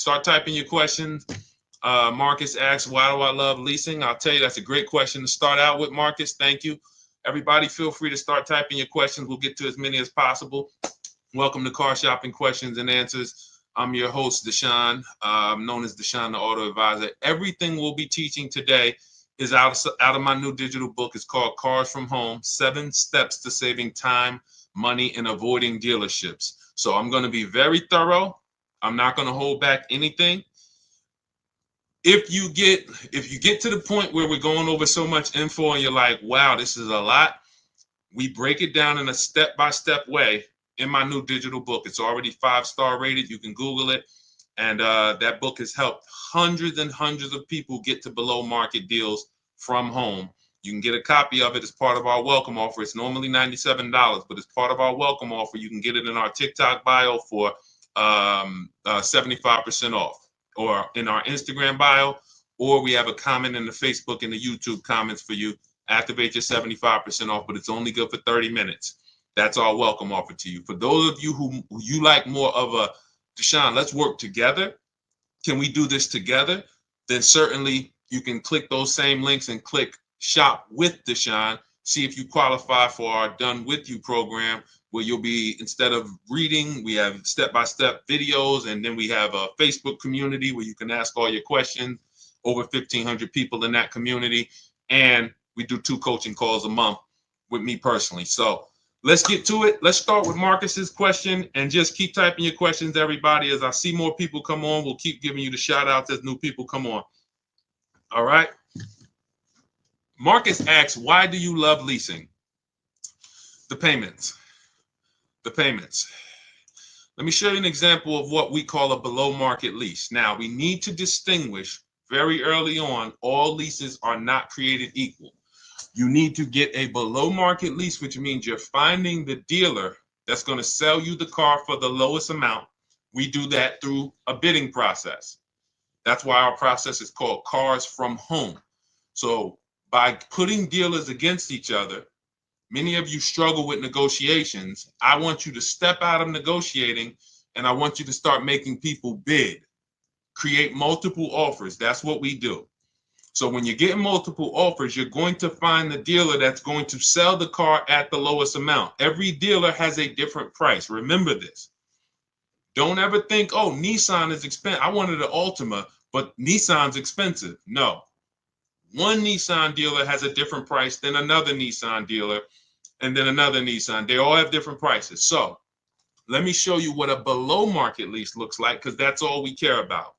Start typing your questions. Marcus asks, why do I love leasing? I'll tell you, that's a great question to start out with, Marcus. Thank you. Everybody, feel free to start typing your questions. We'll get to as many as possible. Welcome to Car Shopping Questions and Answers. I'm your host, Deshone, known as Deshone, the Auto Advisor. Everything we'll be teaching today is out of my new digital book. It's called Cars from Home, 7 Steps to Saving Time, Money, and Avoiding Dealerships. So I'm going to be very thorough. I'm not going to hold back anything. If you get to the point where we're going over so much info and you're like, wow, this is a lot, we break it down in a step-by-step way in my new digital book. It's already 5-star rated. You can Google it. And that book has helped hundreds and hundreds of people get to below market deals from home. You can get a copy of it as part of our welcome offer. It's normally $97, but as part of our welcome offer, you can get it in our TikTok bio for 75% off, or in our Instagram bio, or we have a comment in the Facebook and the YouTube comments for you. Activate your 75% off, but it's only good for 30 minutes. That's our welcome offer to you. For those of you who you like more of a, Deshone, let's work together. Can we do this together? Then certainly you can click those same links and click Shop with Deshone. See if you qualify for our Done With You program, where you'll be, instead of reading, we have step-by-step videos, and then we have a Facebook community where you can ask all your questions. Over 1,500 people in that community, and we do 2 coaching calls a month with me personally. So let's get to it. Let's start with Marcus's question, and just keep typing your questions, everybody. As I see more people come on, we'll keep giving you the shout outs as new people come on. All right. Marcus asks, why do you love leasing? The payments. The payments. Let me show you an example of what we call a below market lease. Now, we need to distinguish very early on, all leases are not created equal. You need to get a below market lease, which means you're finding the dealer that's going to sell you the car for the lowest amount. We do that through a bidding process. That's why our process is called Cars from Home. So by putting dealers against each other, many of you struggle with negotiations. I want you to step out of negotiating, and I want you to start making people bid. Create multiple offers. That's what we do. So when you're getting multiple offers, you're going to find the dealer that's going to sell the car at the lowest amount. Every dealer has a different price. Remember this. Don't ever think, oh, Nissan is expensive. I wanted an Altima, but Nissan's expensive. No. One Nissan dealer has a different price than another Nissan dealer, and then another Nissan. They all have different prices. So let me show you what a below market lease looks like, because that's all we care about.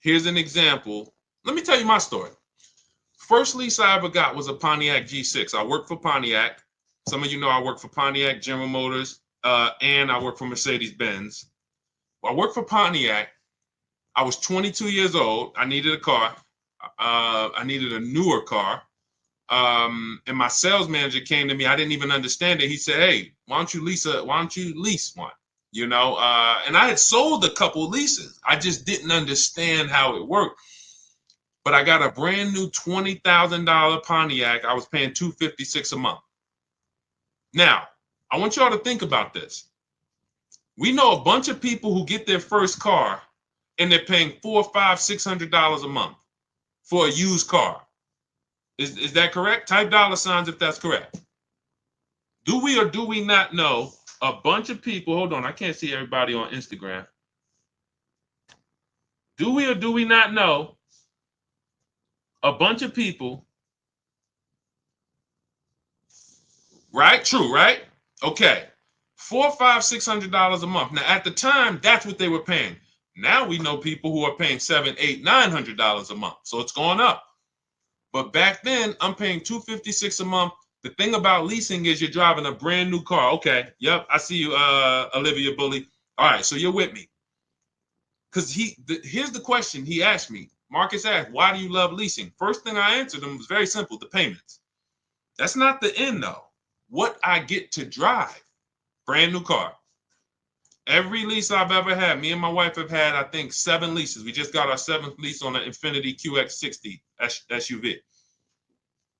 Here's an example. Let me tell you my story. First lease I ever got was a Pontiac G6. I worked for Pontiac. Some of you know I work for Pontiac, General Motors, and I work for Mercedes-Benz. I worked for Pontiac. I was 22 years old. I needed a car. I needed a newer car. And my sales manager came to me. I didn't even understand it. He said, hey, why don't you lease one? You know, and I had sold a couple leases. I just didn't understand how it worked. But I got a brand new $20,000 Pontiac. I was paying $256 a month. Now, I want y'all to think about this. We know a bunch of people who get their first car and they're paying $400, $500, $600 a month for a used car. Is that correct? Type $ if that's correct. Do we or do we not know a bunch of people? Hold on, I can't see everybody on Instagram. Do we or do we not know a bunch of people? Right? True, right? Okay. $400, $500, $600 a month. Now, at the time, that's what they were paying. Now we know people who are paying $700, $800, $900 a month. So it's gone up. But back then, I'm paying $256 a month. The thing about leasing is you're driving a brand new car. Okay. Yep. I see you, Olivia Bully. All right. So you're with me. Because here's the question he asked me. Marcus asked, why do you love leasing? First thing I answered him was very simple, the payments. That's not the end, though. What I get to drive. Brand new car. Every lease I've ever had, me and my wife have had, I think, 7 leases. We just got our 7th lease on an Infiniti QX60 SUV.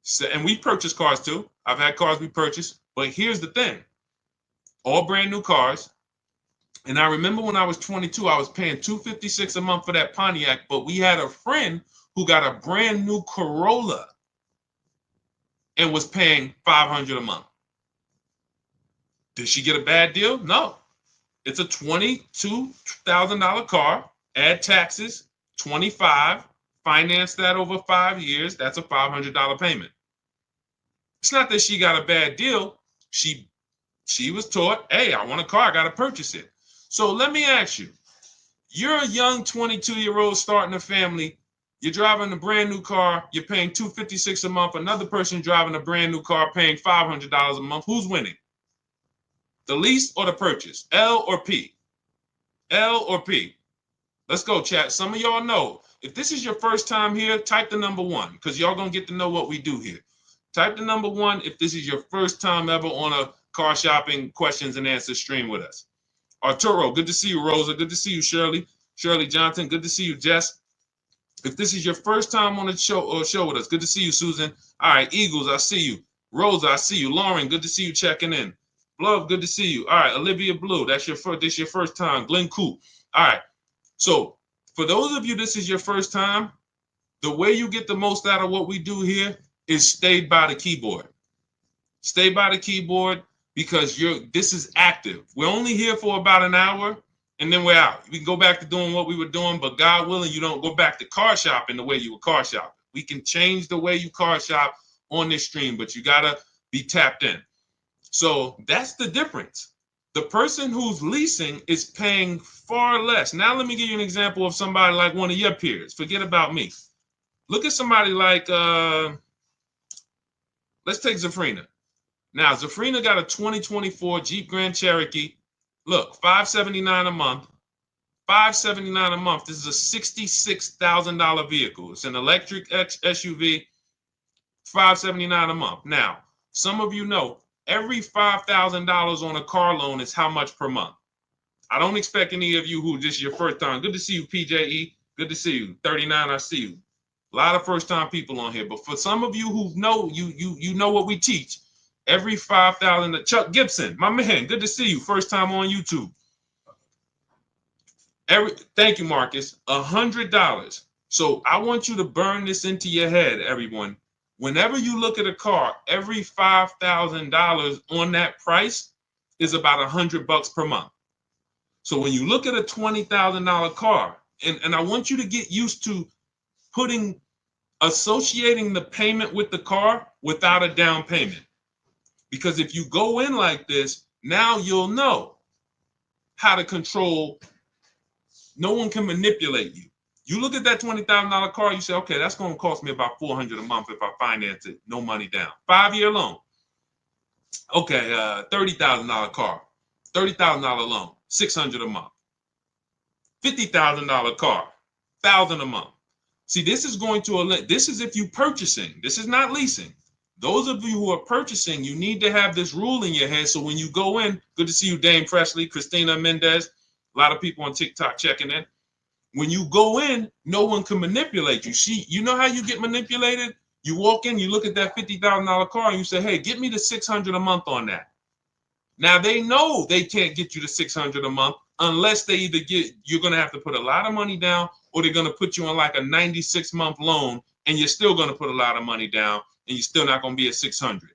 So, and we purchased cars too. I've had cars we purchased. But here's the thing. All brand new cars. And I remember when I was 22, I was paying $256 a month for that Pontiac, but we had a friend who got a brand new Corolla and was paying $500 a month. Did she get a bad deal? No. It's a $22,000 car, add taxes, 25, finance that over 5 years, that's a $500 payment. It's not that she got a bad deal. She was taught, hey, I want a car, I got to purchase it. So let me ask you, you're a young 22-year-old starting a family, you're driving a brand new car, you're paying $256 a month, another person driving a brand new car paying $500 a month. Who's winning? The lease or the purchase? L or P? L or P? Let's go, chat. Some of y'all know. If this is your first time here, type the number 1 because y'all going to get to know what we do here. Type the number 1 if this is your first time ever on a car shopping questions and answers stream with us. Arturo, good to see you. Rosa, good to see you. Shirley Johnson, good to see you. Jess, if this is your first time on the show with us, good to see you. Susan, all right. Eagles, I see you. Rosa, I see you. Lauren, good to see you checking in. Love, good to see you. All right, Olivia Blue, this your first time. Glenn Coop. All right. So for those of you, this is your first time, the way you get the most out of what we do here is stay by the keyboard. Stay by the keyboard because this is active. We're only here for about an hour and then we're out. We can go back to doing what we were doing, but God willing, you don't go back to car shopping the way you were car shopping. We can change the way you car shop on this stream, but you got to be tapped in. So that's the difference. The person who's leasing is paying far less. Now, let me give you an example of somebody like one of your peers. Forget about me. Look at somebody like, let's take Zafrina. Now, Zafrina got a 2024 Jeep Grand Cherokee. Look, $579 a month. $579 a month. This is a $66,000 vehicle. It's an electric SUV, $579 a month. Now, some of you know, every $5,000 on a car loan is how much per month? I don't expect any of you who this is your first time. Good to see you, PJE. Good to see you. 39, I see you. A lot of first-time people on here. But for some of you who know, you know what we teach. Every $5,000, Chuck Gibson, my man, good to see you. First time on YouTube. Thank you, Marcus. $100. So I want you to burn this into your head, everyone. Whenever you look at a car, every $5,000 on that price is about $100 per month. So when you look at a $20,000 car, and I want you to get used to associating the payment with the car without a down payment. Because if you go in like this, now you'll know how to control. No one can manipulate you. You look at that $20,000 car, you say, okay, that's going to cost me about $400 a month if I finance it, no money down. 5-year loan. Okay, $30,000 car, $30,000 loan, $600 a month. $50,000 car, $1,000 a month. See, this is if you purchasing. This is not leasing. Those of you who are purchasing, you need to have this rule in your head. So when you go in, good to see you, Dame Presley, Christina Mendez, a lot of people on TikTok checking in. When you go in, no one can manipulate you. See, you know how you get manipulated? You walk in, you look at that $50,000 car and you say, hey, get me the $600 a month on that. Now they know they can't get you the $600 a month unless they you're going to have to put a lot of money down or they're going to put you on like a 96-month loan and you're still going to put a lot of money down and you're still not going to be at 600.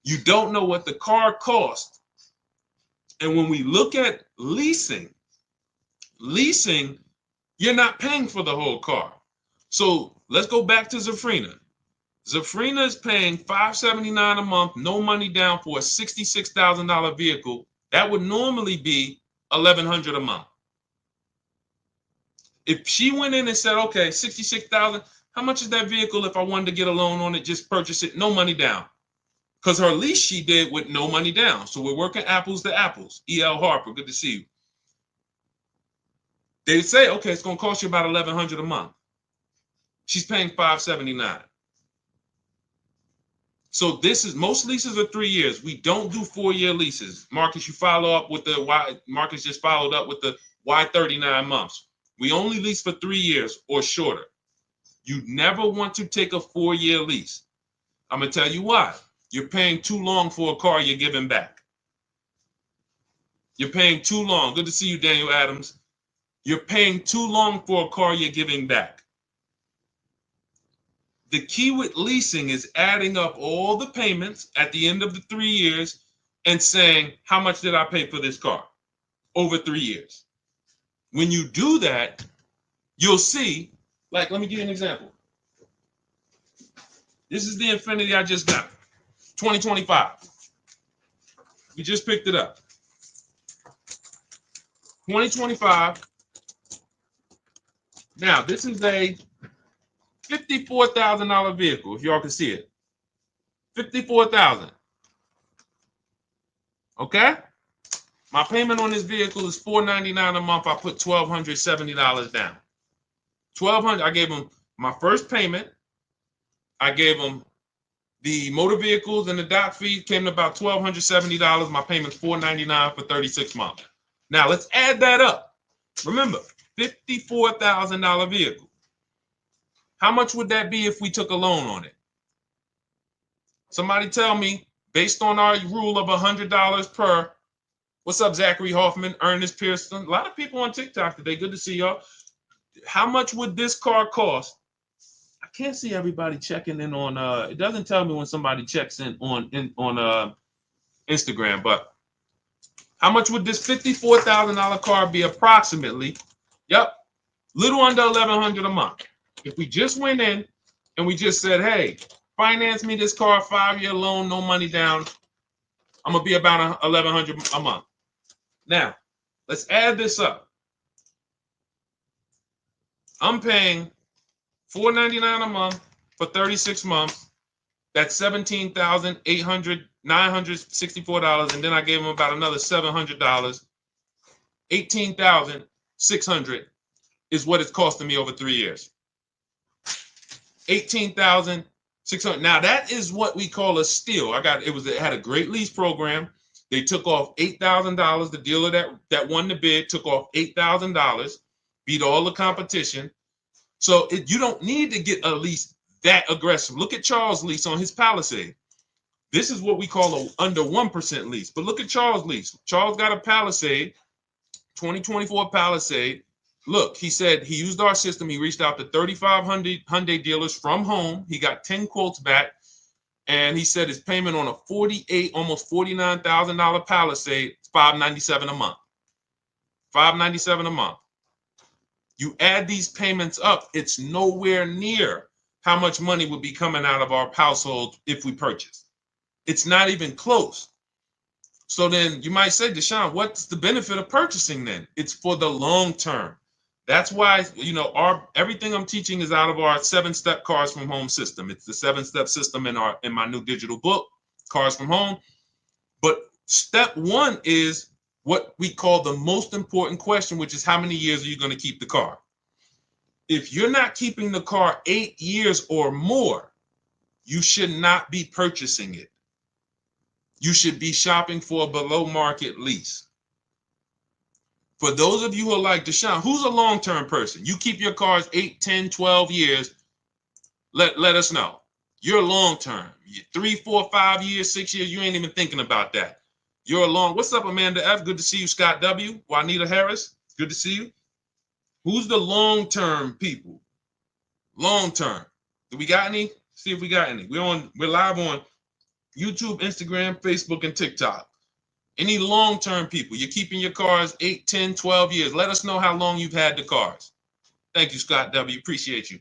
You don't know what the car cost. And when we look at leasing, you're not paying for the whole car. So let's go back to Zafrina. Zafrina is paying $579 a month, no money down for a $66,000 vehicle. That would normally be $1,100 a month. If she went in and said, okay, $66,000, how much is that vehicle if I wanted to get a loan on it, just purchase it, no money down? Because her lease she did with no money down. So we're working apples to apples. E.L. Harper, good to see you. They say, okay, it's going to cost you about $1,100 a month. She's paying $579. So most leases are 3 years. We don't do 4-year leases. Marcus, you follow up with Marcus just followed up with the why 39 months. We only lease for 3 years or shorter. You never want to take a 4-year lease. I'm going to tell you why. You're paying too long for a car you're giving back. You're paying too long. Good to see you, Daniel Adams. You're paying too long for a car you're giving back. The key with leasing is adding up all the payments at the end of the 3 years and saying, how much did I pay for this car over 3 years? When you do that, you'll see, like, let me give you an example. This is the Infiniti I just got, 2025. We just picked it up. 2025. Now, this is a $54,000 vehicle, if y'all can see it. $54,000. Okay? My payment on this vehicle is $499 a month. I put $1,270 down. $1,200. I gave them my first payment. I gave them the motor vehicles and the dock fee came to about $1,270. My payment's $499 for 36 months. Now let's add that up. Remember, $54,000 vehicle. How much would that be if we took a loan on it? Somebody tell me, based on our rule of $100 per. What's up, Zachary Hoffman, Ernest Pearson? A lot of people on TikTok today. Good to see y'all. How much would this car cost? I can't see everybody checking in on. It doesn't tell me when somebody checks in on Instagram. But how much would this $54,000 car be approximately? Yep, little under $1,100 a month. If we just went in and we just said, "Hey, finance me this car, 5-year loan, no money down," I'm gonna be about $1,100 a month. Now, let's add this up. I'm paying $499 a month for 36 months. That's $17,964, and then I gave them about another $700. $18,600 is what it's costing me over 3 years. $18,600. Now that is what we call a steal. It had a great lease program. They took off $8,000. The dealer that won the bid took off $8,000, beat all the competition. So you don't need to get a lease that aggressive. Look at Charles' lease on his Palisade. This is what we call a under 1% lease. But look at Charles' lease. Charles got a Palisade, 2024 Palisade. Look, he said he used our system. He reached out to 3,500 Hyundai dealers from home. He got 10 quotes back. And he said his payment on a almost $49,000 Palisade is $597 a month. $597 a month. You add these payments up, it's nowhere near how much money would be coming out of our household if we purchase. It's not even close. So then you might say, Deshone, what's the benefit of purchasing then? It's for the long term. That's why, everything I'm teaching is out of our 7-step Cars from Home system. It's the 7-step system in my new digital book, Cars from Home. But step 1 is what we call the most important question, which is how many years are you going to keep the car? If you're not keeping the car 8 years or more, you should not be purchasing it. You should be shopping for a below market lease. For those of you who are like Deshone, who's a long-term person? You keep your cars 8, 10, 12 years. Let us know. You're long-term. 3, 4, 5 years, 6 years, you ain't even thinking about that. You're long. What's up, Amanda F? Good to see you. Scott W. Juanita Harris. Good to see you. Who's the long-term people? Long-term. Do we got any? See if we got any. We're live on YouTube, Instagram, Facebook, and TikTok. Any long-term people? You're keeping your cars 8, 10, 12 years. Let us know how long you've had the cars. Thank you, Scott W. Appreciate you.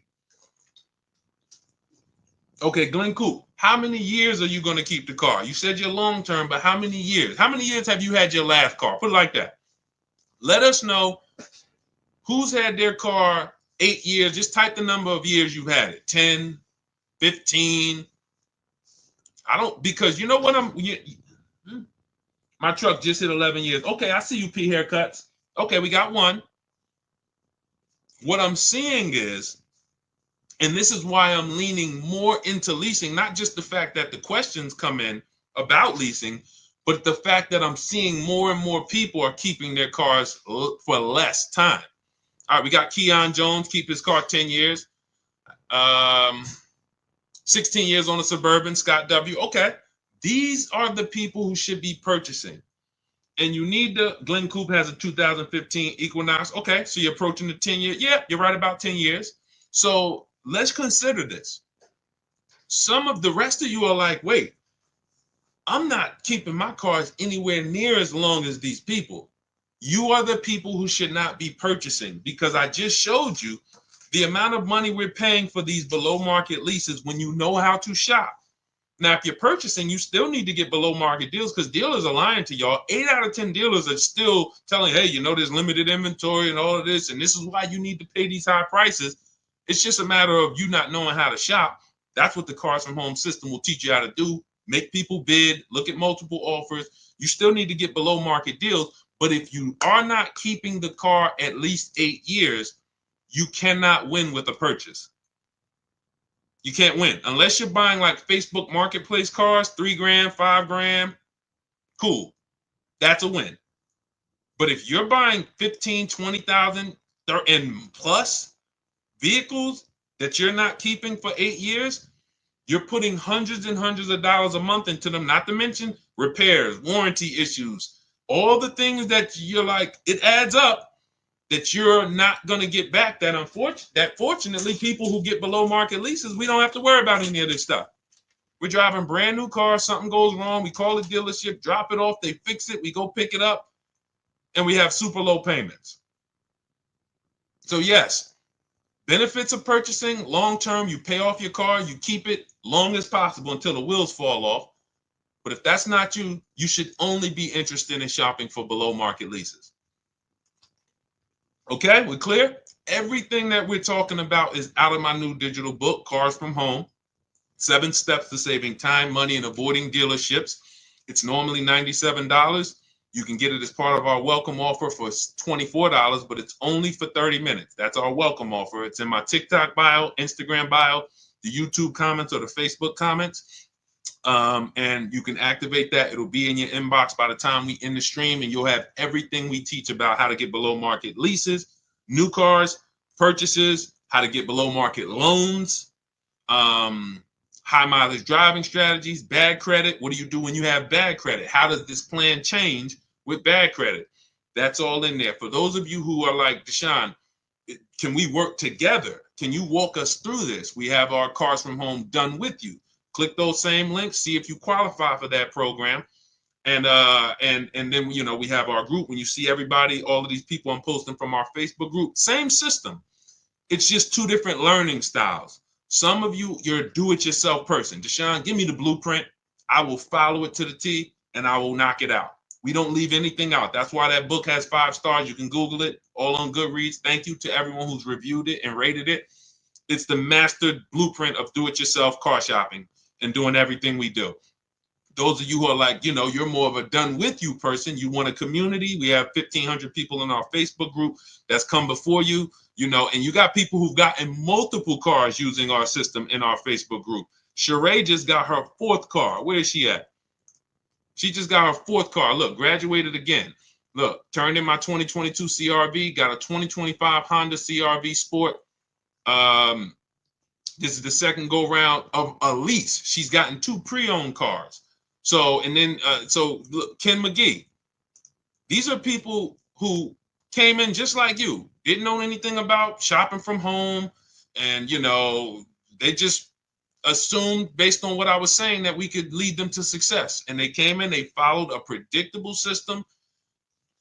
Okay, Glenn Coop. How many years are you going to keep the car? You said you're long-term, but how many years? How many years have you had your last car? Put it like that. Let us know who's had their car 8 years. Just type the number of years you've had it. 10, 15. Because you know what my truck just hit 11 years. Okay, I see you, P Haircuts. Okay, we got one. What I'm seeing is, and this is why I'm leaning more into leasing, not just the fact that the questions come in about leasing, but the fact that I'm seeing more and more people are keeping their cars for less time. All right, we got Keon Jones, keep his car 10 years. 16 years on a Suburban, Scott W. Okay, these are the people who should be purchasing. and you need the Glen Coupe has a 2015 Equinox. Okay, so you're approaching the 10-year. Yeah, you're right about 10 years. So let's consider this. Some of the rest of you are like, wait, I'm not keeping my cars anywhere near as long as these people. You are the people who should not be purchasing, because I just showed you the amount of money we're paying for these below market leases when you know how to shop. Now, if you're purchasing, you still need to get below market deals, because dealers are lying to y'all. 8 out of 10 dealers are still telling, hey, there's limited inventory and all of this, and this is why you need to pay these high prices. It's just a matter of you not knowing how to shop. That's what the Cars from Home system will teach you how to do. Make people bid, look at multiple offers. You still need to get below market deals. But if you are not keeping the car at least 8 years, you cannot win with a purchase. You can't win unless you're buying like Facebook Marketplace cars, $3,000, $5,000. Cool, that's a win. But if you're buying 15, 20,000 and plus vehicles that you're not keeping for 8 years, you're putting hundreds and hundreds of dollars a month into them. Not to mention repairs, warranty issues, all the things that you're like, it adds up, that you're not going to get back. That fortunately, people who get below market leases, we don't have to worry about any of this stuff. We're driving brand new cars, something goes wrong, we call the dealership, drop it off, they fix it, we go pick it up, and we have super low payments. So yes, benefits of purchasing long term, you pay off your car, you keep it long as possible until the wheels fall off. But if that's not you, you should only be interested in shopping for below market leases. Okay, we're clear? Everything that we're talking about is out of my new digital book, Cars from Home, 7 Steps to Saving Time, Money, and Avoiding Dealerships. It's normally $97. You can get it as part of our welcome offer for $24, but it's only for 30 minutes. That's our welcome offer. It's in my TikTok bio, Instagram bio, the YouTube comments, or the Facebook comments. And you can activate that. It'll be in your inbox by the time we end the stream, and you'll have everything we teach about how to get below market leases, new cars, purchases, how to get below market loans, high mileage driving strategies, bad credit. What do you do when you have bad credit? How does this plan change with bad credit? That's all in there. For those of you who are like, Deshone, can we work together? Can you walk us through this? We have our Cars from Home done with you. Click those same links, see if you qualify for that program. And then we have our group. When you see everybody, all of these people I'm posting from our Facebook group, same system. It's just 2 different learning styles. Some of you, you're a do-it-yourself person. Deshone, give me the blueprint. I will follow it to the T, and I will knock it out. We don't leave anything out. That's why that book has 5 stars. You can Google it, all on Goodreads. Thank you to everyone who's reviewed it and rated it. It's the master blueprint of do-it-yourself car shopping and doing everything we do. Those of you who are like, you're more of a done with you person, you want a community. We have 1,500 people in our Facebook group that's come before you, and you got people who've gotten multiple cars using our system in our Facebook group. Sheree just got her 4th car. Where is she at? She just got her 4th car. Look, graduated again. Look, turned in my 2022 CRV, got a 2025 Honda CRV Sport. This is the second go round of a lease. She's gotten 2 pre-owned cars. So look, Ken McGee. These are people who came in just like you, didn't know anything about shopping from home, and they just assumed based on what I was saying that we could lead them to success. And they came in, they followed a predictable system,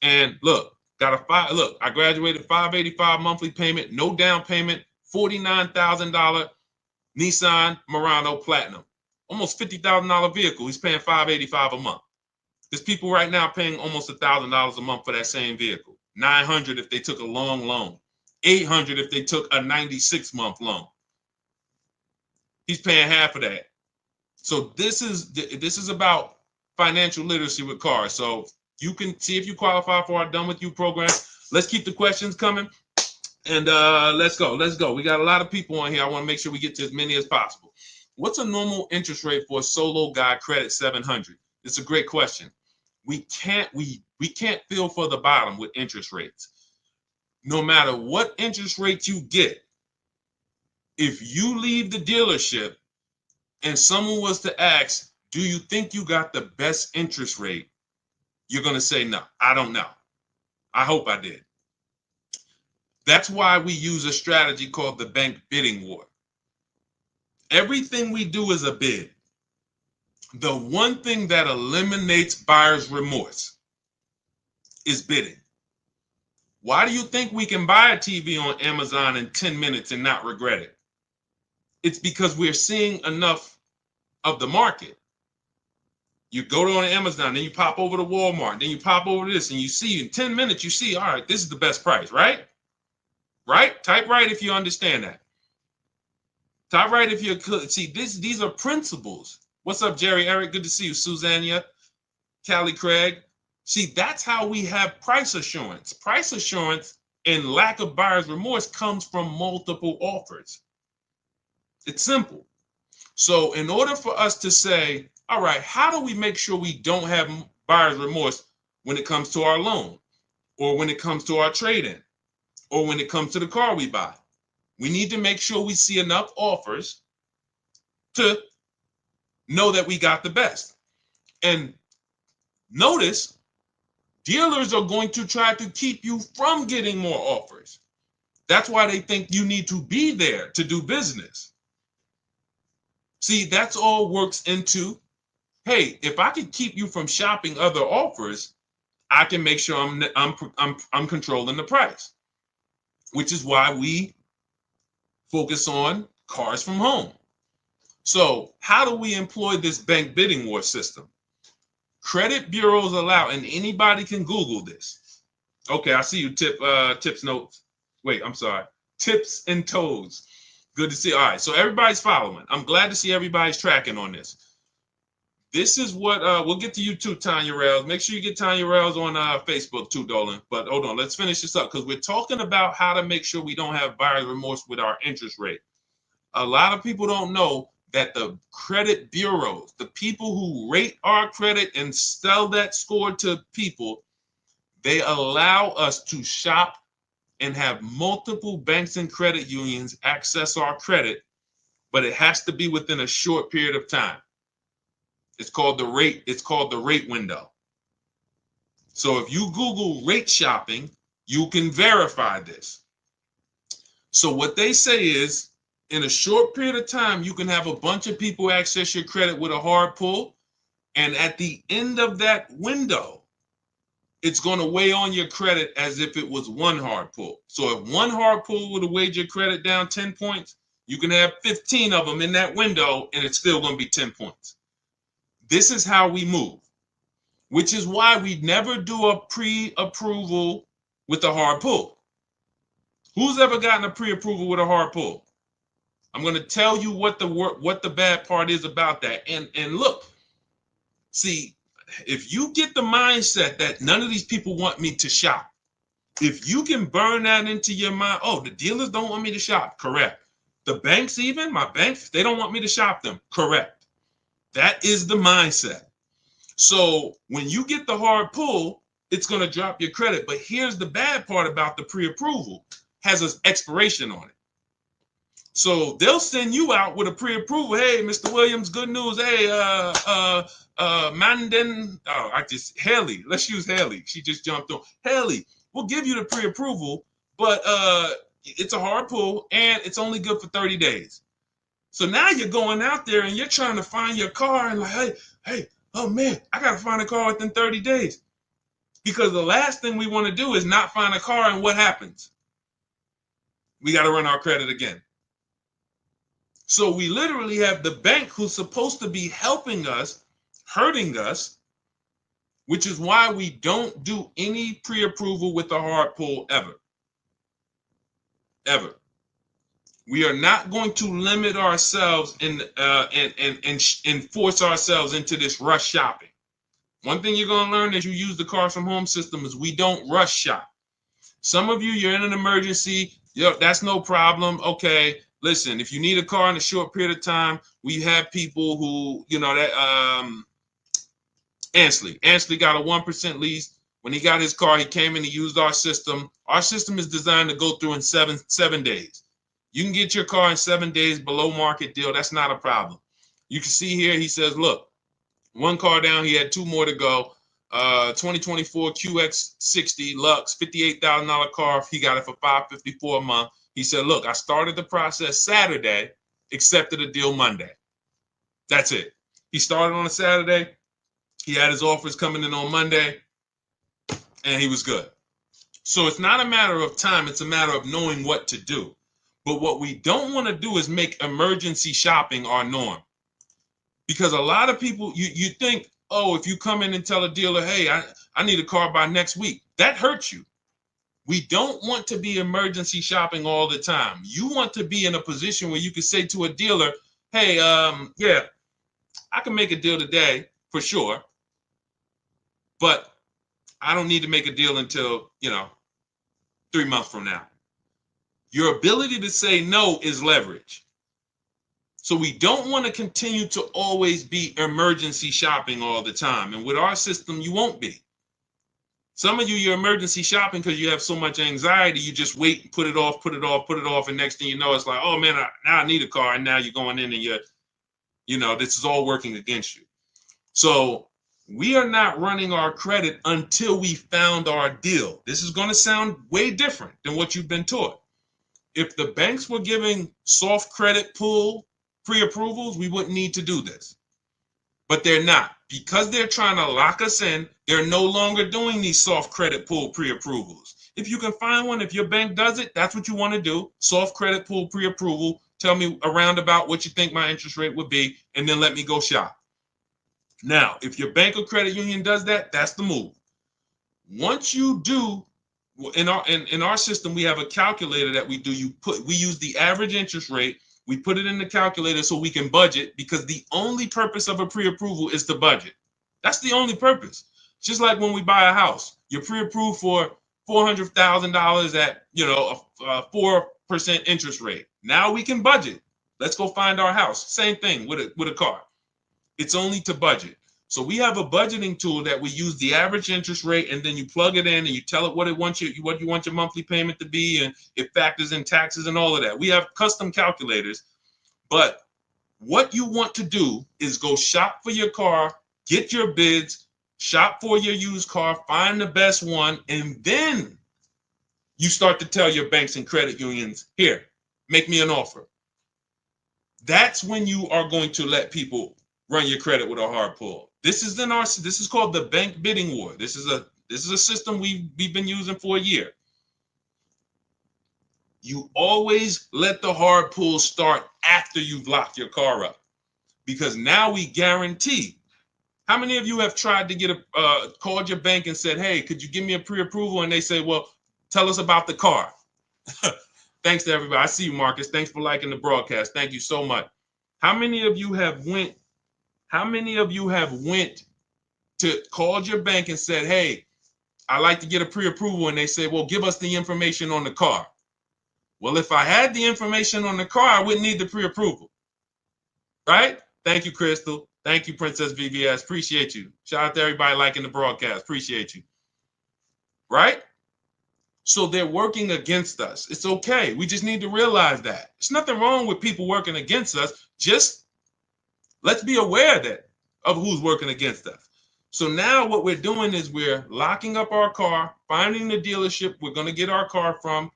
and look, I graduated $585 monthly payment, no down payment, $49,000 Nissan Murano Platinum, almost $50,000 vehicle. He's paying $585 a month. There's people right now paying almost $1,000 a month for that same vehicle. $900 if they took a long loan, $800 if they took a 96-month loan. He's paying half of that. So this is about financial literacy with cars. So you can see if you qualify for our Done With You program. Let's keep the questions coming. And let's go. We got a lot of people on here. I want to make sure we get to as many as possible. What's a normal interest rate for a solo guy credit 700? It's a great question. We can't feel for the bottom with interest rates. No matter what interest rate you get, if you leave the dealership and someone was to ask, do you think you got the best interest rate? you're going to say, no, I don't know. I hope I did. That's why we use a strategy called the bank bidding war. Everything we do is a bid. The one thing that eliminates buyer's remorse is bidding. Why do you think we can buy a TV on Amazon in 10 minutes and not regret it? It's because we're seeing enough of the market. You go to on Amazon, then you pop over to Walmart, then you pop over to this, and you see in 10 minutes, you see, all right, this is the best price, right? Right? Type right if you understand that. Type right if you could. See, these are principles. What's up, Jerry Eric? Good to see you. Susanna, Callie Craig. See, that's how we have price assurance. Price assurance and lack of buyer's remorse comes from multiple offers. It's simple. So in order for us to say, all right, how do we make sure we don't have buyer's remorse when it comes to our loan, or when it comes to our trade-in, or when it comes to the car we buy? We need to make sure we see enough offers to know that we got the best. And notice, dealers are going to try to keep you from getting more offers. That's why they think you need to be there to do business. See, that's all works into, hey, if I can keep you from shopping other offers, I can make sure I'm controlling the price, which is why we focus on cars from home. So how do we employ this bank bidding war system? Credit bureaus allow, and anybody can Google this. Okay, I see you, tips notes. Wait, I'm sorry. Tips and toes. Good to see. All right, so everybody's following. I'm glad to see everybody's tracking on this. This is what we'll get to you too, Tanya Rails. Make sure you get Tanya Rails on Facebook too, Dolan. But hold on, let's finish this up because we're talking about how to make sure we don't have buyer's remorse with our interest rate. A lot of people don't know that the credit bureaus, the people who rate our credit and sell that score to people, they allow us to shop and have multiple banks and credit unions access our credit, but it has to be within a short period of time. It's called the rate window. So if you Google rate shopping, you can verify this. So what they say is, in a short period of time, you can have a bunch of people access your credit with a hard pull. And at the end of that window, it's going to weigh on your credit as if it was one hard pull. So if one hard pull would have weighed your credit down 10 points, you can have 15 of them in that window and it's still going to be 10 points. This is how we move, which is why we never do a pre-approval with a hard pull. Who's ever gotten a pre-approval with a hard pull? I'm going to tell you what the bad part is about that. And look, see, if you get the mindset that none of these people want me to shop, if you can burn that into your mind, oh, the dealers don't want me to shop, correct. The banks, even my banks, they don't want me to shop them, correct. That is the mindset. So when you get the hard pull, it's going to drop your credit. But here's the bad part about the pre-approval, has an expiration on it. So they'll send you out with a pre-approval. Hey, Mr. Williams, good news. Hey, Haley, let's use Haley. She just jumped on. Haley, we'll give you the pre-approval, but it's a hard pull and it's only good for 30 days. So now you're going out there and you're trying to find your car and like, hey, oh man, I got to find a car within 30 days. Because the last thing we want to do is not find a car, and what happens? We got to run our credit again. So we literally have the bank who's supposed to be helping us, hurting us, which is why we don't do any pre-approval with a hard pull ever. Ever. We are not going to limit ourselves and force ourselves into this rush shopping. One thing you're going to learn as you use the cars from home system is we don't rush shop. Some of you, you're in an emergency. That's no problem. Okay. Listen, if you need a car in a short period of time, we have people who, Ansley got a 1% lease. When he got his car, he came in, he used our system. Our system is designed to go through in seven days. You can get your car in 7 days below market deal. That's not a problem. You can see here, he says, look, one car down, he had 2 more to go. 2024 QX60 Lux, $58,000 car. He got it for $554 a month. He said, look, I started the process Saturday, accepted a deal Monday. That's it. He started on a Saturday. He had his offers coming in on Monday, and he was good. So it's not a matter of time. It's a matter of knowing what to do. But what we don't want to do is make emergency shopping our norm. Because a lot of people, you think, oh, if you come in and tell a dealer, hey, I need a car by next week, that hurts you. We don't want to be emergency shopping all the time. You want to be in a position where you can say to a dealer, hey, yeah, I can make a deal today for sure, but I don't need to make a deal until, 3 months from now. Your ability to say no is leverage. So we don't want to continue to always be emergency shopping all the time. And with our system, you won't be. Some of you, you're emergency shopping because you have so much anxiety, you just wait and put it off. And next thing you know, it's like, oh man, now I need a car. And now you're going in and this is all working against you. So we are not running our credit until we found our deal. This is going to sound way different than what you've been taught. If the banks were giving soft credit pull pre-approvals, we wouldn't need to do this. But they're not. Because they're trying to lock us in, they're no longer doing these soft credit pull pre-approvals. If you can find one, if your bank does it, that's what you want to do. Soft credit pull pre-approval. Tell me around about what you think my interest rate would be, and then let me go shop. Now, if your bank or credit union does that, that's the move. Once you do, in our system, we have a calculator that we do. We use the average interest rate. We put it in the calculator so we can budget, because the only purpose of a pre-approval is to budget. That's the only purpose. Just like when we buy a house, you're pre-approved for $400,000 at a 4% interest rate. Now we can budget. Let's go find our house. Same thing with a car. It's only to budget. So we have a budgeting tool that we use the average interest rate, and then you plug it in and you tell it what you want your monthly payment to be, and it factors in taxes and all of that. We have custom calculators, but what you want to do is go shop for your car, get your bids, shop for your used car, find the best one, and then you start to tell your banks and credit unions, here, make me an offer. That's when you are going to let people run your credit with a hard pull. This is called the bank bidding war. This is a system we've been using for a year. You always let the hard pull start after you've locked your car up, because now we guarantee. How many of you have tried to called your bank and said, hey, could you give me a pre-approval? And they say, well, tell us about the car. Thanks to everybody. I see you, Marcus. Thanks for liking the broadcast. Thank you so much. How many of you have went to called your bank and said, hey, I like to get a pre-approval, and they say, well, give us the information on the car. Well, if I had the information on the car, I wouldn't need the pre-approval, right? Thank you, Crystal. Thank you, Princess VVS. Appreciate you. Shout out to everybody liking the broadcast. Appreciate you. Right? So they're working against us. It's okay. We just need to realize that. There's nothing wrong with people working against us. Just let's be aware of who's working against us. So now what we're doing is we're locking up our car, finding the dealership we're going to get our car from.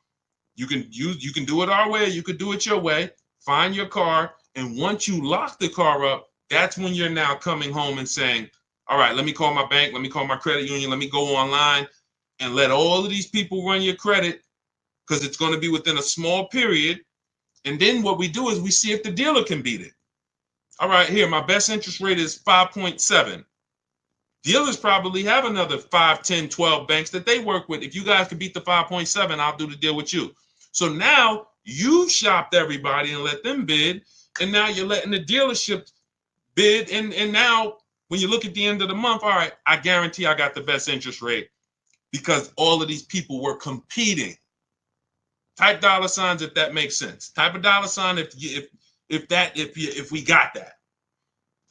You can do it our way, you could do it your way. Find your car, and once you lock the car up, that's when you're now coming home and saying, all right, let me call my bank, let me call my credit union, let me go online and let all of these people run your credit, because it's going to be within a small period. And then what we do is we see if the dealer can beat it. All right, here, my best interest rate is 5.7. Dealers probably have another 5, 10, 12 banks that they work with. If you guys can beat the 5.7, I'll do the deal with you. So now you've shopped everybody and let them bid, and now you're letting the dealership bid. And now when you look at the end of the month, all right, I guarantee I got the best interest rate because all of these people were competing. Type dollar signs if that makes sense. Type a dollar sign if we got that.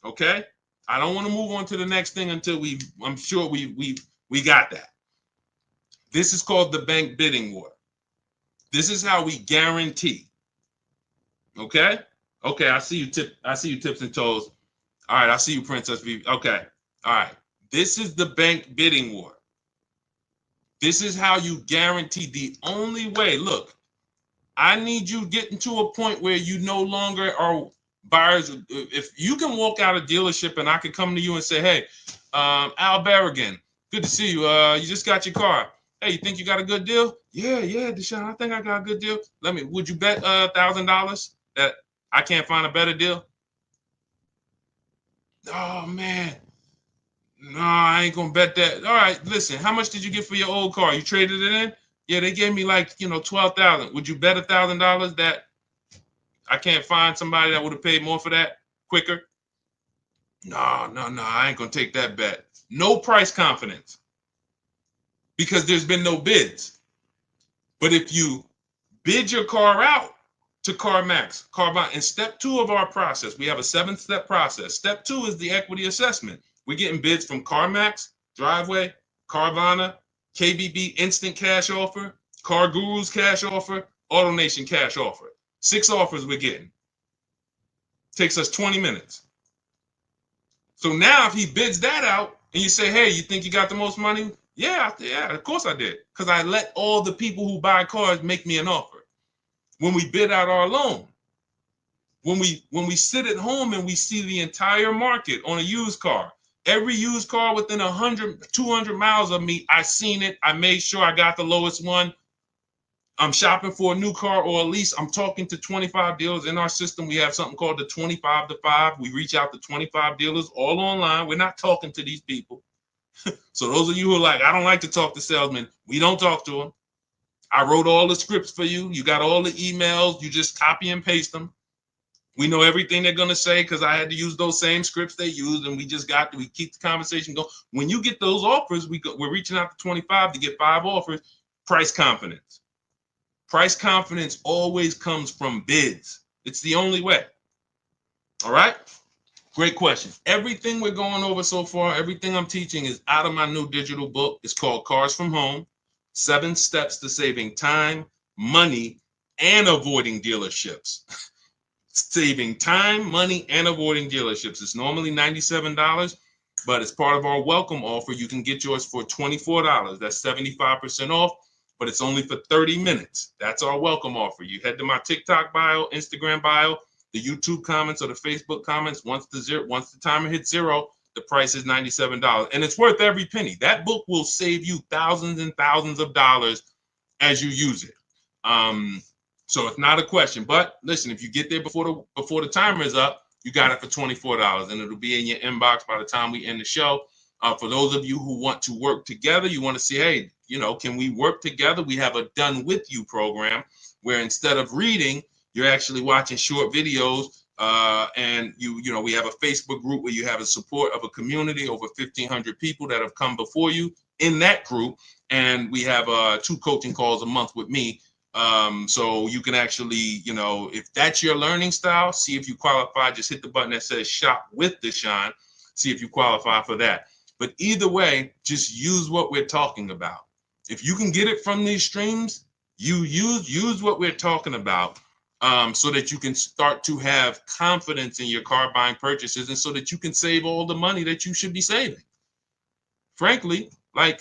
Okay? I don't want to move on to the next thing until I'm sure we got that. This is called the bank bidding war. This is how we guarantee. Okay? Okay, I see you tips and toes. All right, I see you, Princess V. Okay. All right. This is the bank bidding war. This is how you guarantee the only way. Look, I need you getting to a point where you no longer are buyers. If you can walk out of dealership and I can come to you and say, hey, Al Berrigan, good to see you. You just got your car. Hey, you think you got a good deal? Yeah, Deshone, I think I got a good deal. Would you bet $1,000 that I can't find a better deal? Oh man, no, I ain't gonna bet that. All right, listen, how much did you get for your old car? You traded it in? Yeah, they gave me like 12,000. Would you bet $1,000 that I can't find somebody that would have paid more for that quicker? No, I ain't gonna take that bet. No price confidence because there's been no bids. But if you bid your car out to CarMax, Carvana, in step 2 of our process, we have a 7-step process. Step 2 is the equity assessment. We're getting bids from CarMax, Driveway, Carvana, KBB Instant Cash Offer, Car Guru's Cash Offer, AutoNation Cash Offer. 6 offers we're getting. Takes us 20 minutes. So now if he bids that out and you say, hey, you think you got the most money? Yeah, of course I did. Because I let all the people who buy cars make me an offer. When we bid out our loan, when we sit at home and we see the entire market on a used car, every used car within 100, 200 miles of me, I seen it. I made sure I got the lowest one. I'm shopping for a new car or at least I'm talking to 25 dealers in our system. We have something called the 25 to 5. We reach out to 25 dealers all online. We're not talking to these people. So those of you who are like, I don't like to talk to salesmen, we don't talk to them. I wrote all the scripts for you. You got all the emails. You just copy and paste them. We know everything they're going to say because I had to use those same scripts they used, and we keep the conversation going. When you get those offers, we're reaching out to 25 to get 5 offers. Price confidence. Price confidence always comes from bids. It's the only way. All right? Great question. Everything we're going over so far, everything I'm teaching is out of my new digital book. It's called Cars from Home, 7 Steps to Saving Time, Money, and Avoiding Dealerships. Saving time, money, and avoiding dealerships. It's normally $97, but as part of our welcome offer, you can get yours for $24. That's 75% off, but it's only for 30 minutes. That's our welcome offer. You head to my TikTok bio, Instagram bio, the YouTube comments or the Facebook comments. Once the timer hits 0, the price is $97, and it's worth every penny. That book will save you thousands and thousands of dollars as you use it. So it's not a question. But listen, if you get there before the timer is up, you got it for $24, and it'll be in your inbox by the time we end the show. For those of you who want to work together, you want to see, hey, can we work together? We have a Done With You program where instead of reading, you're actually watching short videos. And we have a Facebook group where you have a support of a community, over 1,500 people that have come before you in that group. And we have 2 coaching calls a month with me. So you can actually, if that's your learning style, see if you qualify. Just hit the button that says Shop with Deshone. See if you qualify for that. But either way, just use what we're talking about. If you can get it from these streams, you use what we're talking about. So that you can start to have confidence in your car buying purchases, and so that you can save all the money that you should be saving. Frankly, I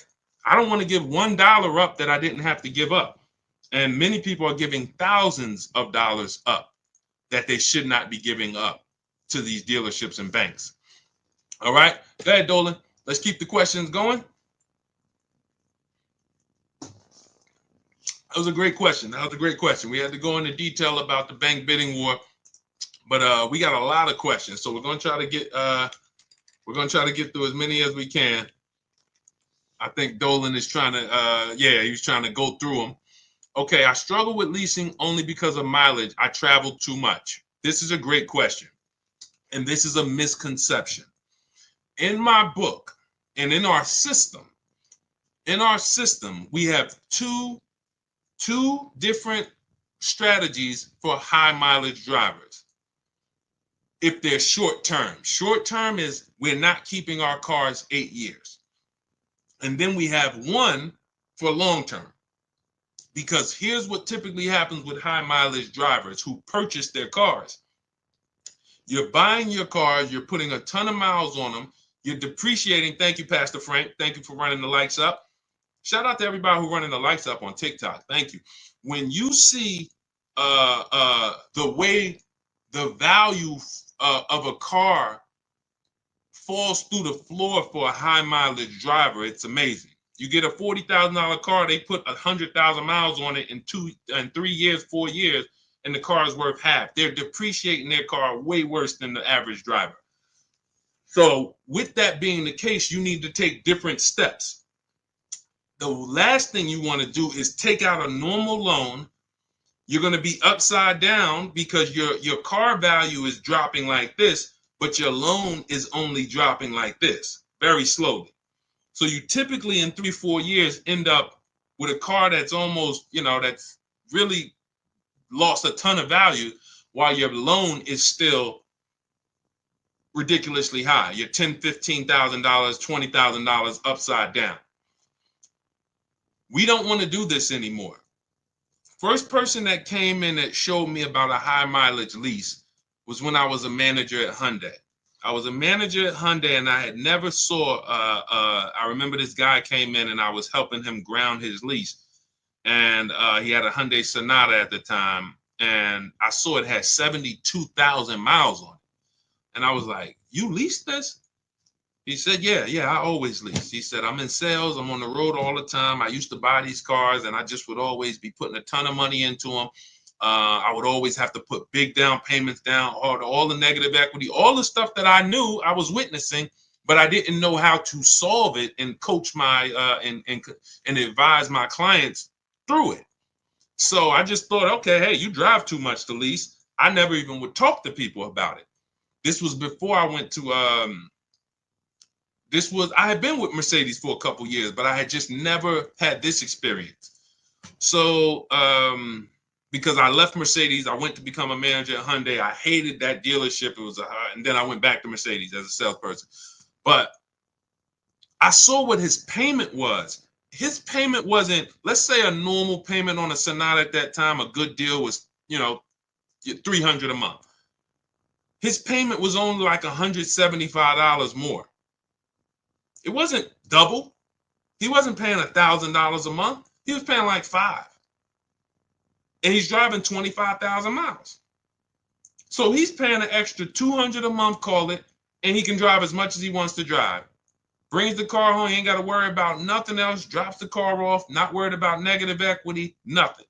don't want to give $1 up that I didn't have to give up. And many people are giving thousands of dollars up that they should not be giving up to these dealerships and banks. All right, go ahead, Dolan. Let's keep the questions going. That was a great question. We had to go into detail about the bank bidding war, but we got a lot of questions, so we're going to try to get through as many as we can. I think Dolan is trying to, he's trying to go through them. Okay, I struggle with leasing only because of mileage. I travel too much. This is a great question, and this is a misconception. In my book and in our system, we have two different strategies for high mileage drivers. If they're short term is we're not keeping our cars 8 years. And then we have one for long term. Because here's what typically happens with high mileage drivers who purchase their cars. You're buying your cars, you're putting a ton of miles on them, You're depreciating. Thank you, Pastor Frank. Thank you for running the lights up. Shout out to everybody who running the lights up on TikTok. Thank you. When you see the way the value of a car falls through the floor for a high mileage driver, it's amazing. You get a $40,000 car, they put 100,000 miles on it in 3 years, 4 years, and the car is worth half. They're depreciating their car way worse than the average driver. So with that being the case, you need to take different steps. The last thing you want to do is take out a normal loan. You're going to be upside down because your car value is dropping like this, but your loan is only dropping like this, very slowly. So you typically in 3-4 years end up with a car that's almost, that's really lost a ton of value while your loan is still ridiculously high. You're $10,000, $15,000, $20,000 upside down. We don't want to do this anymore. First person that came in that showed me about a high mileage lease was when I was a manager at Hyundai. I was a manager at Hyundai and I had never saw, I remember this guy came in and I was helping him ground his lease. And he had a Hyundai Sonata at the time. And I saw it had 72,000 miles on it. And I was like, you leased this? He said, yeah, I always lease. He said, I'm in sales. I'm on the road all the time. I used to buy these cars and I just would always be putting a ton of money into them. I would always have to put big down payments down, all the negative equity, all the stuff that I knew I was witnessing, but I didn't know how to solve it and coach my and advise my clients through it. So I just thought, okay, hey, you drive too much to lease. I never even would talk to people about it. This was before I went to I had been with Mercedes for a couple years, but I had just never had this experience. So because I left Mercedes, I went to become a manager at Hyundai. I hated that dealership. And then I went back to Mercedes as a salesperson. But I saw what his payment was. His payment wasn't, let's say a normal payment on a Sonata at that time, a good deal was, $300 a month. His payment was only like $175 more. It wasn't double. He wasn't paying $1,000 a month. He was paying like $5,000. And he's driving 25,000 miles. So he's paying an extra $200 a month, call it, and he can drive as much as he wants to drive. Brings the car home, he ain't got to worry about nothing else, drops the car off, not worried about negative equity, nothing.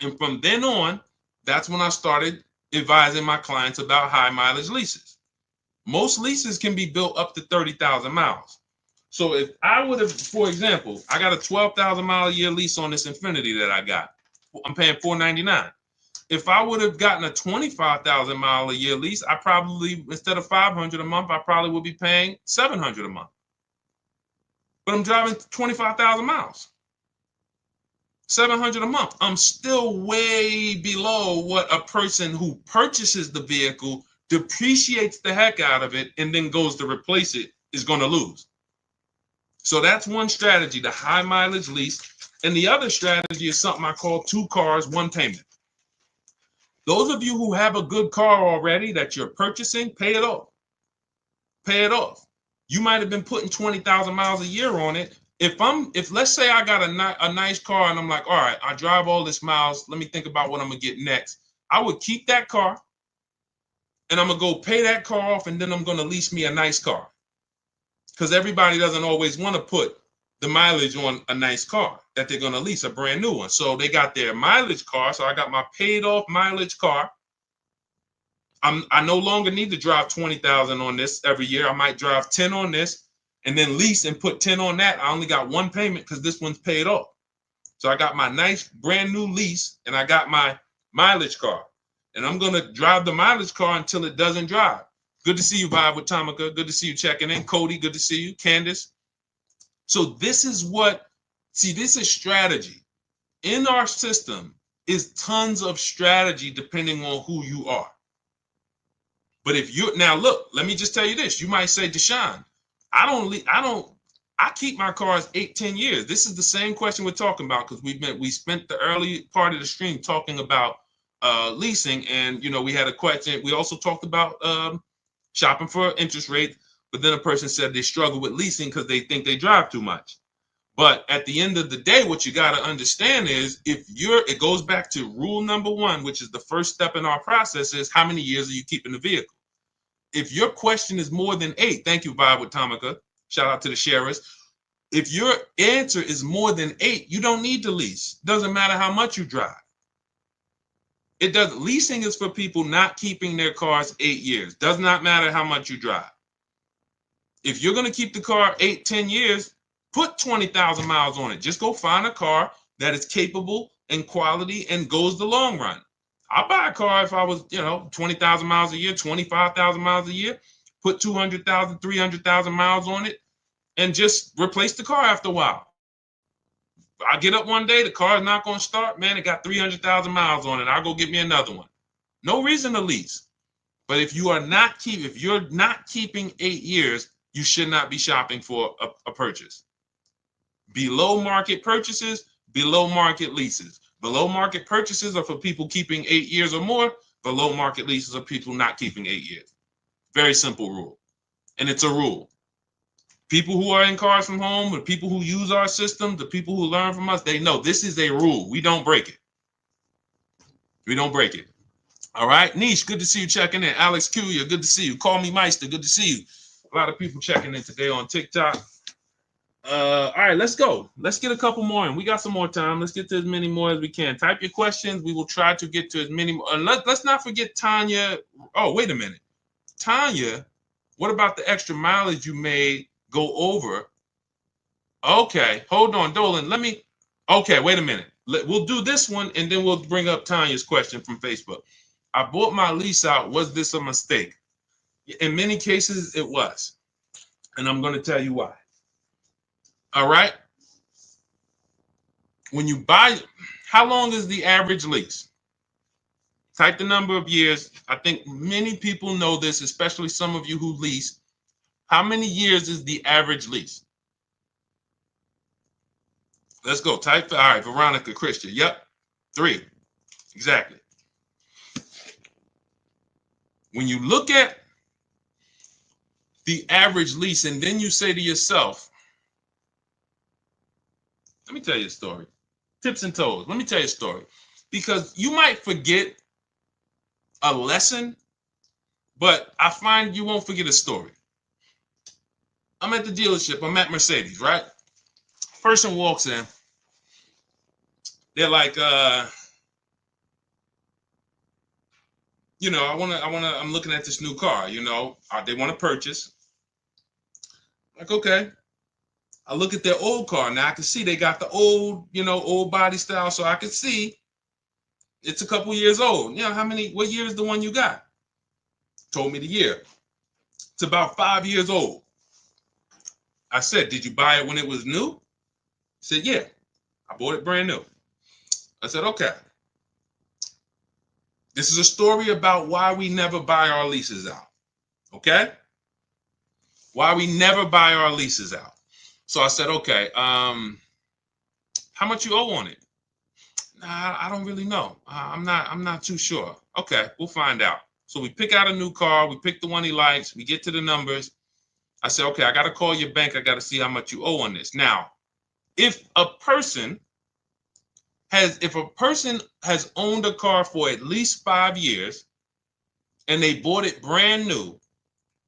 And from then on, that's when I started advising my clients about high mileage leases. Most leases can be built up to 30,000 miles. So if I would have, for example, I got a 12,000 mile a year lease on this Infiniti that I got. I'm paying $499. If I would have gotten a 25,000 mile a year lease, I probably, instead of $500 a month, I probably would be paying $700 a month. But I'm driving 25,000 miles. $700 a month. I'm still way below what a person who purchases the vehicle, depreciates the heck out of it, and then goes to replace it is going to lose. So that's one strategy, the high mileage lease. And the other strategy is something I call 2 cars, 1 payment. Those of you who have a good car already that you're purchasing, pay it off. Pay it off. You might have been putting 20,000 miles a year on it. If let's say I got a nice car and I'm like, all right, I drive all this miles. Let me think about what I'm going to get next. I would keep that car and I'm going to go pay that car off and then I'm going to lease me a nice car. Because everybody doesn't always want to put the mileage on a nice car that they're going to lease, a brand new one. So they got their mileage car. So I got my paid off mileage car. I no longer need to drive 20,000 on this every year. I might drive 10 on this and then lease and put 10 on that. I only got 1 payment because this one's paid off. So I got my nice brand new lease and I got my mileage car. And I'm going to drive the mileage car until it doesn't drive. Good to see you, Vibe with Tamika. Good to see you checking in. Cody, good to see you. Candace. So this is this is strategy. In our system is tons of strategy depending on who you are. But if you now look, let me just tell you this. You might say, Deshone, I keep my cars 8-10 years. This is the same question we're talking about because we spent the early part of the stream talking about leasing, and we had a question. We also talked about shopping for interest rates. but then a person said they struggle with leasing because they think they drive too much. But at the end of the day, what you got to understand is it goes back to rule number one, which is the first step in our process, is how many years are you keeping the vehicle? If your question is more than 8, thank you, Vibe with Tamika. Shout out to the sharers. If your answer is more than 8, you don't need to lease. Doesn't matter how much you drive. Leasing is for people not keeping their cars 8 years. Does not matter how much you drive. If you're going to keep the car 8, 10 years, put 20,000 miles on it. Just go find a car that is capable and quality and goes the long run. I'll buy a car if I was, 20,000 miles a year, 25,000 miles a year, put 200,000, 300,000 miles on it, and just replace the car after a while. I get up one day, the car is not going to start. Man, it got 300,000 miles on it. I'll go get me another one. No reason to lease. But if you're not keeping 8 years, you should not be shopping for a purchase. Below market purchases, below market leases. Below market purchases are for people keeping 8 years or more. Below market leases are people not keeping 8 years. Very simple rule. And it's a rule. People who are in cars from home, the people who use our system, the people who learn from us, they know this is a rule. We don't break it. We don't break it. All right. Niche, good to see you checking in. Alex Kuya, good to see you. Call me Meister, good to see you. A lot of people checking in today on TikTok. All right, let's go. Let's get a couple more in. We got some more time. Let's get to as many more as we can. Type your questions. We will try to get to as many more. Let's not forget Tanya. Oh, wait a minute. Tanya, what about the extra mileage you made go over? Okay, hold on, Dolan. Okay, wait a minute. We'll do this one, and then we'll bring up Tanya's question from Facebook. I bought my lease out. Was this a mistake? In many cases, it was. And I'm going to tell you why. All right. When you buy, how long is the average lease? Type the number of years. I think many people know this, especially some of you who lease. How many years is the average lease? Let's go. Type. All right, Veronica Christian. Yep. 3. Exactly. When you look at the average lease and then you say to yourself, let me tell you a story. Tips and toes. Let me tell you a story. Because you might forget a lesson, but I find you won't forget a story. I'm at the dealership. I'm at Mercedes, right? Person walks in. They're like, I'm looking at this new car, they want to purchase. Like, okay. I look at their old car. Now I can see they got the old, old body style. So I can see it's a couple years old. What year is the one you got? Told me the year. It's about 5 years old. I said, did you buy it when it was new? He said, yeah, I bought it brand new. I said, okay. This is a story about why we never buy our leases out. Okay? Why we never buy our leases out. So I said, okay, how much you owe on it? Nah, I don't really know. I'm not too sure. Okay, we'll find out. So we pick out a new car. We pick the one he likes. We get to the numbers. I said, okay, I got to call your bank. I got to see how much you owe on this. Now, if a person has owned a car for at least 5 years and they bought it brand new,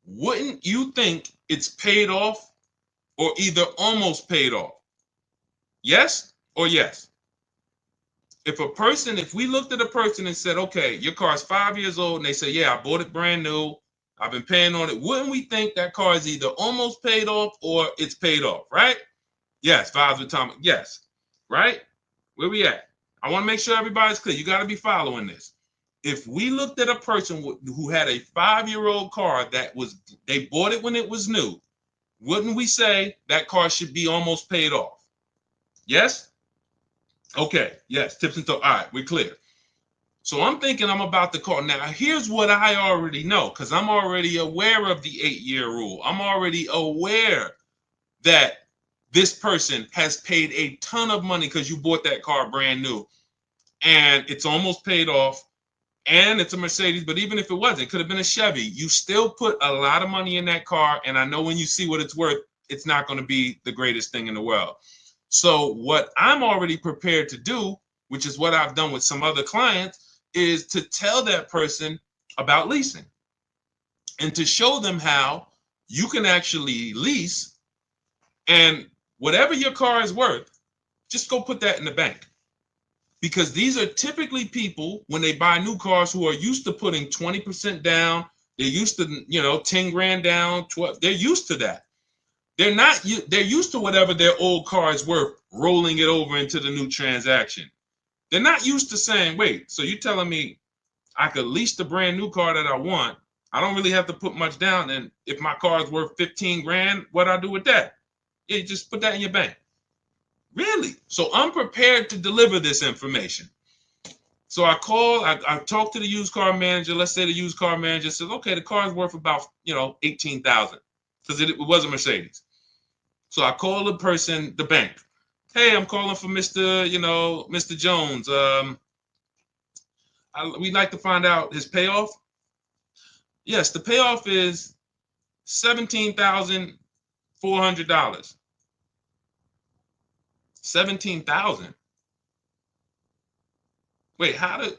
wouldn't you think it's paid off or either almost paid off? Yes or yes? If we looked at a person and said, okay, your car's 5 years old, and they say, yeah, I bought it brand new, I've been paying on it, wouldn't we think that car is either almost paid off or it's paid off, right? Yes, vibes with Tom. Yes, right? Where we at? I want to make sure everybody's clear. You got to be following this. If we looked at a person who had a 5-year-old car they bought it when it was new, wouldn't we say that car should be almost paid off? Yes? Okay, yes, tips and toes. All right, we're clear. So I'm thinking I'm about to call. Now, here's what I already know, because I'm already aware of the 8-year rule. I'm already aware that this person has paid a ton of money because you bought that car brand new and it's almost paid off. and it's a Mercedes, but even if it wasn't, it could have been a Chevy. You still put a lot of money in that car, and I know when you see what it's worth, it's not going to be the greatest thing in the world. So what I'm already prepared to do, which is what I've done with some other clients, is to tell that person about leasing and to show them how you can actually lease, and whatever your car is worth, just go put that in the bank. Because these are typically people, when they buy new cars, who are used to putting 20% down. They're used to, 10 grand down, 12. They're used to that. They're used to whatever their old car is worth, rolling it over into the new transaction. They're not used to saying, wait, so you're telling me I could lease the brand new car that I want. I don't really have to put much down. And if my car is worth 15 grand, what do I do with that? Yeah, you just put that in your bank. Really? So I'm prepared to deliver this information. So I talk to the used car manager. Let's say the used car manager says, okay, the car is worth about, 18,000 because it was a Mercedes. So I call the person, the bank. Hey, I'm calling for Mr. Jones. We'd like to find out his payoff. Yes, the payoff is $17,400. 17,000. Wait, how did?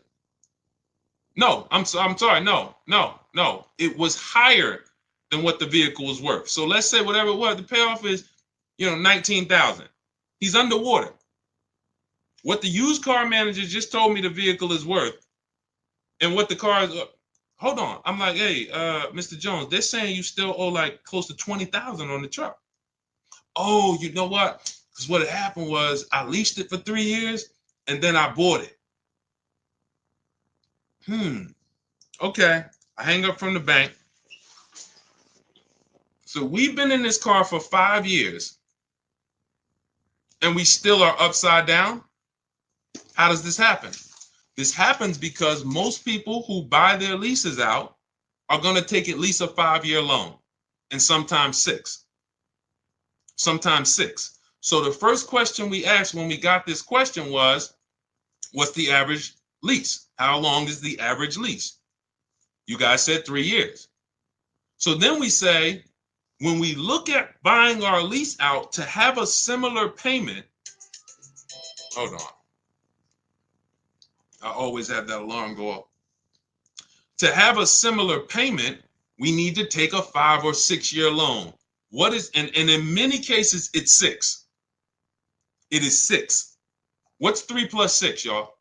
No, I'm sorry. No. It was higher than what the vehicle was worth. So let's say whatever it was, the payoff is, 19,000. He's underwater. What the used car manager just told me the vehicle is worth, and what the car is. Hold on. I'm like, hey, Mr. Jones, they're saying you still owe like close to 20,000 on the truck. Oh, you know what? Because what had happened was I leased it for 3 years and then I bought it. Okay. I hang up from the bank. So we've been in this car for 5 years and we still are upside down. How does this happen? This happens because most people who buy their leases out are going to take at least a 5-year loan, and sometimes 6. So the first question we asked when we got this question was, what's the average lease? How long is the average lease? You guys said 3 years. So then we say, when we look at buying our lease out to have a similar payment, hold on. I always have that alarm go off. To have a similar payment, we need to take a 5 or 6 year loan. And in many cases, it's 6. It is 6. What's 3 plus 6, y'all?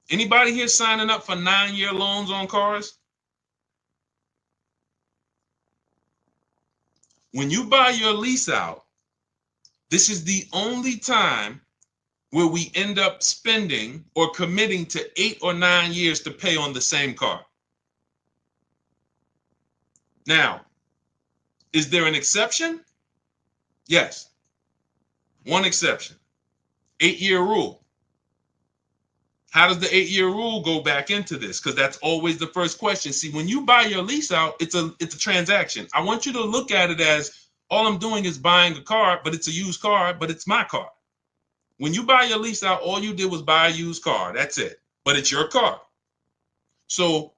Anybody here signing up for 9-year loans on cars? When you buy your lease out, this is the only time where we end up spending or committing to 8 or 9 years to pay on the same car. Now, is there an exception? Yes. One exception. 8-year rule. How does the 8-year rule go back into this? Because that's always the first question. See, when you buy your lease out, it's a transaction. I want you to look at it as all I'm doing is buying a car, but it's a used car, but it's my car. When you buy your lease out, all you did was buy a used car. That's it. But it's your car. So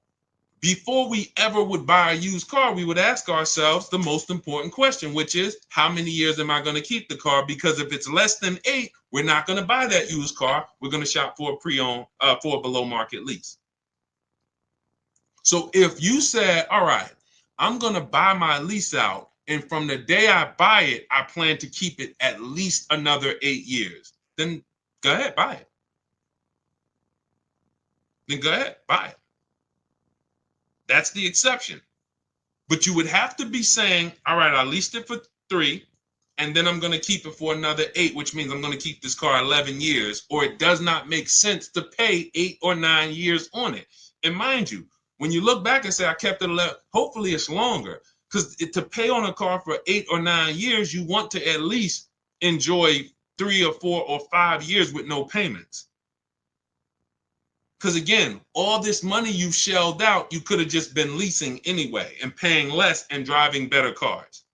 before we ever would buy a used car, we would ask ourselves the most important question, which is, how many years am I going to keep the car? Because if it's less than 8, we're not going to buy that used car. We're going to shop for a pre-owned, for a below market lease. So if you said, all right, I'm going to buy my lease out, and from the day I buy it, I plan to keep it at least another 8 years, then go ahead, buy it. Then go ahead, buy it. That's the exception. But you would have to be saying, all right, I leased it for 3, and then I'm going to keep it for another 8, which means I'm going to keep this car 11 years, or it does not make sense to pay 8 or 9 years on it. And mind you, when you look back and say, I kept it 11, hopefully it's longer, because to pay on a car for 8 or 9 years, you want to at least enjoy 3 or 4 or 5 years with no payments. Because again, all this money you shelled out, you could have just been leasing anyway and paying less and driving better cars.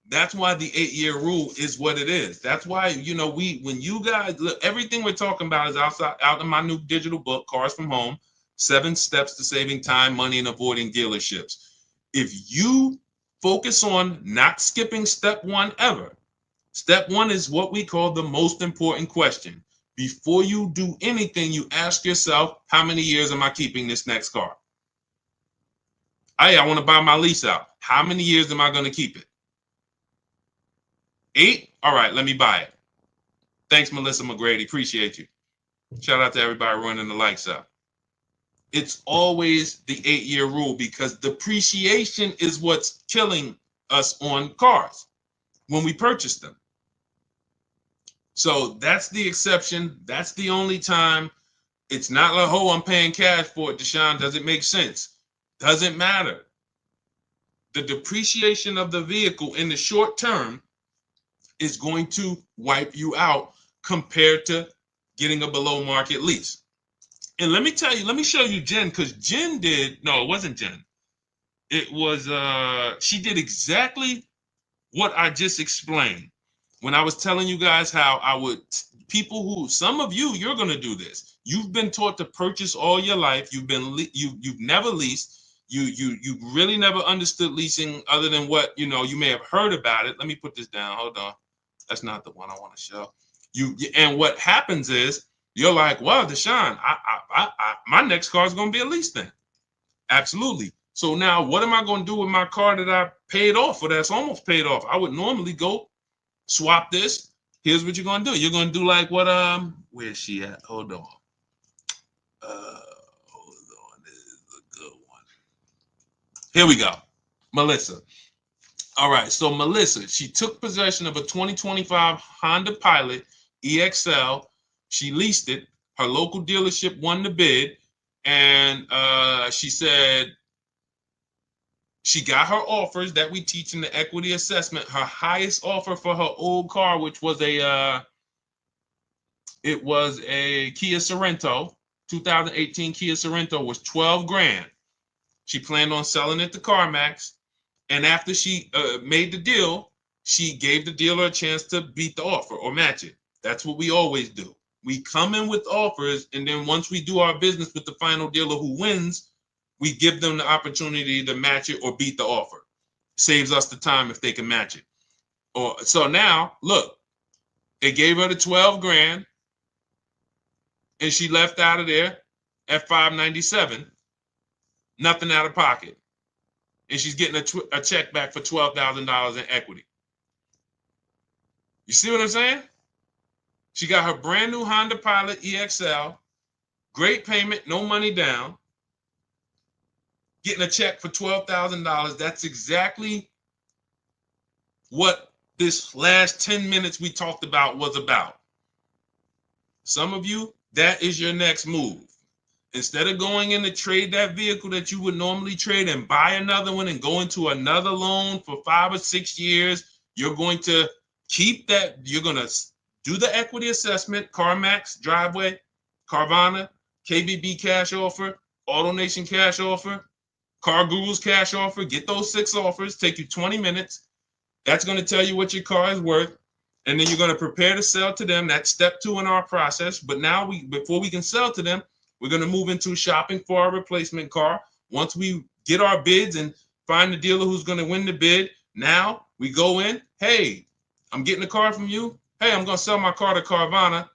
That's why the 8-year rule is what it is. That's why, when you guys look, everything we're talking about is out in my new digital book, Cars from Home, 7 Steps to Saving Time, Money, and Avoiding Dealerships. If you focus on not skipping step 1 ever, step 1 is what we call the most important question. Before you do anything, you ask yourself, how many years am I keeping this next car? Hey, I want to buy my lease out. How many years am I going to keep it? 8? All right, let me buy it. Thanks, Melissa McGrady. Appreciate you. Shout out to everybody running the lights out. It's always the 8-year rule because depreciation is what's killing us on cars when we purchase them. So that's the exception. That's the only time. It's not like, oh, I'm paying cash for it, Deshone. Does it make sense? Doesn't matter. The depreciation of the vehicle in the short term is going to wipe you out compared to getting a below market lease. And let me tell you, let me show you Jen, because Jen did, no, it wasn't Jen. It was, she did exactly what I just explained when I was telling you guys how I would, people who, some of you, you're going to do this. You've been taught to purchase all your life. You've never leased. You really never understood leasing other than what, you may have heard about it. Let me put this down. Hold on. That's not the one I want to show you. And what happens is you're like, well, Deshone, my next car is going to be a lease thing. Absolutely. So now what am I going to do with my car that I paid off or that's almost paid off? I would normally go swap this. Here's what you're going to do. You're going to do like what, where's she at? Hold on. This is a good one. Here we go. Melissa. All right. So Melissa, she took possession of a 2025 Honda Pilot EXL. She leased it. Her local dealership won the bid. And she said she got her offers that we teach in the equity assessment. Her highest offer for her old car, which was a Kia Sorento, 2018 Kia Sorento, was 12 grand. She planned on selling it to CarMax. And after she made the deal, she gave the dealer a chance to beat the offer or match it. That's what we always do. We come in with offers, and then once we do our business with the final dealer who wins, we give them the opportunity to match it or beat the offer. Saves us the time if they can match it. So now, look, they gave her the 12 grand, and she left out of there at $597, nothing out of pocket. And she's getting a check back for $12,000 in equity. You see what I'm saying? She got her brand new Honda Pilot EXL, great payment, no money down, getting a check for $12,000. That's exactly what this last 10 minutes we talked about was about. Some of you, that is your next move. Instead of going in to trade that vehicle that you would normally trade and buy another one and go into another loan for 5 or 6 years, you're going to keep that. You're going to do the equity assessment, CarMax, Driveway, Carvana, KBB cash offer, AutoNation cash offer, Car Guru's cash offer. Get those 6 offers. Take you 20 minutes. That's going to tell you what your car is worth. And then you're going to prepare to sell to them. That's step 2 in our process. But now before we can sell to them, we're going to move into shopping for our replacement car. Once we get our bids and find the dealer who's going to win the bid, now we go in. Hey, I'm getting a car from you. Hey, I'm going to sell my car to Carvana.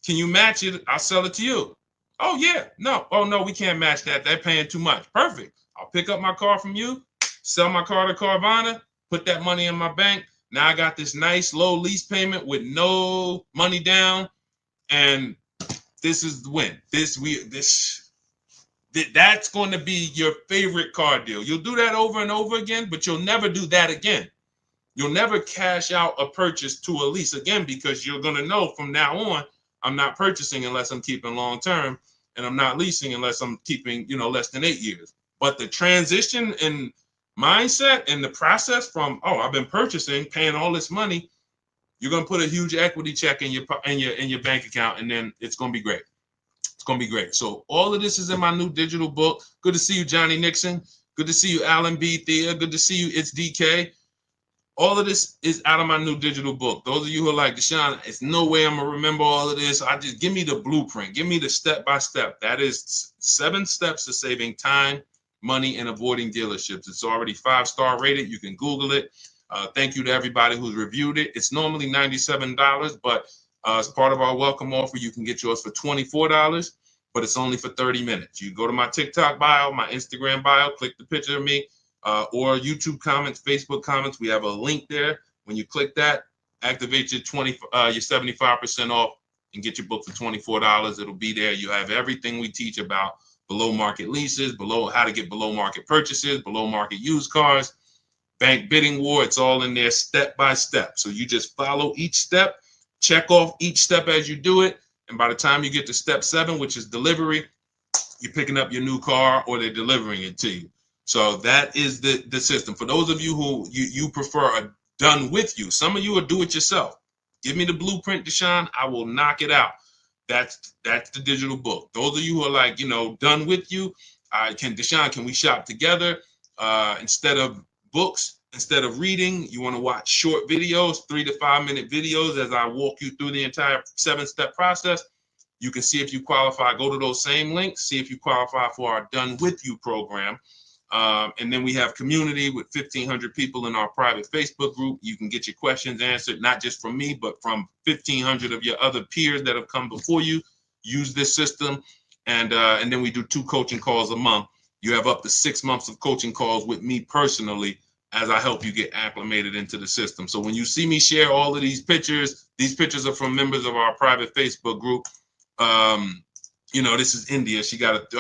Can you match it? I'll sell it to you. Oh, yeah. No. Oh, no, we can't match that. They're paying too much. Perfect. I'll pick up my car from you, sell my car to Carvana, put that money in my bank. Now I got this nice low lease payment with no money down. And this is the win. That's going to be your favorite car deal. You'll do that over and over again, but you'll never do that again. You'll never cash out a purchase to a lease again because you're going to know from now on, I'm not purchasing unless I'm keeping long term, and I'm not leasing unless I'm keeping, less than 8 years. But the transition in mindset and the process from, oh, I've been purchasing, paying all this money, you're going to put a huge equity check in your bank account, and then it's going to be great. It's going to be great. So all of this is in my new digital book. Good to see you, Johnny Nixon. Good to see you, Alan B. Thea. Good to see you, It's DK. All of this is out of my new digital book. Those of you who are like, Deshone, it's no way I'm gonna remember all of this. I just give me the blueprint, give me the step-by-step. That is 7 steps to saving time, money, and avoiding dealerships. It's already 5-star rated. You can Google it. Thank you to everybody who's reviewed it. It's normally $97, but as part of our welcome offer, you can get yours for $24, but it's only for 30 minutes. You go to my TikTok bio, my Instagram bio, click the picture of me, or YouTube comments, Facebook comments. We have a link there. When you click that, activate your 75% off and get your book for $24. It'll be there. You have everything we teach about below market leases, how to get below market purchases, below market used cars, bank bidding war. It's all in there step by step. So you just follow each step, check off each step as you do it. And by the time you get to step 7, which is delivery, you're picking up your new car or they're delivering it to you. So that is the system. For those of you who you prefer a done with you, some of you will do it yourself. Give me the blueprint, Deshone. I will knock it out. That's the digital book. Those of you who are like, done with you, Deshone, can we shop together? Instead of books, instead of reading, you want to watch short videos, 3 to 5 minute videos as I walk you through the entire 7-step process. You can see if you qualify. Go to those same links, see if you qualify for our Done With You program. And then we have community with 1,500 people in our private Facebook group. You can get your questions answered, not just from me, but from 1,500 of your other peers that have come before you. Use this system. And then we do 2 coaching calls a month. You have up to 6 months of coaching calls with me personally as I help you get acclimated into the system. So when you see me share all of these pictures are from members of our private Facebook group. This is India. She got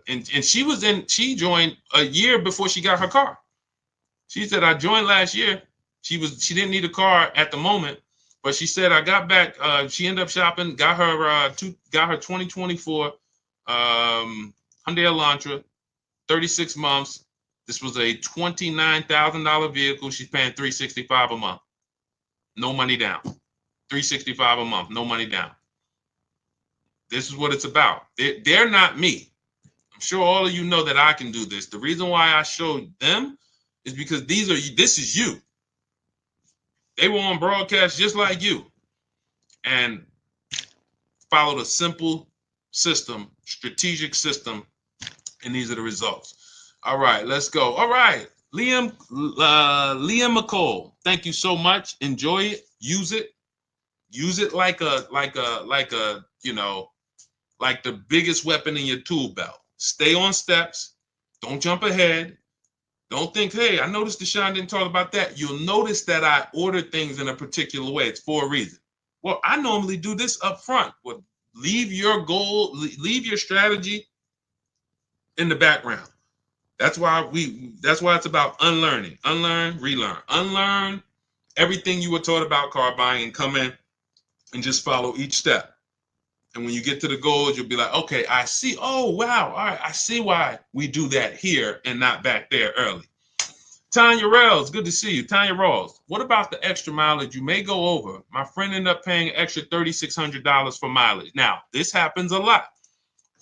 and she joined a year before she got her car. She said, I joined last year. She didn't need a car at the moment, but she said, I got back. She ended up shopping, got her 2024 Hyundai Elantra, 36 months. This was a $29,000 vehicle. She's paying $365 a month. No money down. $365 a month, no money down. This is what it's about. They're not me. I'm sure all of you know that I can do this. The reason why I showed them is because this is you. They were on broadcast just like you and followed a simple system, strategic system, and these are the results. All right, let's go. All right, Liam McCall, thank you so much. Enjoy it. Use it. Use it like the biggest weapon in your tool belt. Stay on steps. Don't jump ahead. Don't think, hey, I noticed Deshone didn't talk about that. You'll notice that I order things in a particular way. It's for a reason. Well, I normally do this up front. Well, leave your goal, leave your strategy in the background. That's why it's about unlearning. Unlearn, relearn. Unlearn everything you were taught about car buying and come in and just follow each step. And when you get to the goals, you'll be like, okay, I see. Oh, wow. All right. I see why we do that here and not back there early. Tanya Rels, good to see you. Tanya Rawls, what about the extra mileage you may go over? My friend ended up paying an extra $3,600 for mileage. Now, this happens a lot.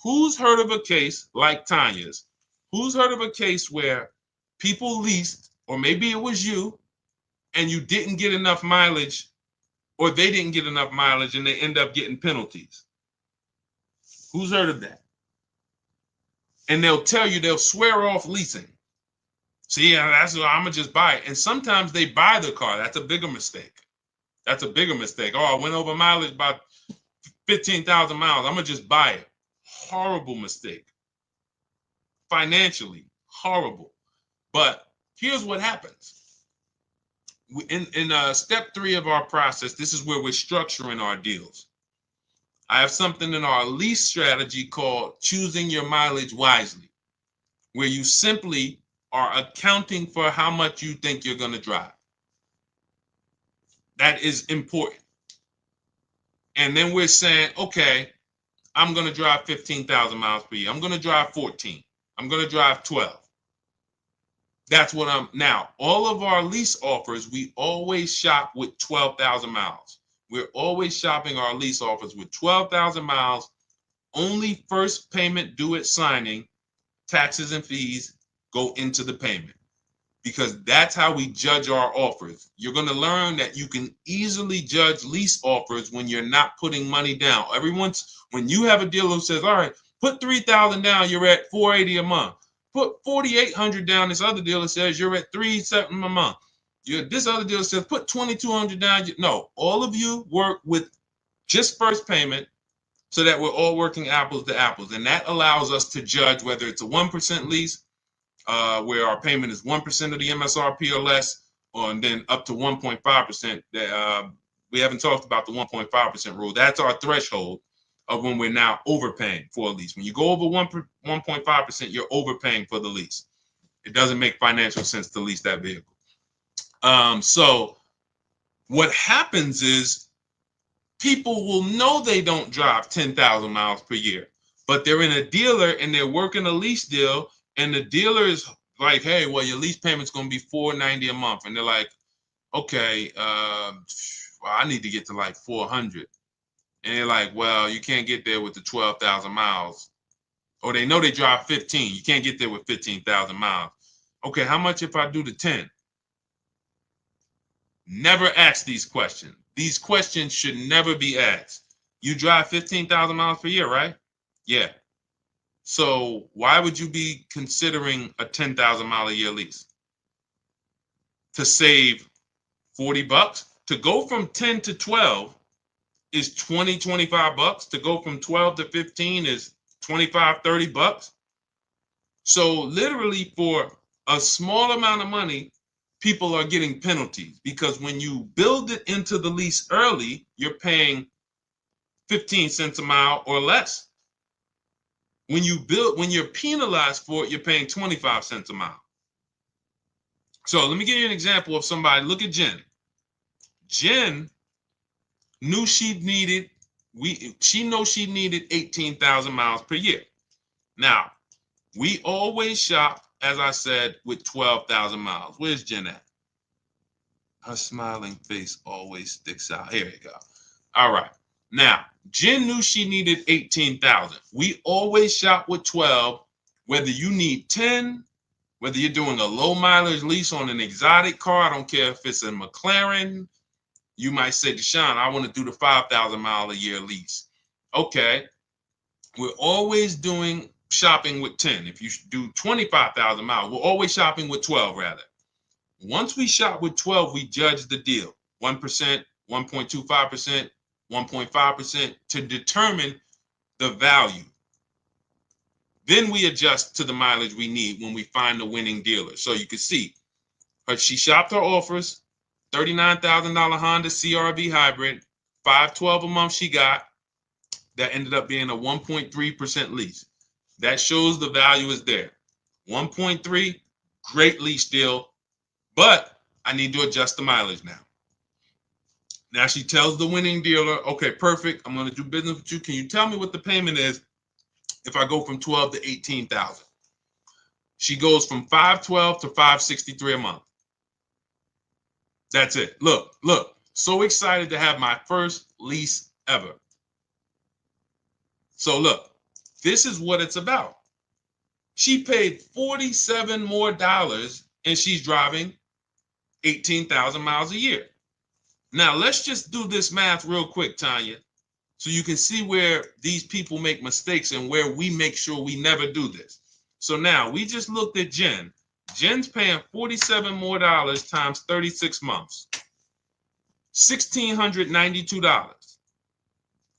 Who's heard of a case like Tanya's? Who's heard of a case where people leased, or maybe it was you, and you didn't get enough mileage, or they didn't get enough mileage, and they end up getting penalties? Who's heard of that? And they'll swear off leasing. See, that's what I'm gonna just buy it. And sometimes they buy the car. That's a bigger mistake. Oh, I went over mileage by 15,000 miles. I'm gonna just buy it. Horrible mistake. Financially, horrible. But here's what happens. In step 3 of our process, this is where we're structuring our deals. I have something in our lease strategy called choosing your mileage wisely, where you simply are accounting for how much you think you're going to drive. That is important. And then we're saying, okay, I'm going to drive 15,000 miles per year. I'm going to drive 14. I'm going to drive 12. That's what now. All of our lease offers, we always shop with 12,000 miles. We're always shopping our lease offers with 12,000 miles, only first payment due at signing, taxes and fees go into the payment. because that's how we judge our offers. You're going to learn that you can easily judge lease offers when you're not putting money down. When you have a dealer who says, all right, put $3,000 down, you're at $480 a month. Put $4,800 down, this other dealer says you're at $3,700 a month. This other dealer says put $2,200 down. No, all of you work with just first payment so that we're all working apples to apples. And that allows us to judge whether it's a 1% lease, where our payment is 1% of the MSRP or less, and then up to 1.5%. We haven't talked about the 1.5% rule. That's our threshold of when we're now overpaying for a lease. When you go over 1.5%, you're overpaying for the lease. It doesn't make financial sense to lease that vehicle. So what happens is people will know they don't drive 10,000 miles per year, but they're in a dealer and they're working a lease deal, and the dealer is like, hey, well, your lease payment's going to be $490 a month. And they're like, okay, well, I need to get to like 400. And they're like, well, you can't get there with the 12,000 miles. Or they know they drive 15. You can't get there with 15,000 miles. Okay, how much if I do the 10? Never ask these questions. These questions should never be asked. You drive 15,000 miles per year, right? Yeah. So why would you be considering a 10,000 mile a year lease? To save $40? To go from 10 to 12 is 20, 25 bucks. To go from 12 to 15 is 25, 30 bucks. So literally for a small amount of money, people are getting penalties, because when you build it into the lease early, you're paying 15 cents a mile or less. When you're penalized for it, you're paying 25 cents a mile. So let me give you an example of somebody. Look at Jen. Jen knew she needed 18,000 miles per year. Now, we always shop, as I said, with 12,000 miles. Where's Jen at? Her smiling face always sticks out. Here you go. All right. Now, Jen knew she needed 18,000. We always shop with 12, whether you need 10, whether you're doing a low mileage lease on an exotic car. I don't care if it's a McLaren. You might say, Deshone, I want to do the 5,000 mile a year lease. Okay. We're always shopping with 10. If you do 25,000 miles, we're always shopping with 12 rather. Once we shop with 12, we judge the deal. 1%, 1.25%, 1.5% to determine the value. Then we adjust to the mileage we need when we find the winning dealer. So you can see, she shopped her offers, $39,000 Honda CR-V hybrid, $512 a month she got. That ended up being a 1.3% lease. That shows the value is there. 1.3, great lease deal, but I need to adjust the mileage now. Now she tells the winning dealer, okay, perfect, I'm going to do business with you. Can you tell me what the payment is if I go from 12 to 18,000? She goes from 512 to 563 a month. That's it. Look, so excited to have my first lease ever. So look, this is what it's about. She paid $47 more and she's driving 18,000 miles a year. Now let's just do this math real quick, Tanya, so you can see where these people make mistakes and where we make sure we never do this. So now we just looked at Jen. Jen's paying $47 more times 36 months, $1,692.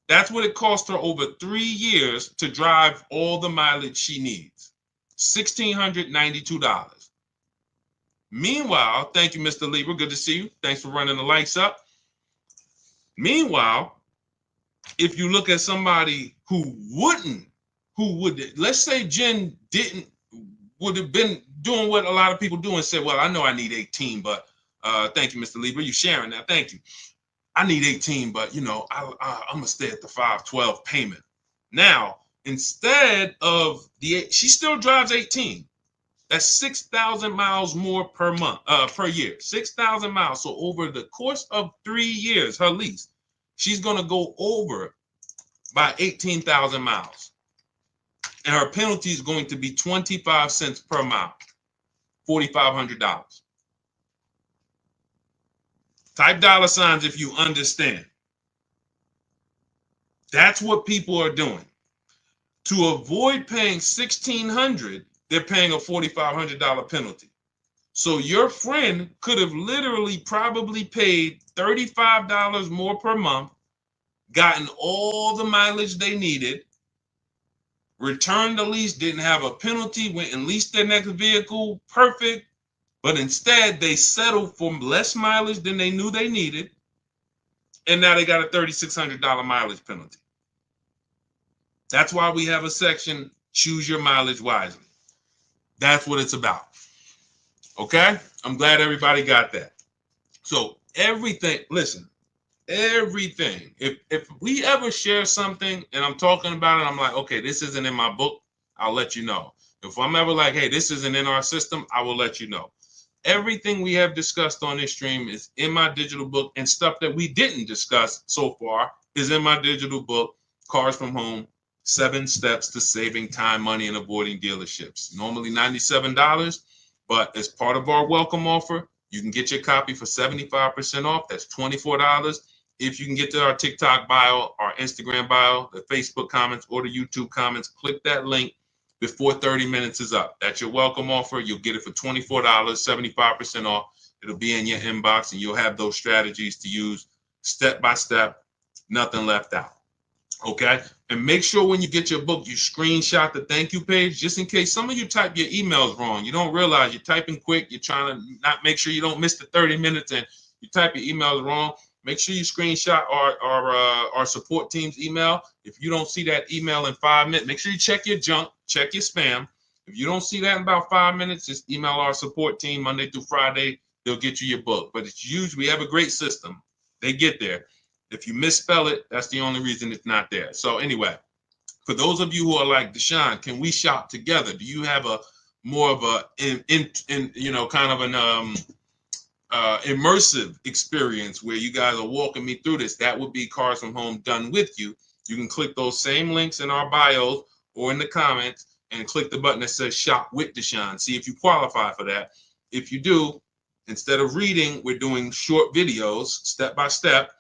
That's what it cost her over 3 years to drive all the mileage she needs, $1,692. Meanwhile, thank you, Mr. Lieber. Good to see you. Thanks for running the lights up. Meanwhile, if you look at somebody let's say Jen would have been doing what a lot of people do and said, well, I know I need 18, but thank you, Mr. Lieber. You sharing that. Thank you. I need 18, but I'm gonna stay at the 512 payment. Now, instead of she still drives 18. That's 6,000 miles more per month, per year, 6,000 miles. So over the course of 3 years, her lease, she's gonna go over by 18,000 miles, and her penalty is going to be 25 cents per mile. $4,500. Type dollar signs if you understand. That's what people are doing. To avoid paying $1,600, they're paying a $4,500 penalty. So your friend could have literally probably paid $35 more per month, gotten all the mileage they needed, returned the lease, didn't have a penalty, went and leased their next vehicle, perfect. But instead, they settled for less mileage than they knew they needed. And now they got a $3,600 mileage penalty. That's why we have a section, choose your mileage wisely. That's what it's about. Okay? I'm glad everybody got that. So everything, listen, everything. If we ever share something and I'm talking about it, I'm like, okay, this isn't in my book, I'll let you know. If I'm ever like, hey, this isn't in our system, I will let you know. Everything we have discussed on this stream is in my digital book, and stuff that we didn't discuss so far is in my digital book, Cars from Home, 7 Steps to Saving Time, Money, and Avoiding Dealerships. Normally $97, but as part of our welcome offer, you can get your copy for 75% off. That's $24. If you can get to our TikTok bio, our Instagram bio, the Facebook comments, or the YouTube comments, click that link before 30 minutes is up. That's your welcome offer. You'll get it for $24, 75% off. It'll be in your inbox, and you'll have those strategies to use step by step, nothing left out. Okay? And make sure when you get your book, you screenshot the thank you page, just in case some of you type your emails wrong. You don't realize you're typing quick. You're trying to not make sure you don't miss the 30 minutes, and you type your emails wrong. Make sure you screenshot our support team's email. If you don't see that email in 5 minutes, make sure you check your junk, check your spam. If you don't see that in about 5 minutes, just email our support team Monday through Friday. They'll get you your book. But it's usually, we have a great system. They get there. If you misspell it, that's the only reason it's not there. So anyway, for those of you who are like, Deshone, can we shop together? Do you have a more of a kind of an immersive experience where you guys are walking me through this? That would be Cars from Home done with you. You can click those same links in our bios or in the comments and click the button that says shop with Deshone. See if you qualify for that. If you do, instead of reading, we're doing short videos, step by step,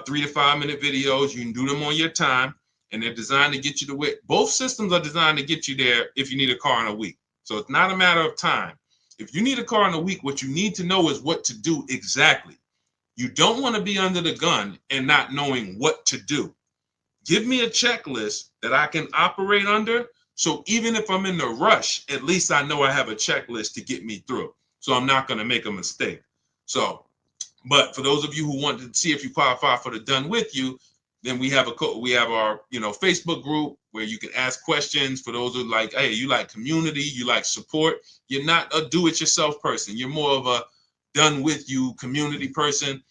3 to 5 minute videos. You can do them on your time, and they're designed to get you to where both systems are designed to get you there if you need a car in a week. So it's not a matter of time. If you need a car in a week, what you need to know is what to do exactly. You don't want to be under the gun and not knowing what to do. Give me a checklist that I can operate under. So even if I'm in the rush, at least I know I have a checklist to get me through. So I'm not going to make a mistake. So, but for those of you who want to see if you qualify for the done with you, then we have our Facebook group where you can ask questions. For those who like, hey, you like community, you like support. You're not a do-it-yourself person. You're more of a done with you community person.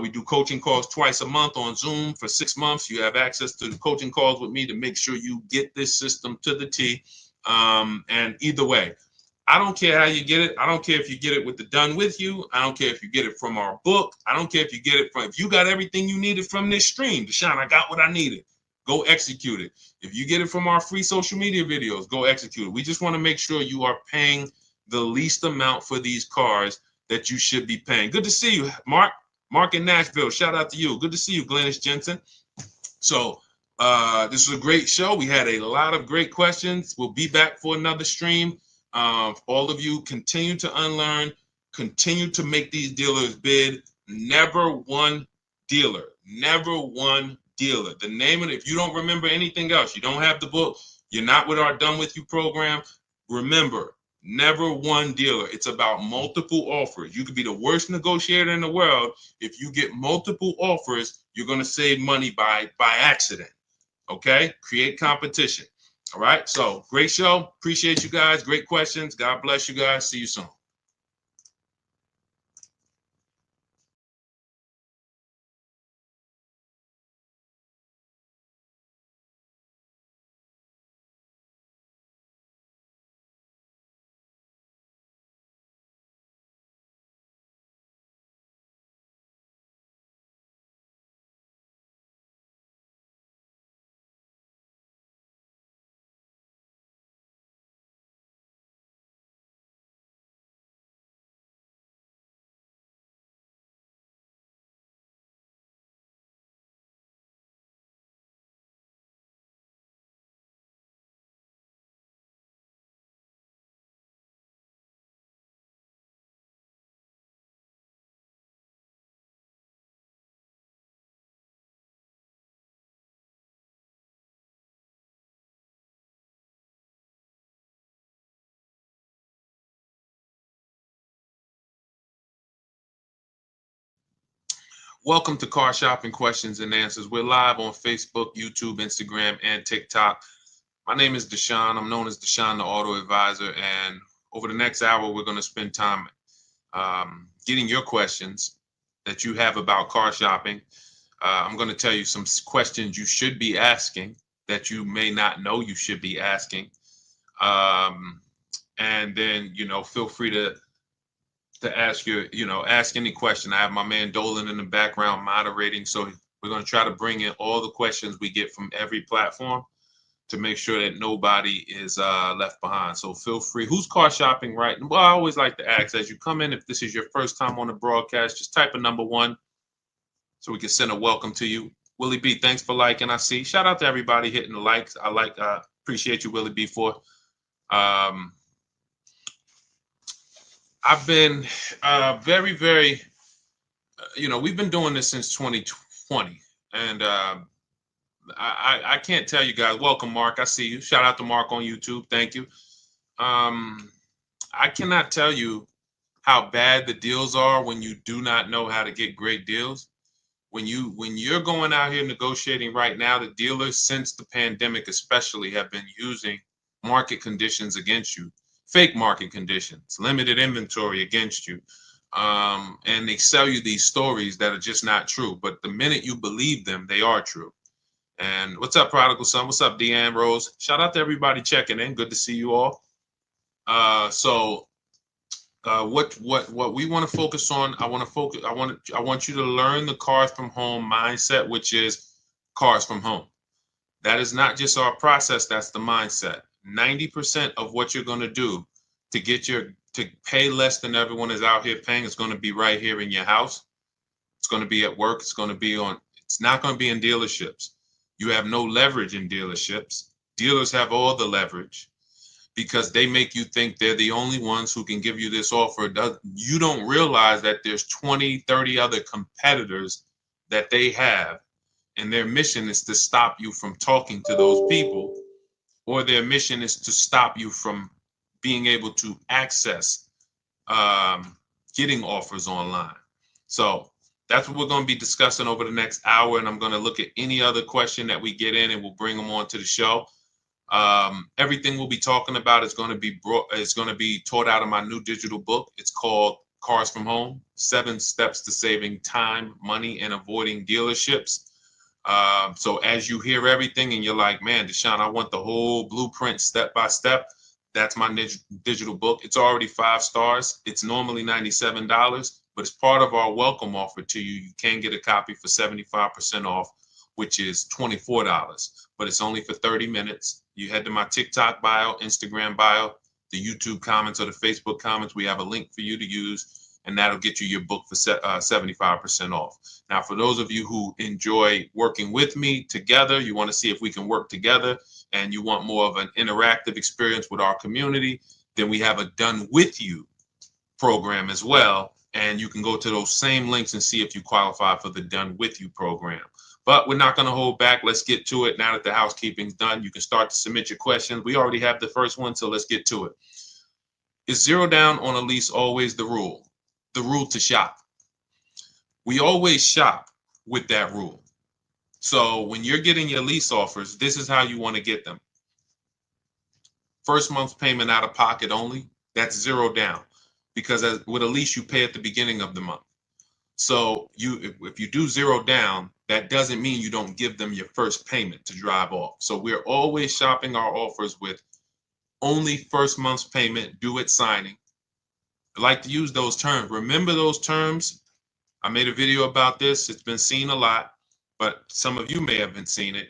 We do coaching calls twice a month on Zoom for 6 months. You have access to the coaching calls with me to make sure you get this system to the T. And either way, I don't care how you get it. I don't care if you get it with the done with you. I don't care if you get it from our book. I don't care if you get it from, if you got everything you needed from this stream, Deshone, I got what I needed. Go execute it. If you get it from our free social media videos, go execute it. We just want to make sure you are paying the least amount for these cars that you should be paying. Good to see you, Mark. Mark in Nashville. Shout out to you. Good to see you, Glennis Jensen. So this was a great show. We had a lot of great questions. We'll be back for another stream. All of you continue to unlearn, continue to make these dealers bid. Never one dealer, never one dealer. The name of it, if you don't remember anything else, you don't have the book, you're not with our Done With You program, remember, never one dealer. It's about multiple offers. You could be the worst negotiator in the world. If you get multiple offers, you're going to save money by accident. Okay? Create competition. All right. So great show. Appreciate you guys. Great questions. God bless you guys. See you soon. Welcome to Car Shopping Questions and Answers. We're live on Facebook, YouTube, Instagram, and TikTok. My name is Deshone. I'm known as Deshone, the Auto Advisor. And over the next hour, we're going to spend time getting your questions that you have about car shopping. I'm going to tell you some questions you should be asking that you may not know you should be asking. And then, feel free to ask ask any question. I have my man Dolan in the background moderating. So we're going to try to bring in all the questions we get from every platform to make sure that nobody is left behind. So feel free. Who's car shopping, right? Well, I always like to ask as you come in, if this is your first time on the broadcast, just type a number 1 so we can send a welcome to you. Willie B, thanks for liking. I see. Shout out to everybody hitting the likes. I appreciate you, Willie B, for. I've been very, very, we've been doing this since 2020. And I can't tell you guys. Welcome, Mark. I see you. Shout out to Mark on YouTube. Thank you. I cannot tell you how bad the deals are when you do not know how to get great deals. When you're going out here negotiating right now, the dealers, since the pandemic especially, have been using market conditions against you. Fake market conditions, limited inventory against you. And they sell you these stories that are just not true. But the minute you believe them, they are true. And what's up, Prodigal Son? What's up, Deanne Rose? Shout out to everybody checking in. Good to see you all. What we want to focus on, I want you to learn the cars from home mindset, which is cars from home. That is not just our process, that's the mindset. 90% of what you're going to do to pay less than everyone is out here paying is going to be right here in your house. It's going to be at work. It's not going to be in dealerships. You have no leverage in dealerships. Dealers have all the leverage because they make you think they're the only ones who can give you this offer. You don't realize that there's 20, 30 other competitors that they have, and their mission is to stop you from talking to those people, or their mission is to stop you from being able to access getting offers online. So that's what we're going to be discussing over the next hour, and I'm going to look at any other question that we get in, and we'll bring them on to the show. Everything we'll be talking about is going to be taught out of my new digital book. It's called Cars from Home: 7 Steps to Saving Time, Money, and Avoiding Dealerships. So as you hear everything and you're like, man, Deshone, I want the whole blueprint step by step, that's my digital book. It's already 5 stars. It's normally $97, but it's part of our welcome offer to you. You can get a copy for 75% off, which is $24, but it's only for 30 minutes. You head to my TikTok bio, Instagram bio, the YouTube comments, or the Facebook comments. We have a link for you to use, and that'll get you your book for 75% off. Now, for those of you who enjoy working with me together, you want to see if we can work together, and you want more of an interactive experience with our community, then we have a Done With You program as well. And you can go to those same links and see if you qualify for the Done With You program. But we're not going to hold back. Let's get to it. Now that the housekeeping's done, you can start to submit your questions. We already have the first one, so let's get to it. Is 0 down on a lease always the rule? The rule to shop. We always shop with that rule. So when you're getting your lease offers, this is how you want to get them. First month's payment out of pocket only, that's 0 down. Because with a lease, you pay at the beginning of the month. So if you do 0 down, that doesn't mean you don't give them your first payment to drive off. So we're always shopping our offers with only first month's payment due at signing. I like to use those terms. Remember those terms. I made a video about this. It's been seen a lot, but some of you may haven't seen it.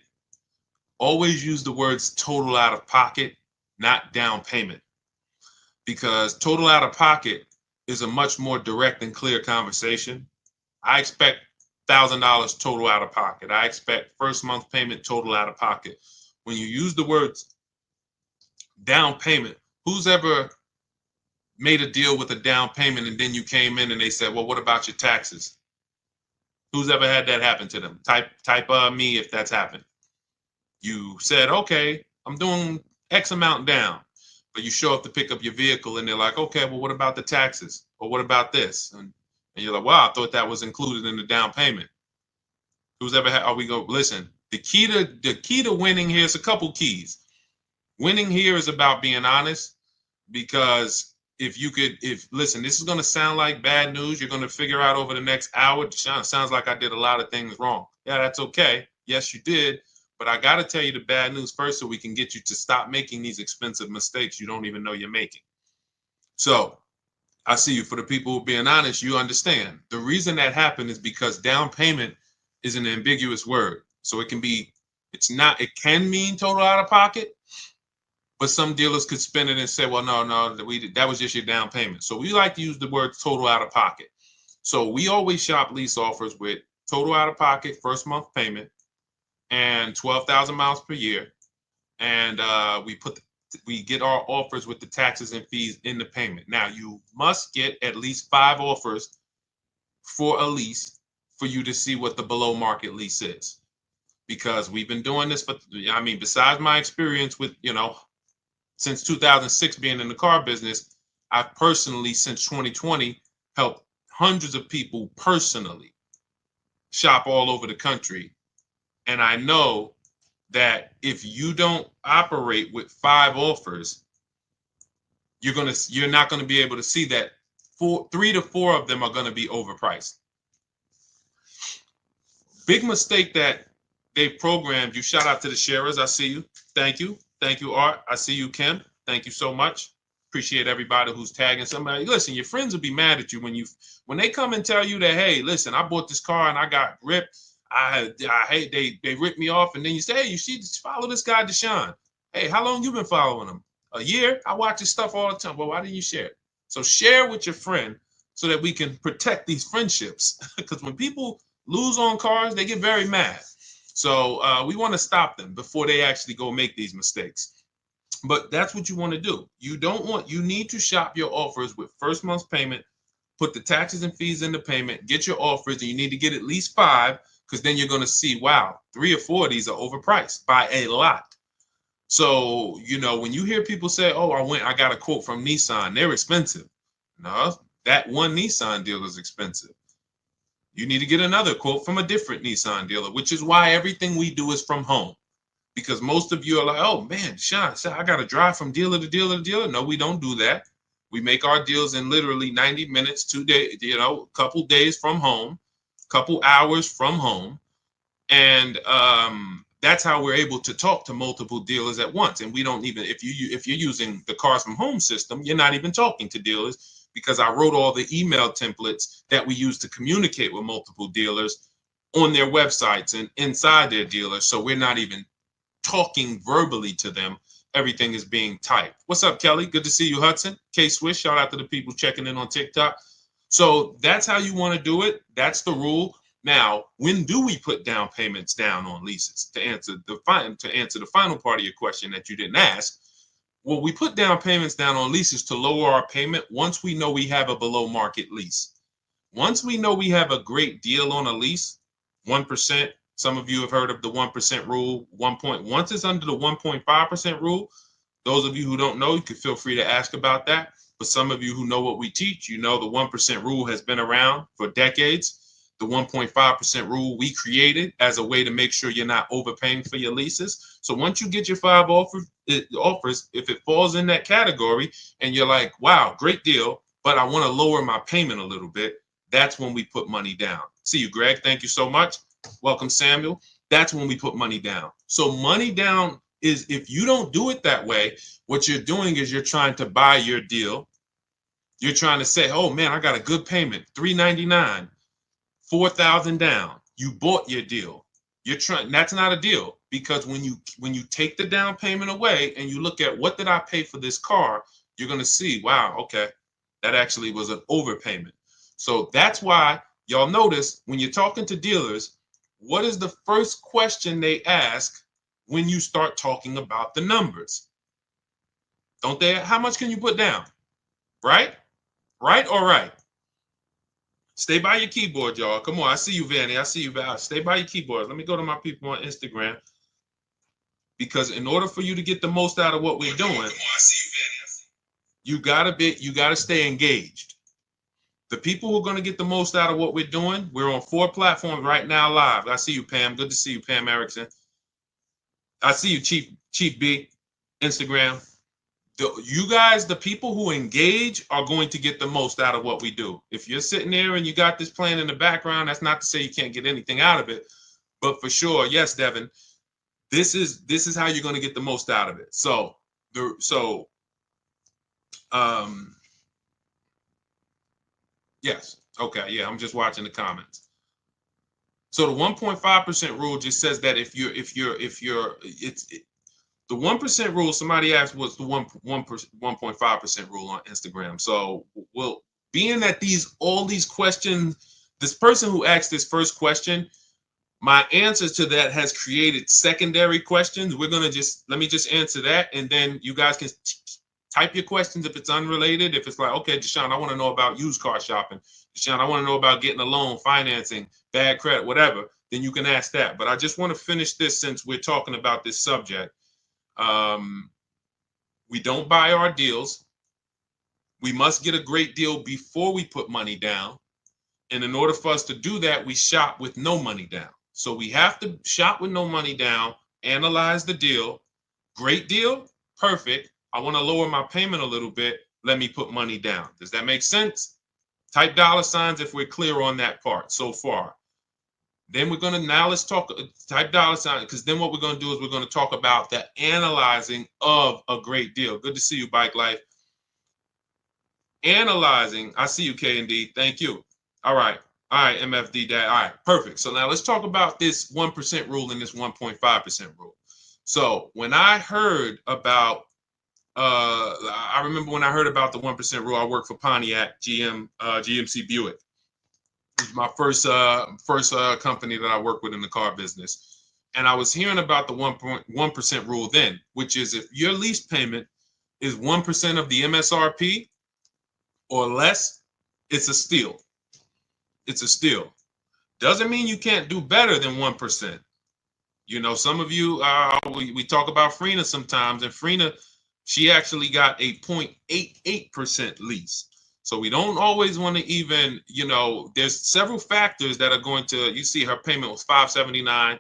Always use the words total out of pocket, not down payment, because total out of pocket is a much more direct and clear conversation. I expect $1,000 total out of pocket. I expect first month payment total out of pocket. When you use the words down payment, who's ever made a deal with a down payment and then you came in and they said, well, what about your taxes? Who's ever had that happen to them? Type me if that's happened. You said, okay, I'm doing X amount down, but you show up to pick up your vehicle and they're like, okay, well, what about the taxes? Or what about this? And And you're like, wow, I thought that was included in the down payment. Who's ever had, are we go, listen, the key to winning here is a couple keys. Winning here is about being honest, because listen, this is going to sound like bad news. You're going to figure out over the next hour, Deshone, sounds like I did a lot of things wrong. Yeah, that's okay. Yes, you did. But I got to tell you the bad news first so we can get you to stop making these expensive mistakes you don't even know you're making. So I see you. For the people who are being honest, you understand. The reason that happened is because down payment is an ambiguous word. So it can can mean total out of pocket, but some dealers could spin it and say, well, no, that was just your down payment. So we like to use the word total out of pocket. So we always shop lease offers with total out of pocket, first month payment, and 12,000 miles per year. And we get our offers with the taxes and fees in the payment. Now, you must get at least 5 offers for a lease for you to see what the below market lease is. Because we've been doing this besides my experience with, since 2006 being in the car business, I've personally, since 2020, helped hundreds of people personally shop all over the country. And I know that if you don't operate with 5 offers, you're not going to be able to see that 3 to 4 of them are going to be overpriced. Big mistake that they've programmed you. Shout out to the sharers. I see you. Thank you. Thank you, Art. I see you, Kim. Thank you so much. Appreciate everybody who's tagging somebody. Listen, your friends will be mad at you when they come and tell you that, hey, listen, I bought this car and I got ripped. I hate they ripped me off, and then you say, hey, you should follow this guy Deshone. Hey, how long you been following him? A year? I watch his stuff all the time. Well, why didn't you share it? So share with your friend so that we can protect these friendships. Because when people lose on cars, they get very mad. So we want to stop them before they actually go make these mistakes. But that's what you want to do. You need to shop your offers with first month's payment, put the taxes and fees in the payment, get your offers, and you need to get at least 5, because then you're going to see, wow, 3 or 4 of these are overpriced by a lot. So, when you hear people say, oh, I got a quote from Nissan, they're expensive. No, that one Nissan dealer is expensive. You need to get another quote from a different Nissan dealer, which is why everything we do is from home. Because most of you are like, oh man, Sean, I got to drive from dealer to dealer to dealer. No, we don't do that. We make our deals in literally 90 minutes, 2 days, a couple days from home, couple hours from home. And that's how we're able to talk to multiple dealers at once. And we don't even, if you're using the Cars from Home system, you're not even talking to dealers, because I wrote all the email templates that we use to communicate with multiple dealers on their websites and inside their dealers. So we're not even talking verbally to them. Everything is being typed. What's up, Kelly? Good to see you, Hudson. K Swish, shout out to the people checking in on TikTok. So that's how you want to do it. That's the rule. Now, when do we put down payments down on leases? To answer the final part of your question that you didn't ask, well, we put down payments down on leases to lower our payment once we know we have a below market lease. Once we know we have a great deal on a lease, 1%. Some of you have heard of the 1% rule. Once it's under the 1.5% rule, those of you who don't know, you can feel free to ask about that. But some of you who know what we teach, the 1% rule has been around for decades. The 1.5% rule we created as a way to make sure you're not overpaying for your leases. So once you get your 5 offers, if it falls in that category and you're like, wow, great deal, but I want to lower my payment a little bit, that's when we put money down. See you, Greg. Thank you so much. Welcome, Samuel. That's when we put money down. So money down is, if you don't do it that way, what you're doing is you're trying to buy your deal. You're trying to say, oh man, I got a good payment, $399, $4,000 down. You bought your deal. That's not a deal, because when you take the down payment away and you look at what did I pay for this car, you're going to see, wow, okay, that actually was an overpayment. So that's why y'all notice when you're talking to dealers, what is the first question they ask when you start talking about the numbers? Don't they? How much can you put down? Right? Right or right? Stay by your keyboard, y'all. Come on. I see you, Vanny. I see you, Val. Stay by your keyboard. Let me go to my people on Instagram. Because in order for you to get the most out of what we're doing, you gotta stay engaged. The people who are going to get the most out of what we're doing, we're on 4 platforms right now live. I see you, Pam. Good to see you, Pam Erickson. I see you, Chief B, Instagram. You guys, the people who engage are going to get the most out of what we do. If you're sitting there and you got this playing in the background, that's not to say you can't get anything out of it. But for sure, yes, Devin, this is how you're going to get the most out of it. Yes. Okay. Yeah. I'm just watching the comments. So the 1.5% rule just says that if you're the 1% rule. Somebody asked what's the 1.5% rule on Instagram. So being that all these questions, this person who asked this first question, my answers to that has created secondary questions. Let me just answer that, and then you guys can type your questions if it's unrelated. If it's like, okay, Deshone, I want to know about used car shopping. Deshone, I want to know about getting a loan, financing, bad credit, whatever. Then you can ask that. But I just want to finish this since we're talking about this subject. We don't buy our deals. We must get a great deal before we put money down. And in order for us to do that, we shop with no money down. So we have to shop with no money down, analyze the deal. Great deal, perfect. I want to lower my payment a little bit. Let me put money down. Does that make sense? Type $ if we're clear on that part so far. Then we're going to, now let's talk, type $, because then what we're going to do is we're going to talk about the analyzing of a great deal. Good to see you, Bike Life. Analyzing, I see you, K&D. Thank you. All right, MFD Dad. All right, perfect. So now let's talk about this 1% rule and this 1.5% rule. So when I heard about, I remember when I heard about the 1% rule, I worked for Pontiac GMC Buick. It was my first company that I worked with in the car business. And I was hearing about the 1% rule then, which is if your lease payment is 1% of the MSRP or less, it's a steal. It's a steal. Doesn't mean you can't do better than 1%. You know, some of you, we talk about Frina sometimes, and Frina, she actually got a 0.88% lease. So we don't always want to even, you know, there's several factors that are going to, you see her payment was $579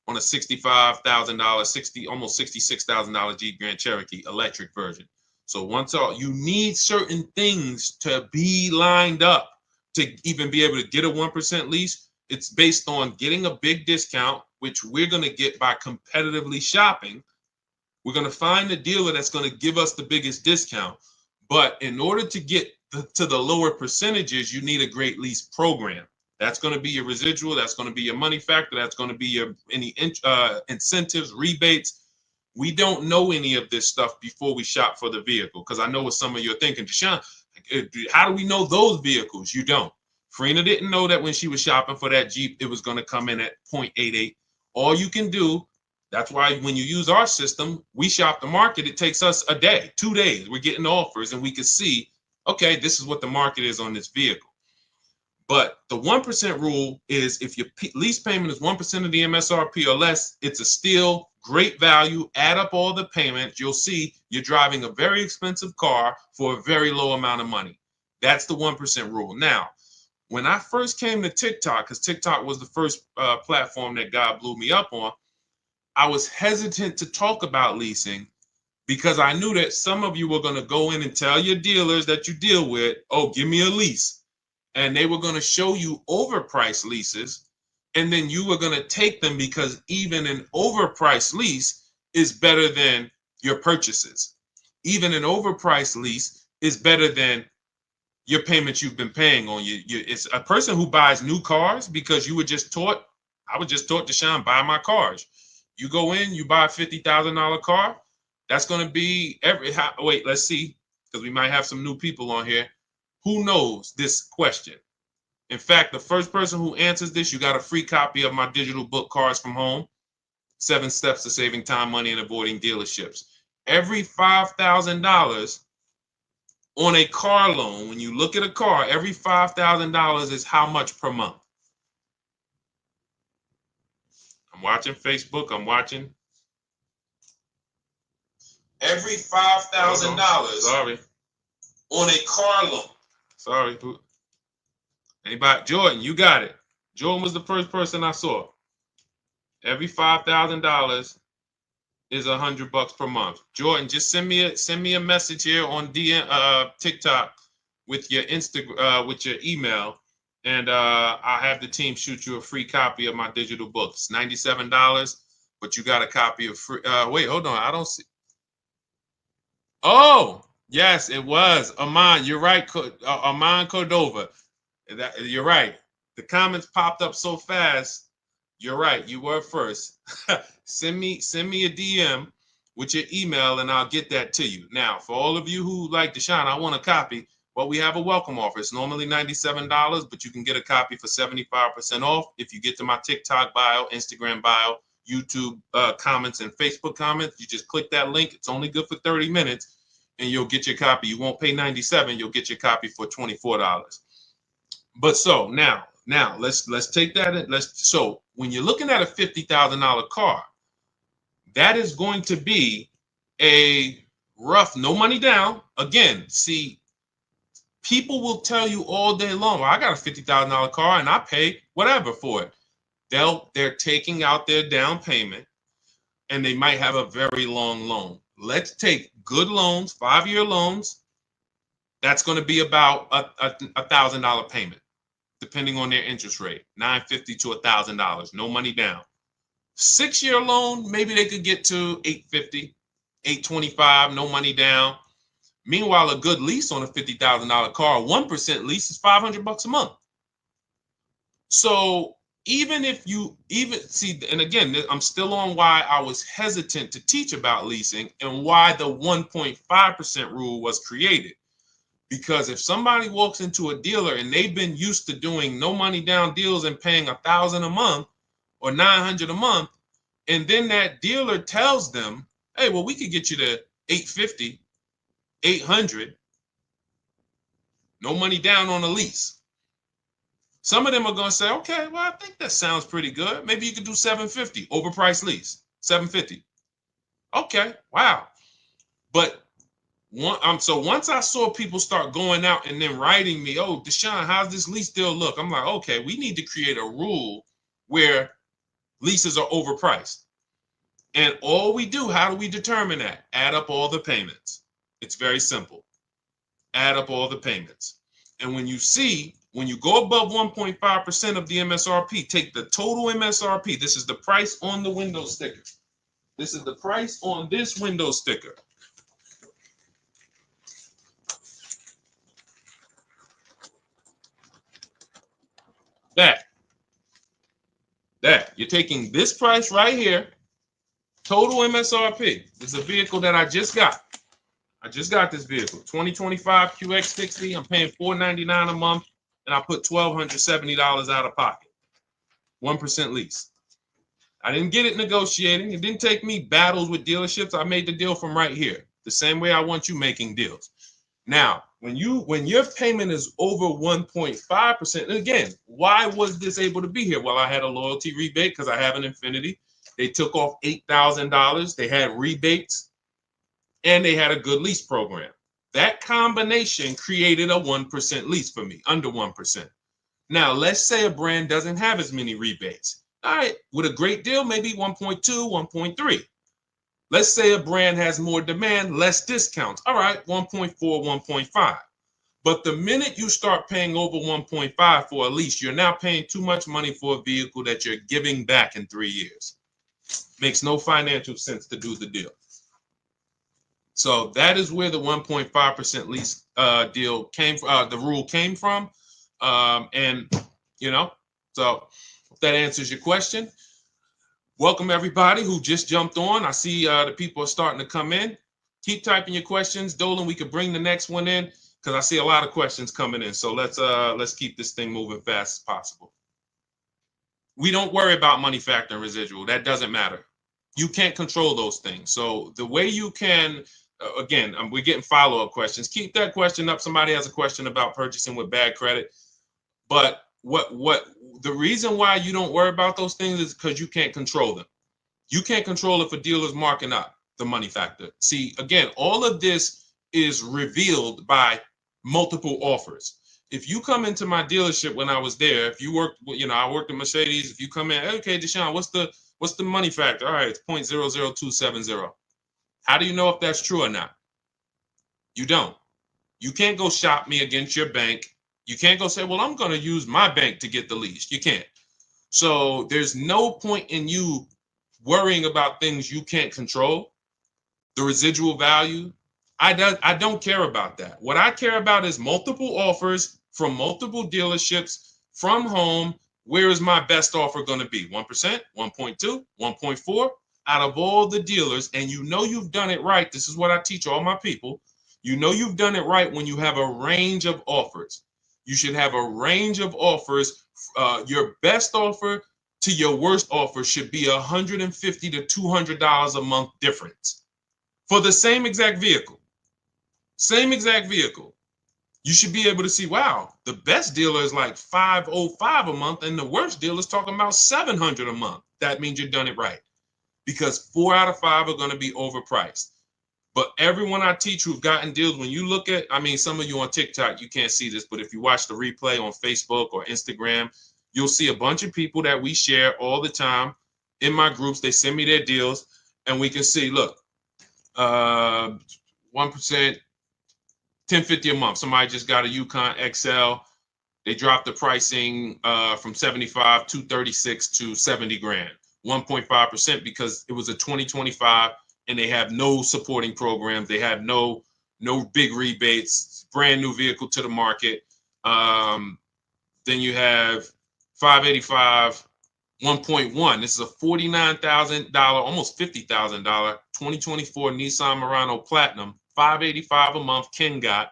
on a $65,000, almost $66,000 Jeep Grand Cherokee electric version. So you need certain things to be lined up to even be able to get a 1% lease. It's based on getting a big discount, which we're going to get by competitively shopping. We're going to find the dealer that's going to give us the biggest discount. But in order to get to the lower percentages, you need a great lease program. That's going to be your residual. That's going to be your money factor. That's going to be your any incentives, rebates. We don't know any of this stuff before we shop for the vehicle, because I know what some of you are thinking. Deshone, how do we know those vehicles? You don't. Frina didn't know that when she was shopping for that Jeep, it was going to come in at 0.88. All you can do, that's why when you use our system, we shop the market. It takes us a day, 2 days. We're getting offers and we can see, okay, this is what the market is on this vehicle. But the 1% rule is if your lease payment is 1% of the MSRP or less, it's a steal, great value. Add up all the payments. You'll see you're driving a very expensive car for a very low amount of money. That's the 1% rule. Now, when I first came to TikTok, because TikTok was the first platform that God blew me up on, I was hesitant to talk about leasing because I knew that some of you were going to go in and tell your dealers that you deal with, oh, give me a lease. And they were going to show you overpriced leases. And then you were going to take them because even an overpriced lease is better than your purchases. Even an overpriced lease is better than your payments you've been paying on it's a person who buys new cars because you were just taught, I was just taught, Deshone, buy my cars. You go in, you buy a $50,000 car. That's going to be wait, let's see, because we might have some new people on here. Who knows this question? In fact, the first person who answers this, you got a free copy of my digital book, Cars from Home, 7 Steps to Saving Time, Money, and Avoiding Dealerships. Every $5,000 on a car loan, when you look at a car, every $5,000 is how much per month? I'm watching Facebook. I'm watching. Every $5,000 on a car loan. Sorry. Anybody? Jordan, you got it. Jordan was the first person I saw. Every $5,000 is $100 per month. Jordan, just send me a message here on TikTok with your with your email, and I'll have the team shoot you a free copy of my digital book. It's $97, but you got a copy of free. Wait, hold on. I don't see. Oh, yes, it was Aman. You're right, Aman Cordova. You're right. The comments popped up so fast. You're right. You were first. send me a DM with your email, and I'll get that to you. Now, for all of you who like Deshone, I want a copy. Well, we have a welcome offer. It's normally $97, but you can get a copy for 75% off if you get to my TikTok bio, Instagram bio, YouTube comments, and Facebook comments. You just click that link. It's only good for 30 minutes, and you'll get your copy. You won't pay $97. You'll get your copy for $24. But so now let's take that. So when you're looking at a $50,000 car, that is going to be a rough, no money down. Again, see, people will tell you all day long, well, I got a $50,000 car and I pay whatever for it. They're taking out their down payment, and they might have a very long loan. Let's take good loans, 5-year loans. That's going to be about a $1,000 payment, depending on their interest rate, $950 to $1,000, no money down. 6-year loan, maybe they could get to $850, $825, no money down. Meanwhile, a good lease on a $50,000 car, 1% lease is $500 a month. So even if you see, and again, I'm still on why I was hesitant to teach about leasing and why the 1.5% rule was created. Because if somebody walks into a dealer and they've been used to doing no money down deals and paying $1,000 a month or $900 a month, and then that dealer tells them, hey, well, we could get you to $850, $800, no money down on a lease. Some of them are going to say, okay, well, I think that sounds pretty good. Maybe you could do $750, overpriced lease, $750. Okay, wow. But so once I saw people start going out and then writing me, oh, Deshone, how's this lease deal look? I'm like, okay, we need to create a rule where leases are overpriced. And all we do, how do we determine that? Add up all the payments. It's very simple. Add up all the payments. And when you go above 1.5% of the MSRP, take the total MSRP. This is the price on the window sticker. This is the price on this window sticker. That you're taking this price right here, total MSRP. This is a vehicle that I just got. I just got this vehicle, 2025 QX60. I'm paying $499 a month, and I put $1,270 out of pocket. 1% lease. I didn't get it negotiating. It didn't take me battles with dealerships. I made the deal from right here, the same way I want you making deals. Now, when your payment is over 1.5%, and again, why was this able to be here? Well, I had a loyalty rebate because I have an Infiniti. They took off $8,000. They had rebates, and they had a good lease program. That combination created a 1% lease for me, under 1%. Now, let's say a brand doesn't have as many rebates. All right, with a great deal, maybe 1.2, 1.3. Let's say a brand has more demand, less discounts. All right, 1.4, 1.5. But the minute you start paying over 1.5 for a lease, you're now paying too much money for a vehicle that you're giving back in 3 years. Makes no financial sense to do the deal. So that is where the 1.5% lease deal came from, the rule came from. And, so if that answers your question. Welcome everybody who just jumped on. I see the people are starting to come in. Keep typing your questions. Dolan, we could bring the next one in because I see a lot of questions coming in. So let's keep this thing moving fast as possible. We don't worry about money factor and residual. That doesn't matter. You can't control those things. So the way you can, again, we're getting follow-up questions. Keep that question up. Somebody has a question about purchasing with bad credit. But what the reason why you don't worry about those things is because you can't control them. You can't control if a dealer's marking up the money factor. See, again, all of this is revealed by multiple offers. If you come into my dealership when I was there, if you worked, I worked at Mercedes. If you come in, okay, Deshone, what's the money factor? All right, it's 0.00270. How do you know if that's true or not? You don't. You can't go shop me against your bank. You can't go say, well, I'm going to use my bank to get the lease. You can't. So there's no point in you worrying about things you can't control. The residual value, I don't care about that. What I care about is multiple offers from multiple dealerships from home. Where is my best offer going to be? 1%, 1.2, 1.4 out of all the dealers. And you know you've done it right. This is what I teach all my people. You know you've done it right when you have a range of offers. You should have a range of offers. Your best offer to your worst offer should be $150 to $200 a month difference for the same exact vehicle. Same exact vehicle. You should be able to see, wow, the best dealer is like $505 a month, and the worst dealer is talking about $700 a month. That means you've done it right, because 4 out of 5 are going to be overpriced. But everyone I teach who've gotten deals, when you look at, some of you on TikTok, you can't see this, but if you watch the replay on Facebook or Instagram, you'll see a bunch of people that we share all the time in my groups. They send me their deals, and we can see, look, 1%, $10.50 a month. Somebody just got a Yukon XL. They dropped the pricing from 75 to 36 to 70 grand, 1.5%, because it was a 2025 and they have no supporting programs. They have no big rebates, brand new vehicle to the market. Then you have 585, 1.1. This is a $49,000, almost $50,000 2024 Nissan Murano Platinum, 585 a month. Ken got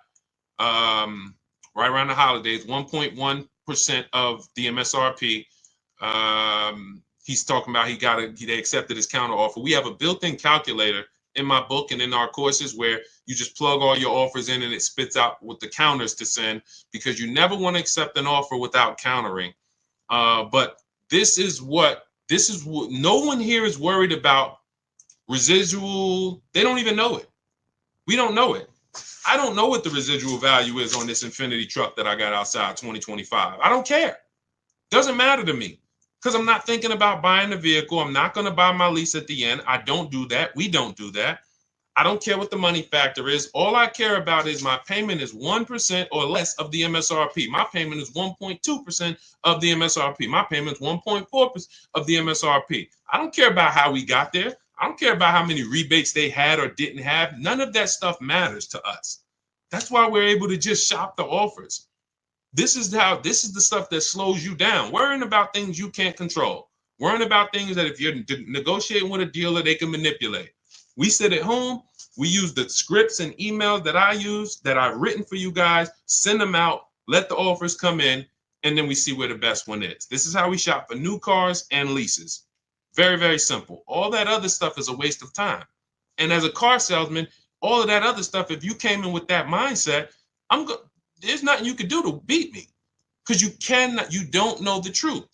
right around the holidays, 1.1% of the MSRP. He's talking about they accepted his counter offer. We have a built-in calculator in my book and in our courses where you just plug all your offers in and it spits out with the counters to send, because you never want to accept an offer without countering. But this is what no one here is worried about. Residual, they don't even know it. We don't know it. I don't know what the residual value is on this Infiniti truck that I got outside 2025. I don't care. Doesn't matter to me, because I'm not thinking about buying the vehicle. I'm not going to buy my lease at the end. I don't do that. We don't do that. I don't care what the money factor is. All I care about is my payment is 1% or less of the MSRP. My payment is 1.2% of the MSRP. My payment is 1.4% of the MSRP. I don't care about how we got there. I don't care about how many rebates they had or didn't have. None of that stuff matters to us. That's why we're able to just shop the offers. This is the stuff that slows you down. Worrying about things you can't control. Worrying about things that if you're negotiating with a dealer, they can manipulate. We sit at home. We use the scripts and emails that I use, that I've written for you guys, send them out, let the offers come in, and then we see where the best one is. This is how we shop for new cars and leases. Very, very simple. All that other stuff is a waste of time. And as a car salesman, all of that other stuff, if you came in with that mindset, there's nothing you could do to beat me, because you don't know the truth.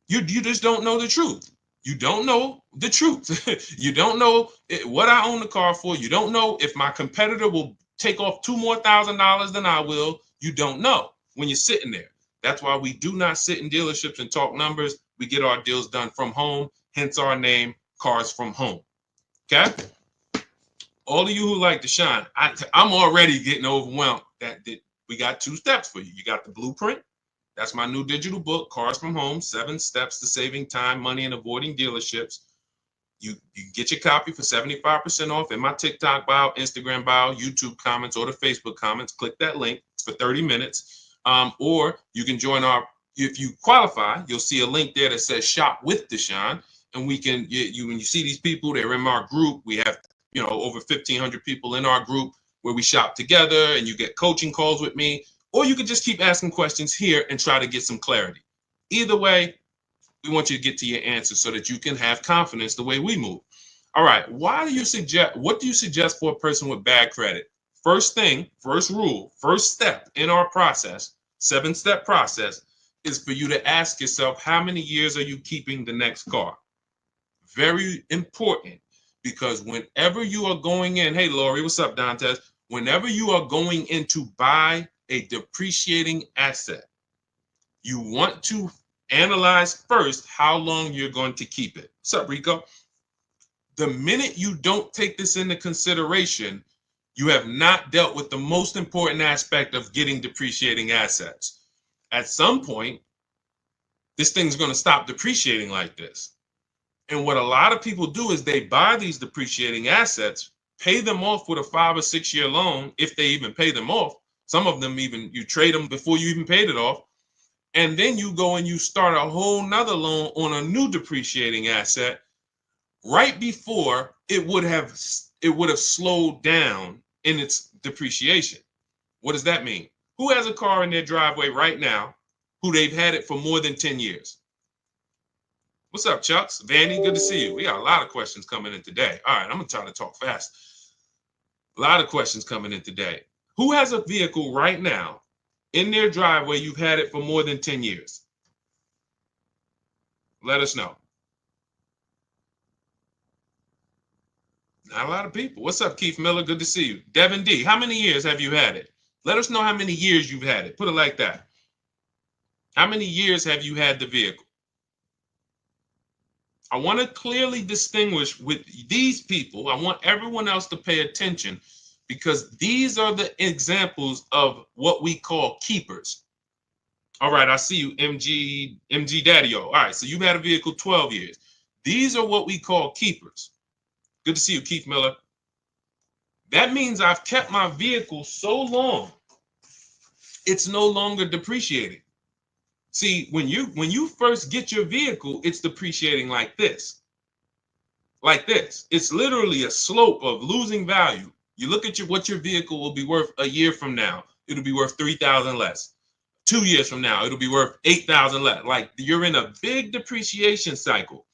You just don't know the truth. You don't know the truth. You don't know what I own the car for. You don't know if my competitor will take off $2,000 more than I will. You don't know when you're sitting there. That's why we do not sit in dealerships and talk numbers. We get our deals done from home, hence our name, Cars from Home. Okay? All of you who like Deshone, I'm already getting overwhelmed that we got 2 steps for you. You got the blueprint. That's my new digital book, Cars from Home, 7 Steps to Saving Time, Money, and Avoiding Dealerships. You get your copy for 75% off in my TikTok bio, Instagram bio, YouTube comments, or the Facebook comments. Click that link. It's for 30 minutes. Or you can join if you qualify, you'll see a link there that says Shop with Deshone. And we can, when you see these people, they're in our group. We have, over 1,500 people in our group where we shop together, and you get coaching calls with me. Or you could just keep asking questions here and try to get some clarity. Either way, we want you to get to your answer so that you can have confidence the way we move. All right. What do you suggest for a person with bad credit? First thing, first rule, first step in our process, 7-step process, is for you to ask yourself, how many years are you keeping the next car? Very important, because whenever you are going in, hey, Lori, what's up, Dantes? Whenever you are going in to buy a depreciating asset. You want to analyze first how long you're going to keep it. What's up, Rico? The minute you don't take this into consideration, you have not dealt with the most important aspect of getting depreciating assets. At some point, this thing's going to stop depreciating like this. And what a lot of people do is they buy these depreciating assets, pay them off with a 5 or 6 year loan, if they even pay them off. Some of them even you trade them before you even paid it off. And then you go and you start a whole nother loan on a new depreciating asset right before it would have slowed down in its depreciation. What does that mean? Who has a car in their driveway right now who they've had it for more than 10 years? What's up, Chucks? Vanny, good to see you. We got a lot of questions coming in today. All right, I'm going to try to talk fast. A lot of questions coming in today. Who has a vehicle right now in their driveway you've had it for more than 10 years? Let us know. Not a lot of people. What's up, Keith Miller? Good to see you. Devin D, how many years have you had it? Let us know how many years you've had it. Put it like that. How many years have you had the vehicle? I want to clearly distinguish with these people. I want everyone else to pay attention because these are the examples of what we call keepers. All right, I see you, MG Daddy-O. All right, so you've had a vehicle 12 years. These are what we call keepers. Good to see you, Keith Miller. That means I've kept my vehicle so long, it's no longer depreciating. See, when you first get your vehicle, it's depreciating like this. Like this. It's literally a slope of losing value. You look at what your vehicle will be worth a year from now. It'll be worth $3,000 less. 2 years from now, it'll be worth $8,000 less. Like you're in a big depreciation cycle.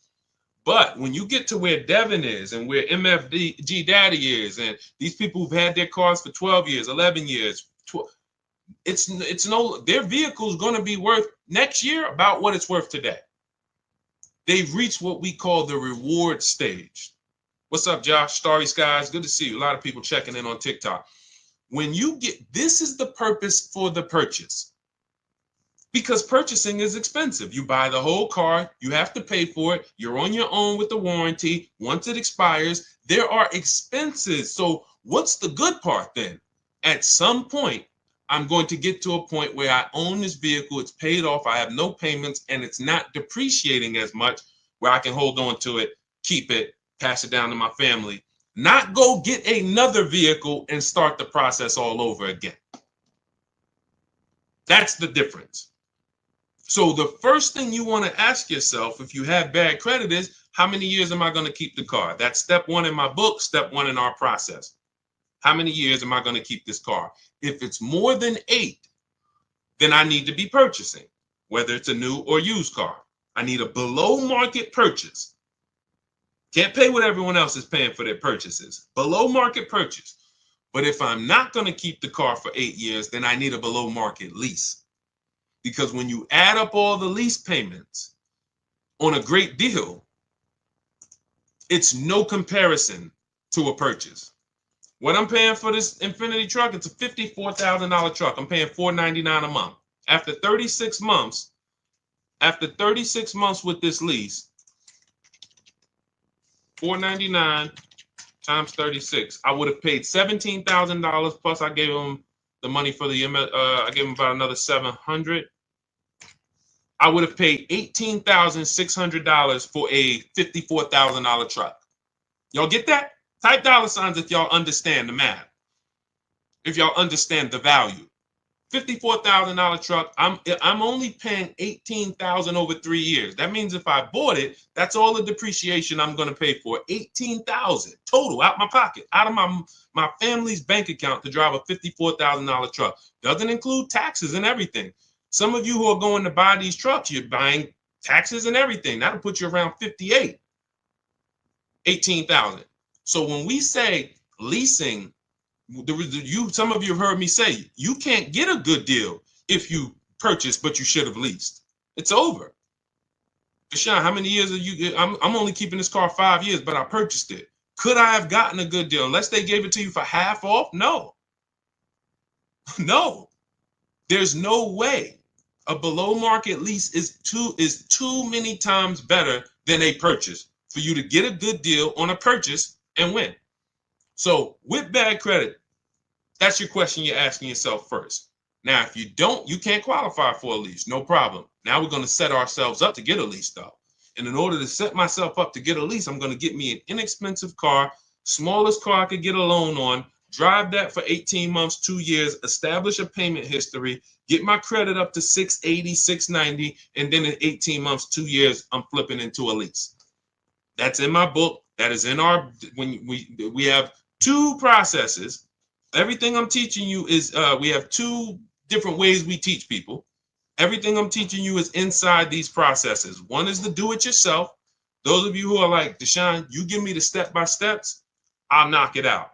But when you get to where Devin is and where MFG Daddy is, and these people who've had their cars for 12 years, 11 years, their vehicle is going to be worth next year about what it's worth today. They've reached what we call the reward stage. What's up, Josh? Starry Skies, good to see you. A lot of people checking in on TikTok. When you get, this is the purpose for the purchase. Because purchasing is expensive. You buy the whole car, you have to pay for it. You're on your own with the warranty. Once it expires, there are expenses. So what's the good part then? At some point, I'm going to get to a point where I own this vehicle, it's paid off, I have no payments, and it's not depreciating as much where I can hold on to it, keep it, pass it down to my family, not go get another vehicle and start the process all over again. That's the difference. So the first thing you want to ask yourself if you have bad credit is, how many years am I going to keep the car? That's step one in my book, step one in our process. How many years am I going to keep this car? If it's more than 8, then I need to be purchasing, whether it's a new or used car. I need a below market purchase. Can't pay what everyone else is paying for their purchases. Below market purchase. But if I'm not going to keep the car for 8 years, then I need a below market lease. Because when you add up all the lease payments on a great deal, it's no comparison to a purchase. What I'm paying for this Infiniti truck, it's a $54,000 truck. I'm paying $499 a month. After 36 months with this lease, $499 times 36, I would have paid $17,000 plus I gave them the money for the I gave them about another $700. I would have paid $18,600 for a $54,000 truck. Y'all get that? Type dollar signs if y'all understand the math. If y'all understand the value. $54,000 truck, I'm only paying $18,000 over 3 years. That means if I bought it, that's all the depreciation I'm going to pay for. $18,000 total out my pocket, out of my family's bank account to drive a $54,000 truck. Doesn't include taxes and everything. Some of you who are going to buy these trucks, you're buying taxes and everything. That'll put you around 58, 18,000. So when we say leasing, some of you have heard me say, you can't get a good deal if you purchase, but you should have leased. It's over. Deshone, how many years are you? I'm only keeping this car 5 years, but I purchased it. Could I have gotten a good deal unless they gave it to you for half off? No. No. There's no way a below market lease is too many times better than a purchase for you to get a good deal on a purchase and win. So with bad credit, that's your question you're asking yourself first. Now, if you don't, you can't qualify for a lease. No problem. Now we're going to set ourselves up to get a lease, though. And in order to set myself up to get a lease, I'm going to get me an inexpensive car, smallest car I could get a loan on, drive that for 18 months, 2 years, establish a payment history, get my credit up to 680, 690, and then in 18 months, 2 years, I'm flipping into a lease. That's in my book. That is in our, when we have two processes. Everything I'm teaching you is, we have two different ways we teach people. Everything I'm teaching you is inside these processes. One is the do-it-yourself. Those of you who are like, Deshone, you give me the step-by-steps, I'll knock it out.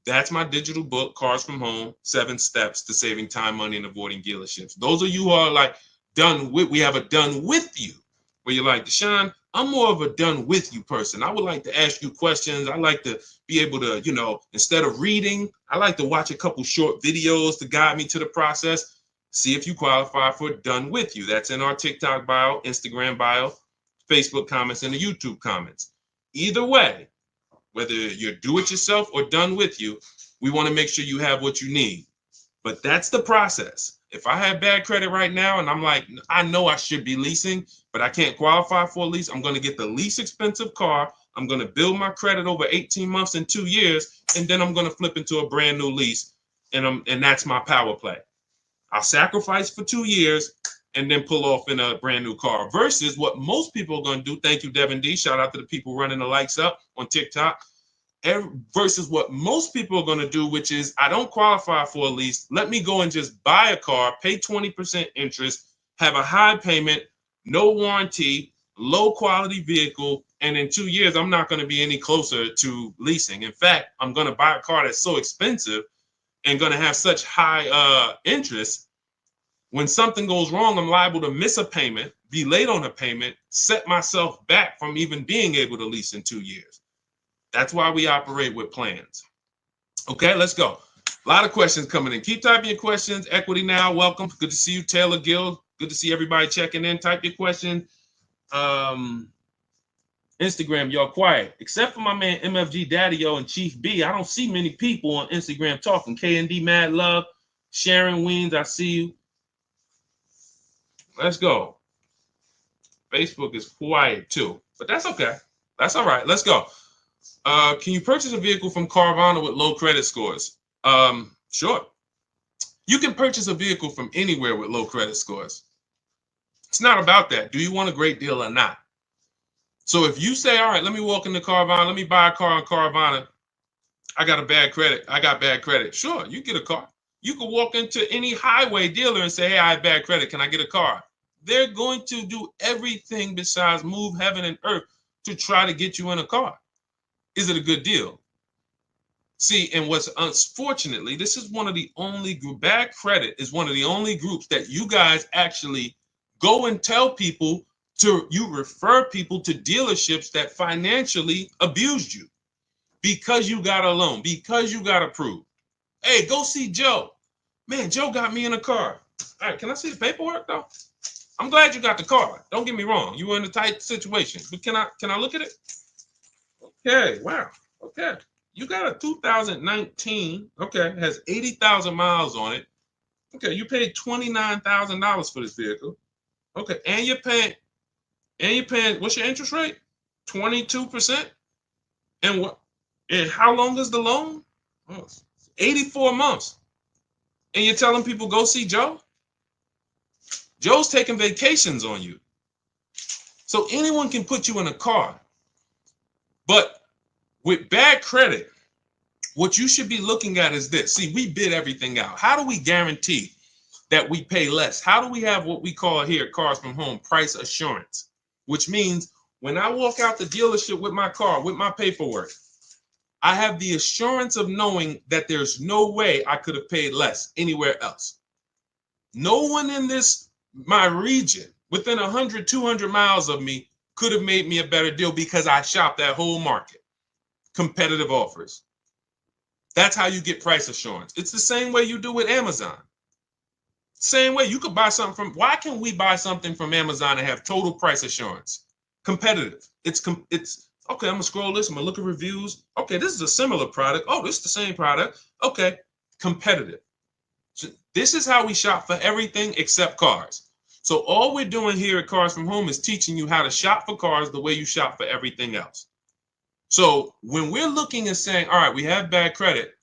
That's my digital book, Cars from Home, 7 Steps to Saving Time, Money, and Avoiding Dealerships. Those of you who are like, we have a done with you, where you're like, Deshone, I'm more of a done with you person. I would like to ask you questions. I like to be able to, instead of reading, I like to watch a couple short videos to guide me to the process. See if you qualify for done with you. That's in our TikTok bio, Instagram bio, Facebook comments, and the YouTube comments. Either way, whether you're do it yourself or done with you, we want to make sure you have what you need. But that's the process. If I have bad credit right now and I'm like, I know I should be leasing, but I can't qualify for a lease, I'm going to get the least expensive car. I'm going to build my credit over 18 months and 2 years, and then I'm going to flip into a brand new lease. And that's my power play. I'll sacrifice for 2 years and then pull off in a brand new car versus what most people are going to do. Thank you, Devin D. Shout out to the people running the likes up on TikTok. Versus what most people are going to do, which is I don't qualify for a lease. Let me go and just buy a car, pay 20% interest, have a high payment, no warranty, low quality vehicle. And in 2 years, I'm not going to be any closer to leasing. In fact, I'm going to buy a car that's so expensive and going to have such high interest. When something goes wrong, I'm liable to miss a payment, be late on a payment, set myself back from even being able to lease in 2 years. That's why we operate with plans. Okay, let's go. A lot of questions coming in. Keep typing your questions. Equity Now, welcome. Good to see you, Taylor Gill. Good to see everybody checking in. Type your question. Instagram, y'all quiet. Except for my man MFG Daddy-O and Chief B, I don't see many people on Instagram talking. K&D Mad Love, Sharon Weens, I see you. Let's go. Facebook is quiet too, but that's okay. That's all right. Let's go. Can you purchase a vehicle from Carvana with low credit scores? Sure. You can purchase a vehicle from anywhere with low credit scores. It's not about that. Do you want a great deal or not? So if you say, all right, let me walk into Carvana, let me buy a car on Carvana. I got bad credit. Sure, you get a car. You can walk into any highway dealer and say, hey, I have bad credit. Can I get a car? They're going to do everything besides move heaven and earth to try to get you in a car. Is it a good deal? See, and what's unfortunately, this is one of the only bad credit is one of the only groups that you guys actually go and tell people you refer people to dealerships that financially abused you because you got a loan, because you got approved. Hey, go see Joe. Man, Joe got me in a car. All right, can I see the paperwork though? I'm glad you got the car. Don't get me wrong. You were in a tight situation, but can I look at it? Okay, wow. Okay. You got a 2019, okay, has 80,000 miles on it. Okay, you paid $29,000 for this vehicle. Okay, and you're paying, what's your interest rate? 22%? And what? And how long is the loan? Oh, 84 months. And you're telling people go see Joe? Joe's taking vacations on you. So anyone can put you in a car. But with bad credit, what you should be looking at is this. See, we bid everything out. How do we guarantee that we pay less? How do we have what we call here, Cars from Home, price assurance? Which means when I walk out the dealership with my car, with my paperwork, I have the assurance of knowing that there's no way I could have paid less anywhere else. No one in my region, within 100, 200 miles of me, could have made me a better deal because I shopped that whole market. Competitive offers. That's how you get price assurance. It's the same way you do with Amazon. Same way, you could buy something from, why can we buy something from Amazon and have total price assurance? Competitive. It's okay, I'm gonna scroll this, I'm gonna look at reviews. Okay, this is a similar product. Oh, this is the same product. Okay, competitive. So this is how we shop for everything except cars. So all we're doing here at Cars from Home is teaching you how to shop for cars the way you shop for everything else. So when we're looking and saying, all right, we have bad credit,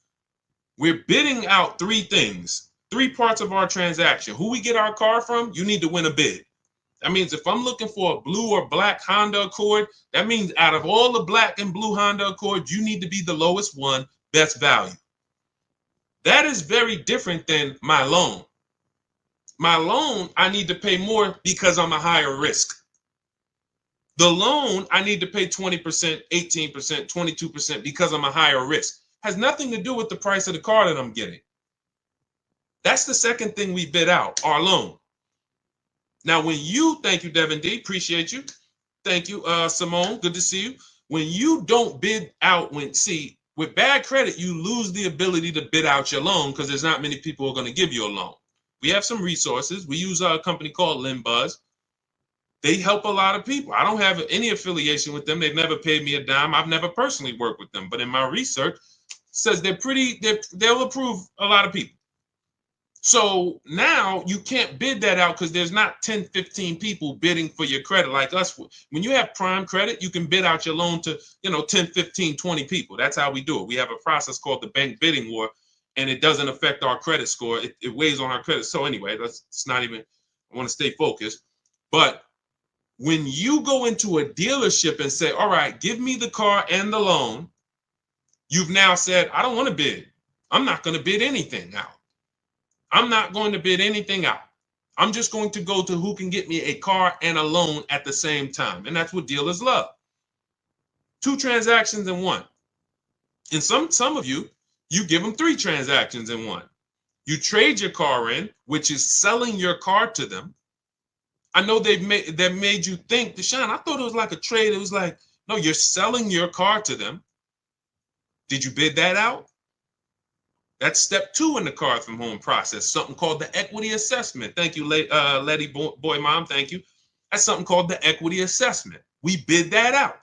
we're bidding out three things, three parts of our transaction. Who we get our car from, you need to win a bid. That means if I'm looking for a blue or black Honda Accord, that means out of all the black and blue Honda Accord, you need to be the lowest one, best value. That is very different than my loan. My loan, I need to pay more because I'm a higher risk. The loan, I need to pay 20%, 18%, 22% because I'm a higher risk. Has nothing to do with the price of the car that I'm getting. That's the second thing we bid out, our loan. Now, when you, thank you, Devin D, appreciate you. Thank you, Simone, good to see you. When you don't bid out, with bad credit, you lose the ability to bid out your loan because there's not many people who are going to give you a loan. We have some resources. We use a company called Limbuzz. They help a lot of people. I don't have any affiliation with them. They've never paid me a dime. I've never personally worked with them, but in my research, says they'll approve a lot of people. So now you can't bid that out because there's not 10, 15 people bidding for your credit like us. When you have prime credit, you can bid out your loan to, 10, 15, 20 people. That's how we do it. We have a process called the bank bidding war, and it doesn't affect our credit score. It weighs on our credit. So anyway, it's not even, I want to stay focused. But when you go into a dealership and say, all right, give me the car and the loan, you've now said, I don't want to bid. I'm not going to bid anything out. I'm not going to bid anything out. I'm just going to go to who can get me a car and a loan at the same time. And that's what dealers love. 2 transactions in one. And some of you give them 3 transactions in one. You trade your car in, which is selling your car to them. I know that made you think, Deshone, I thought it was like a trade. It was like, no, you're selling your car to them. Did you bid that out? That's step 2 in the Cars from Home process, something called the equity assessment. Thank you, Letty Boy Mom, thank you. That's something called the equity assessment. We bid that out.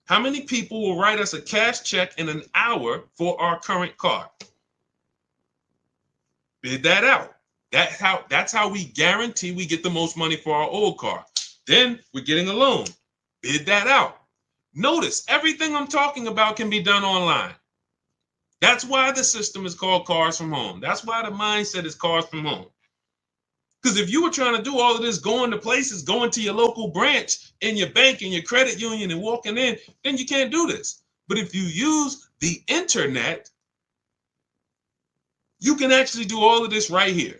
How many people will write us a cash check in an hour for our current car? Bid that out. That's how we guarantee we get the most money for our old car. Then we're getting a loan. Bid that out. Notice everything I'm talking about can be done online. That's why the system is called Cars from Home. That's why the mindset is Cars from Home. Because if you were trying to do all of this, going to places, going to your local branch in your bank and your credit union and walking in, then you can't do this. But if you use the internet, you can actually do all of this right here.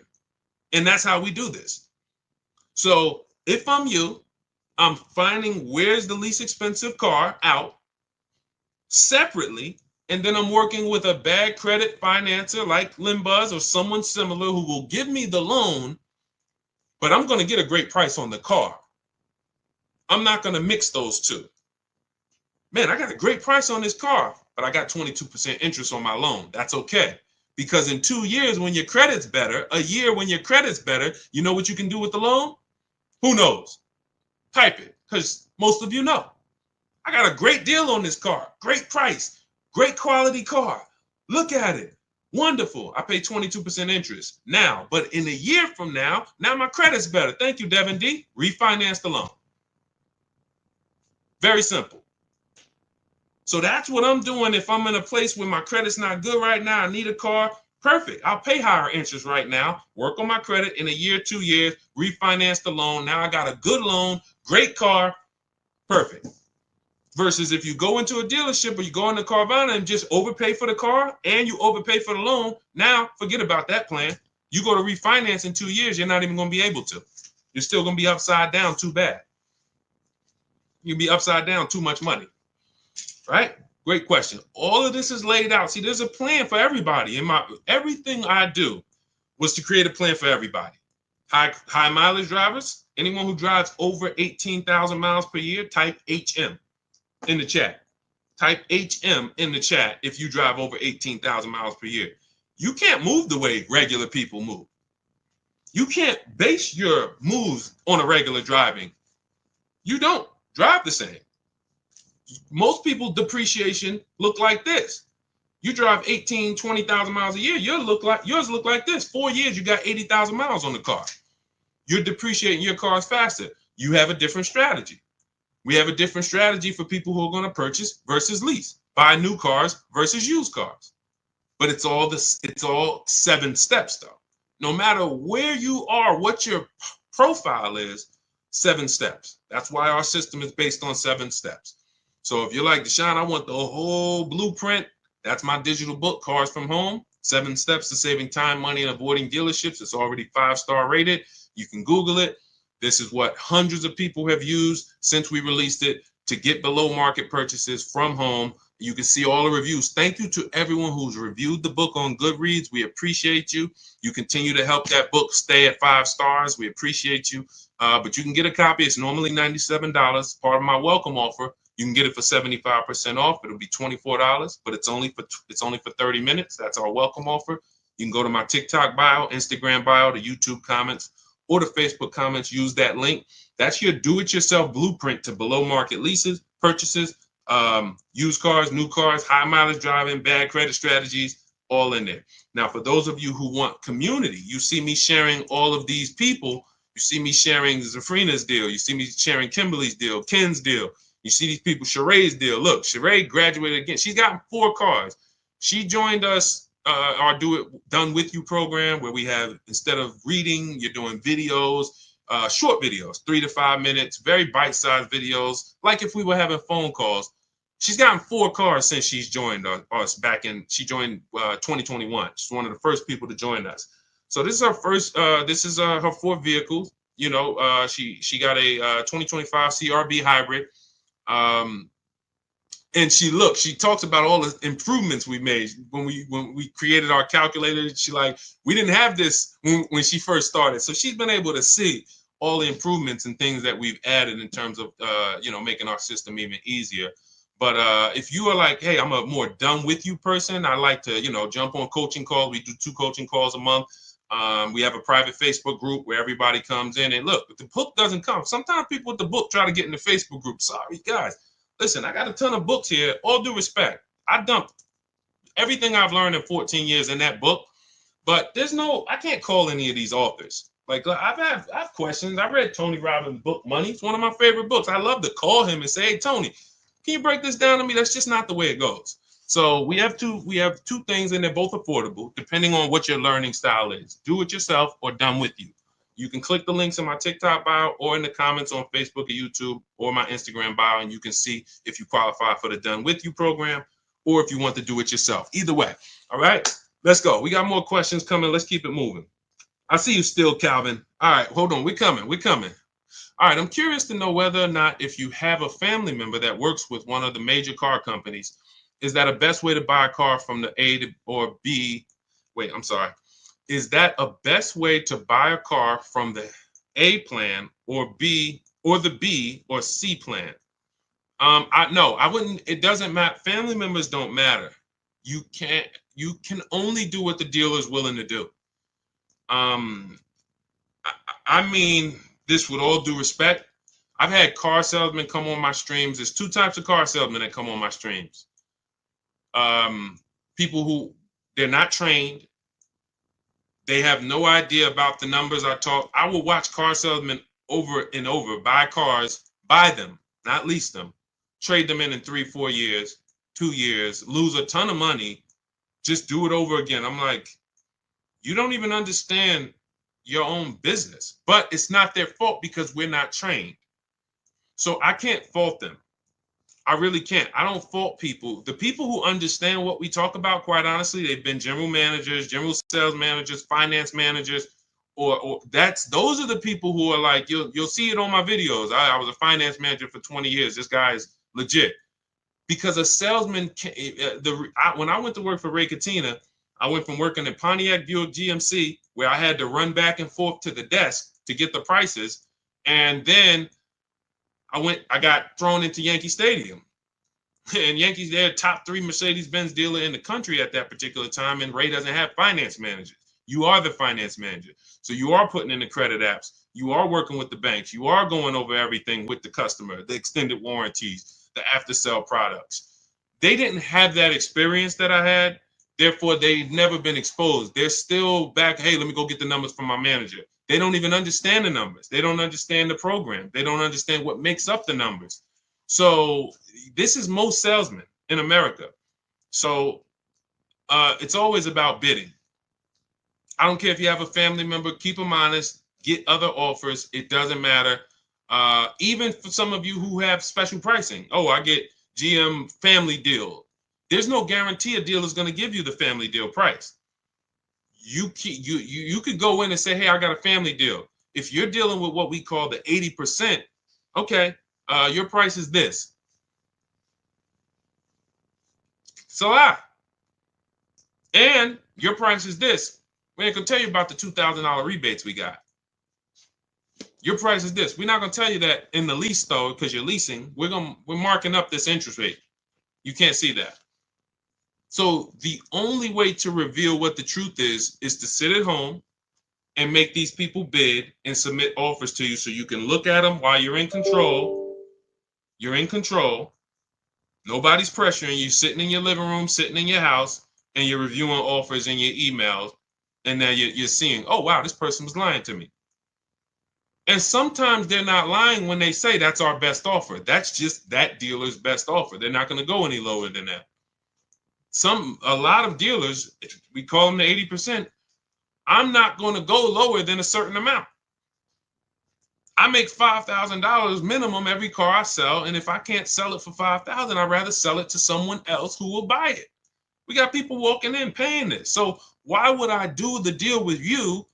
And that's how we do this. So if I'm you, I'm finding where's the least expensive car out separately. And then I'm working with a bad credit financer like Limbuzz or someone similar who will give me the loan, but I'm going to get a great price on the car. I'm not going to mix those two. Man, I got a great price on this car, but I got 22% interest on my loan. That's okay. Because in 2 years, when your credit's better, a year when your credit's better, you know what you can do with the loan? Who knows? Type it, because most of you know. I got a great deal on this car, great price. Great quality car. Look at it. Wonderful. I pay 22% interest now, but in a year from now my credit's better. Thank you, Devin D. Refinance the loan. Very simple. So that's what I'm doing if I'm in a place where my credit's not good right now. I need a car. Perfect. I'll pay higher interest right now. Work on my credit in a year, 2 years. Refinance the loan. Now I got a good loan. Great car. Perfect. Versus if you go into a dealership or you go into Carvana and just overpay for the car and you overpay for the loan, now forget about that plan. You go to refinance in 2 years, you're not even going to be able to. You're still going to be upside down too bad. You'll be upside down too much money, right? Great question. All of this is laid out. See, there's a plan for everybody. Everything I do was to create a plan for everybody. High mileage drivers, anyone who drives over 18,000 miles per year, type HM. In the chat. Type HM in the chat if you drive over 18,000 miles per year. You can't move the way regular people move. You can't base your moves on a regular driving. You don't drive the same. Most people depreciation look like this. You drive 18, 20,000 miles a year, yours look like this. 4 years, you got 80,000 miles on the car. You're depreciating your cars faster. You have a different strategy. We have a different strategy for people who are going to purchase versus lease, buy new cars versus used cars. But it's all 7 steps though. No matter where you are, what your profile is, 7 steps. That's why our system is based on 7 steps. So if you're like, Deshone, I want the whole blueprint, that's my digital book, Cars from Home, 7 Steps to Saving Time, Money, and Avoiding Dealerships. It's already 5-star rated. You can Google it. This is what hundreds of people have used since we released it to get below market purchases from home. You can see all the reviews. Thank you to everyone who's reviewed the book on Goodreads. We appreciate you. You continue to help that book stay at 5 stars. We appreciate you. But you can get a copy. It's normally $97. Part of my welcome offer. You can get it for 75% off. It'll be $24, but it's only for 30 minutes. That's our welcome offer. You can go to my TikTok bio, Instagram bio, the YouTube comments, or the Facebook comments. Use that link. That's your do-it-yourself blueprint to below market leases, purchases, used cars, new cars, high mileage driving, bad credit strategies, all in there. Now, for those of you who want community, you see me sharing all of these people. You see me sharing Zafrina's deal. You see me sharing Kimberly's deal, Ken's deal. You see these people, Sheree's deal. Look, Sheree graduated again. She's gotten 4 cars. She joined us, our Done With You program, where we have, instead of reading, you're doing videos, short videos, 3 to 5 minutes, very bite-sized videos, like if we were having phone calls. She's gotten 4 cars since she's joined us back in, she joined 2021. She's one of the first people to join us. So this is her first, this is her 4th vehicle. You know, she got a 2025 CRV hybrid. And she talks about all the improvements we made when we created our calculator. She like, we didn't have this when she first started. So she's been able to see all the improvements and things that we've added in terms of, making our system even easier. But if you are like, hey, I'm a more done with you person, I like to, jump on coaching calls. We do 2 coaching calls a month. We have a private Facebook group where everybody comes in, and look, if the book doesn't come, sometimes people with the book try to get in the Facebook group. Sorry, guys. Listen, I got a ton of books here. All due respect, I dumped everything I've learned in 14 years in that book, but I can't call any of these authors. Like, I have questions. I read Tony Robbins' book, Money. It's one of my favorite books. I love to call him and say, hey, Tony, can you break this down to me? That's just not the way it goes. So we have two things, and they're both affordable, depending on what your learning style is. Do it yourself or Done With You. You can click the links in my TikTok bio or in the comments on Facebook or YouTube or my Instagram bio, and you can see if you qualify for the Done With You program or if you want to do it yourself. Either way. All right, let's go. We got more questions coming. Let's keep it moving. I see you still, Calvin. All right, hold on. We're coming. All right, I'm curious to know whether or not, if you have a family member that works with one of the major car companies, is that a best way to buy a car from the A to or B? Wait, I'm sorry. Is that a best way to buy a car from the A plan or B or the B or C plan? I wouldn't. It doesn't matter. Family members don't matter. You can only do what the dealer is willing to do. I mean this with all due respect. I've had car salesmen come on my streams. There's 2 types of car salesmen that come on my streams. People who, they're not trained. They have no idea about the numbers I talk. I will watch car salesmen over and over buy cars, buy them, not lease them, trade them in 3-4 years, 2 years, lose a ton of money, just do it over again. I'm like, you don't even understand your own business. But it's not their fault because we're not trained. So I can't fault them. I really can't. I don't fault people. The people who understand what we talk about, quite honestly, they've been general managers, general sales managers, finance managers, or those are the people who are like, you'll see it on my videos. I was a finance manager for 20 years. This guy is legit. Because a salesman, when I went to work for Ray Katina, I went from working in Pontiac Buick GMC, where I had to run back and forth to the desk to get the prices, and then I got thrown into Yankee Stadium. And Yankees, they're top 3 Mercedes-Benz dealer in the country at that particular time, and Ray doesn't have finance managers. You are the finance manager. So you are putting in the credit apps. You are working with the banks. You are going over everything with the customer, the extended warranties, the after sale products. They didn't have that experience that I had. Therefore, they've never been exposed. They're still back. Hey, let me go get the numbers from my manager. They don't even understand the numbers. They don't understand the program. They don't understand what makes up the numbers. So this is most salesmen in America. So it's always about bidding. I don't care if you have a family member, keep them honest, get other offers. It doesn't matter. Even for some of you who have special pricing. Oh, I get GM family deal. There's no guarantee a deal is going to give you the family deal price. You could go in and say, hey, I got a family deal. If you're dealing with what we call the 80%, okay, your price is this. So and your price is this. We ain't gonna tell you about the $2,000 rebates we got. Your price is this. We're not gonna tell you that in the lease though, because you're leasing. We're marking up this interest rate. You can't see that. So the only way to reveal what the truth is to sit at home and make these people bid and submit offers to you so you can look at them while you're in control. You're in control. Nobody's pressuring you, sitting in your living room, sitting in your house, and you're reviewing offers in your emails. And now you're seeing, oh, wow, this person was lying to me. And sometimes they're not lying when they say that's our best offer. That's just that dealer's best offer. They're not going to go any lower than that. A lot of dealers, we call them the 80%, I'm not going to go lower than a certain amount. I make $5,000 minimum every car I sell. And if I can't sell it for $5,000, I'd rather sell it to someone else who will buy it. We got people walking in paying this. So why would I do the deal with you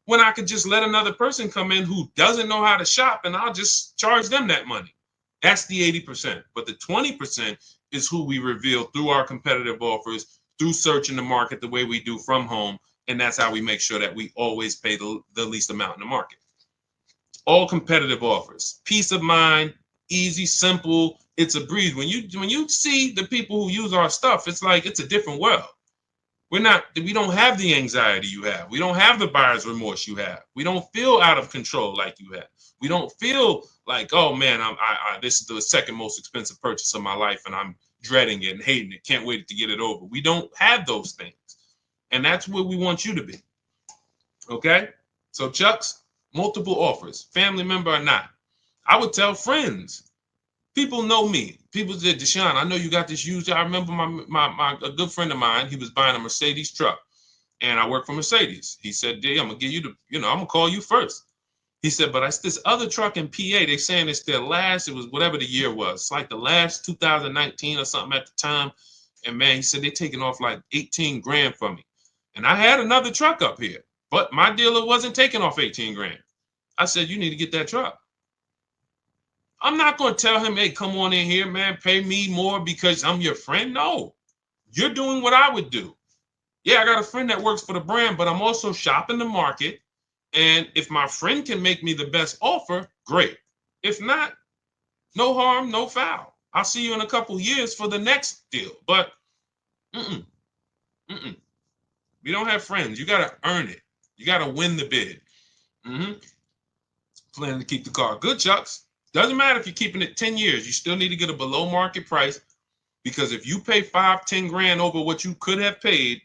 when I could just let another person come in who doesn't know how to shop and I'll just charge them that money? That's the 80%. But the 20% is who we reveal through our competitive offers, through searching the market the way we do from home. And that's how we make sure that we always pay the least amount in the market. All competitive offers, peace of mind, easy, simple. It's a breeze. When you see the people who use our stuff, it's like it's a different world. We don't have the anxiety you have. We don't have the buyer's remorse you have. We don't feel out of control like you have. We don't feel like, oh man, this is the second most expensive purchase of my life and I'm dreading it and hating it. Can't wait to get it over. We don't have those things. And that's where we want you to be. Okay? So Chucks, multiple offers, family member or not. I would tell friends. People know me. People said, Deshone, I know you got this used. I remember a good friend of mine, he was buying a Mercedes truck. And I work for Mercedes. He said, D, I'm going to give you I'm going to call you first. He said, but it's this other truck in PA. They're saying it's their last, it was whatever the year was. It's like the last 2019 or something at the time. And man, he said, they're taking off like 18 grand for me. And I had another truck up here, but my dealer wasn't taking off 18 grand. I said, you need to get that truck. I'm not going to tell him, hey, come on in here, man, pay me more because I'm your friend. No, you're doing what I would do. Yeah, I got a friend that works for the brand, but I'm also shopping the market. And if my friend can make me the best offer, great. If not, no harm, no foul. I'll see you in a couple years for the next deal. But we don't have friends. You got to earn it. You got to win the bid. Planning to keep the car. Good, Chucks. Doesn't matter if you're keeping it 10 years. You still need to get a below market price because if you pay 5-10 grand over what you could have paid,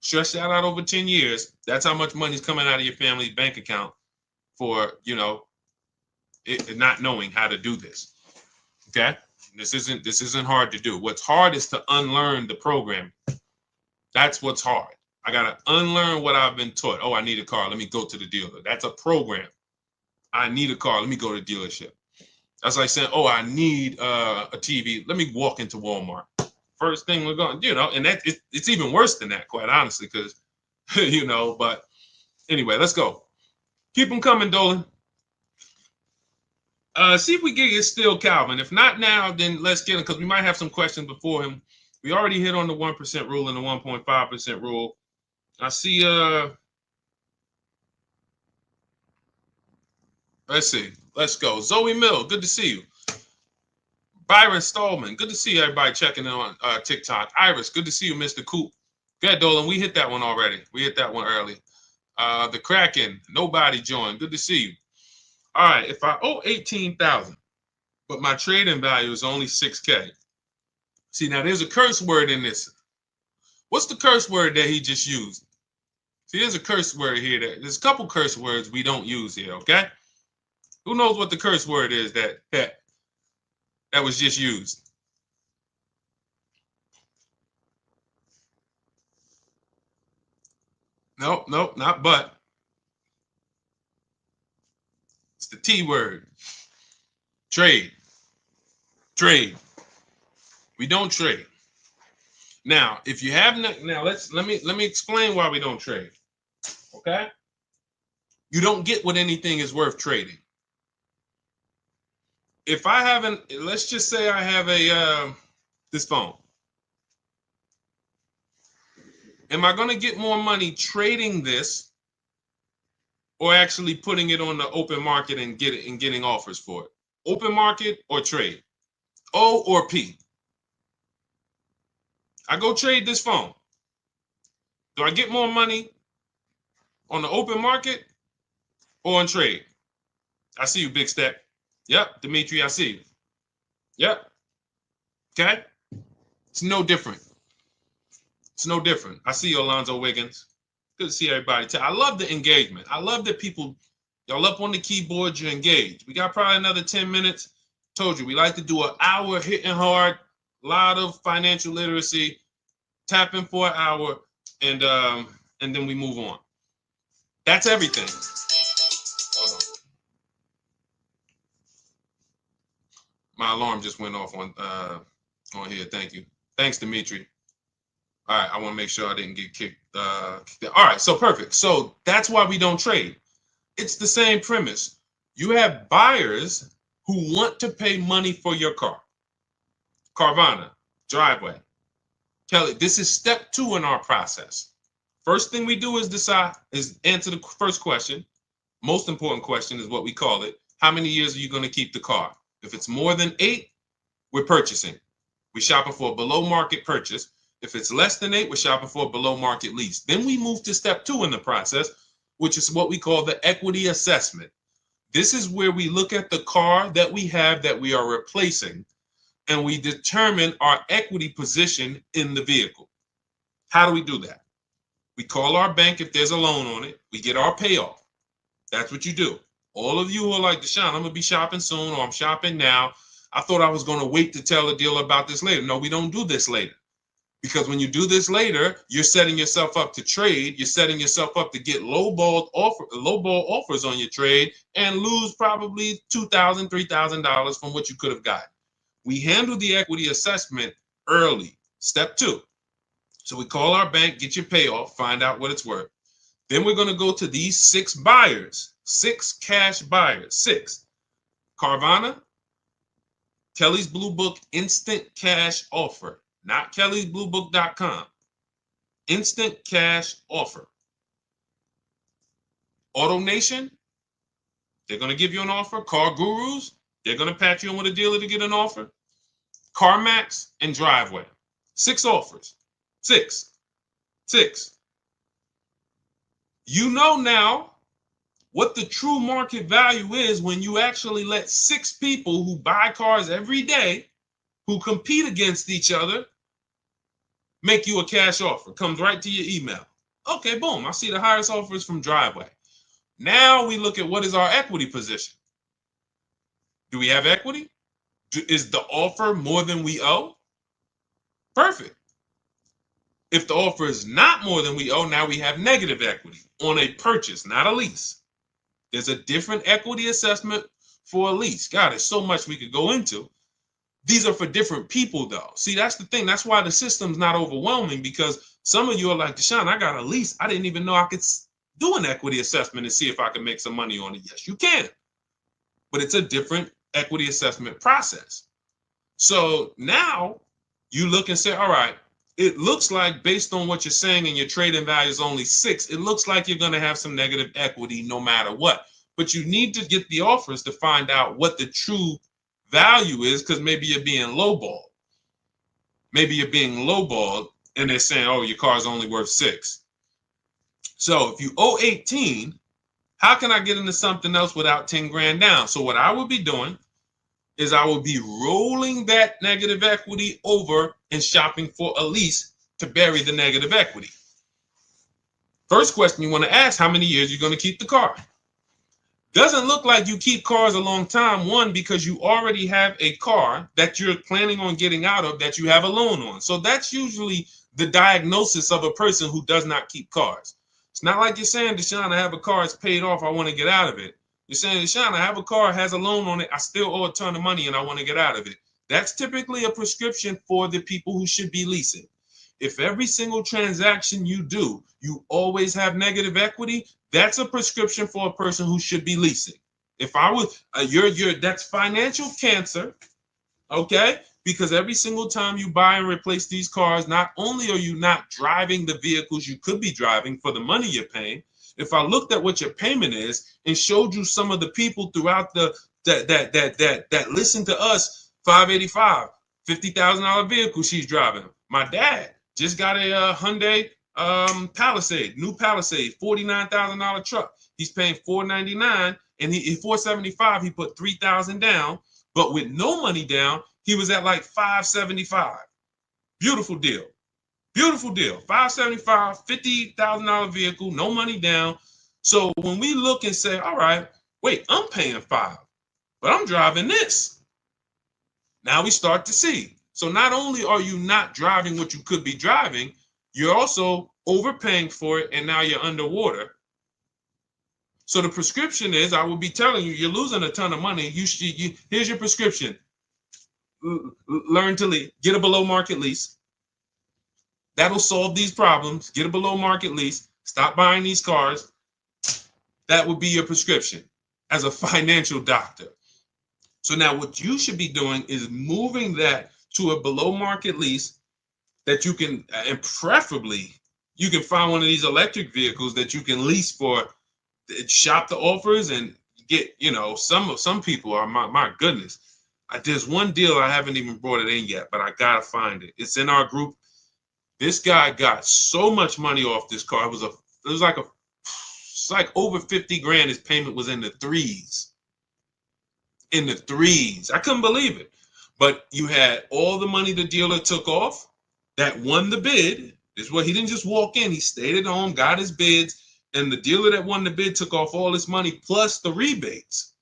stretch that out over 10 years, that's how much money's coming out of your family's bank account for, not knowing how to do this. Okay? This isn't hard to do. What's hard is to unlearn the programming. That's what's hard. I got to unlearn what I've been taught. Oh, I need a car. Let me go to the dealer. That's a program. I need a car. Let me go to the dealership. That's like saying, oh, I need a TV. Let me walk into Walmart. First thing we're going, and it's even worse than that, quite honestly, because, but anyway, let's go. Keep them coming, Dolan. See if we get still Calvin. If not now, then let's get him, because we might have some questions before him. We already hit on the 1% rule and the 1.5% rule. I see, let's see. Let's go. Zoe Mill, good to see you. Byron Stallman, good to see everybody checking in on TikTok. Iris, good to see you, Mr. Coop. Go ahead, Dolan. We hit that one already. We hit that one early. The Kraken, nobody joined. Good to see you. All right, if I owe 18,000, but my trading value is only 6K. See, now there's a curse word in this. What's the curse word that he just used? See, there's a curse word here. There's a couple curse words we don't use here, okay? Who knows what the curse word is that was just used? Nope, not but. It's the T word. Trade. Trade. We don't trade. Now, if you have now let me explain why we don't trade. Okay? You don't get what anything is worth trading. If I haven't, let's just say I have a this phone. Am I going to get more money trading this or actually putting it on the open market and getting offers for it? Open market or trade? O or P? I go trade this phone. Do I get more money on the open market or on trade? I see you, Big Step. Yep, Dimitri, I see you. Yep. Okay? It's no different. It's no different. I see you, Alonzo Wiggins. Good to see everybody. I love the engagement. I love that people, y'all up on the keyboard, you're engaged. We got probably another 10 minutes. Told you, we like to do an hour hitting hard, a lot of financial literacy, tapping for an hour, and then we move on. That's everything. Hold on. My alarm just went off on here. Thank you. Thanks, Dimitri. All right, I want to make sure I didn't get kicked. All right, so perfect. So that's why we don't trade. It's the same premise. You have buyers who want to pay money for your car. Carvana, driveway. Kelly, this is step 2 in our process. First thing we do is answer the first question. Most important question is what we call it. How many years are you going to keep the car? If it's more than 8, we're purchasing. We're shopping for a below market purchase. If it's less than 8, we're shopping for a below market lease. Then we move to step 2 in the process, which is what we call the equity assessment. This is where we look at the car that we have that we are replacing, and we determine our equity position in the vehicle. How do we do that? We call our bank if there's a loan on it. We get our payoff. That's what you do. All of you who are like, Deshone, I'm going to be shopping soon, or I'm shopping now. I thought I was going to wait to tell a deal about this later. No, we don't do this later. Because when you do this later, you're setting yourself up to trade. You're setting yourself up to get lowball offers on your trade and lose probably $2,000, $3,000 from what you could have gotten. We handle the equity assessment early, step 2. So we call our bank, get your payoff, find out what it's worth. Then we're going to go to these 6 buyers, 6 cash buyers, 6. Carvana, Kelly's Blue Book instant cash offer. Not kellysbluebook.com. Instant cash offer. AutoNation, they're going to give you an offer. Car Gurus, they're going to patch you in with a dealer to get an offer. CarMax and Driveway. 6 offers. 6. You know now what the true market value is when you actually let 6 people who buy cars every day, who compete against each other, make you a cash offer. Comes right to your email. Okay, boom. I see the highest offers from Driveway. Now we look at what is our equity position. Do we have equity? Is the offer more than we owe? Perfect. If the offer is not more than we owe, now we have negative equity on a purchase, not a lease. There's a different equity assessment for a lease. God, there's so much we could go into. These are for different people, though. See, that's the thing. That's why the system's not overwhelming, because some of you are like, Deshone, I got a lease. I didn't even know I could do an equity assessment and see if I can make some money on it. Yes, you can. But it's a different equity assessment process. So now you look and say, all right, it looks like based on what you're saying and your trading value is only 6, it looks like you're going to have some negative equity no matter what. But you need to get the offers to find out what the true value is, because maybe you're being lowballed. Maybe you're being lowballed and they're saying, oh, your car's only worth 6. So if you owe 18, how can I get into something else without 10 grand down? So what I would be doing is I would be rolling that negative equity over and shopping for a lease to bury the negative equity. First question you want to ask, how many years you're going to keep the car? Doesn't look like you keep cars a long time. One, because you already have a car that you're planning on getting out of that you have a loan on. So that's usually the diagnosis of a person who does not keep cars. It's not like you're saying, Deshone, I have a car, it's paid off, I want to get out of it. You're saying, Deshone, I have a car, has a loan on it, I still owe a ton of money and I want to get out of it. That's typically a prescription for the people who should be leasing. If every single transaction you do, you always have negative equity, that's a prescription for a person who should be leasing. If I was, that's financial cancer, okay? Because every single time you buy and replace these cars, not only are you not driving the vehicles you could be driving for the money you're paying, if I looked at what your payment is and showed you some of the people throughout that listen to us, 585, $50,000 vehicle she's driving. My dad just got a Hyundai Palisade, new Palisade, $49,000 truck. He's paying $499 and he $475. He put $3,000 down, but with no money down, he was at like $575. Beautiful deal. Beautiful deal. $575, $50,000 vehicle, no money down. So when we look and say, all right, wait, I'm paying $5, but I'm driving this. Now we start to see. So not only are you not driving what you could be driving, you're also overpaying for it, and now you're underwater. So the prescription is, I will be telling you, you're losing a ton of money. Here's your prescription. Learn to lease. Get a below market lease. That'll solve these problems. Get a below market lease. Stop buying these cars. That would be your prescription as a financial doctor. So now what you should be doing is moving that to a below market lease that you can, and preferably you can find one of these electric vehicles that you can lease for, shop the offers and get, some people are, my goodness. There's one deal I haven't even brought it in yet, but I gotta find it. It's in our group. This guy got so much money off this car. It's like over 50 grand. His payment was in the threes. In the threes. I couldn't believe it. But you had all the money the dealer took off that won the bid. This is what he didn't just walk in. He stayed at home, got his bids, and the dealer that won the bid took off all this money plus the rebates.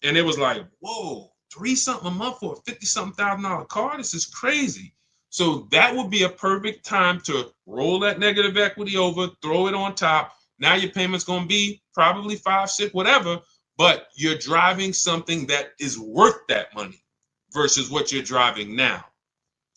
And it was like, whoa, $3-something a month for a $50-something thousand car? This is crazy. So that would be a perfect time to roll that negative equity over, throw it on top. Now your payment's going to be probably 5, 6, whatever, but you're driving something that is worth that money versus what you're driving now.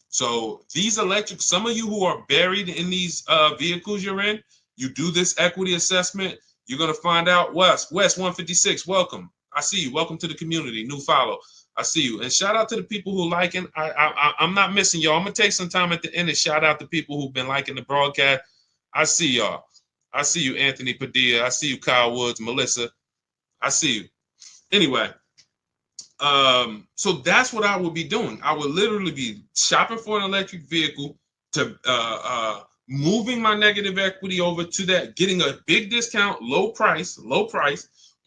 So these electric, some of you who are buried in these vehicles you're in, you do this equity assessment, you're going to find out. West 156, welcome. I see you. Welcome to the community. New follow. I see you. And shout out to the people who liking. I'm not missing y'all. I'm going to take some time at the end and shout out to people who've been liking the broadcast. I see y'all. I see you, Anthony Padilla. I see you, Kyle Woods, Melissa. I see you. Anyway, so that's what I would be doing. I would literally be shopping for an electric vehicle to moving my negative equity over to that, getting a big discount, low price.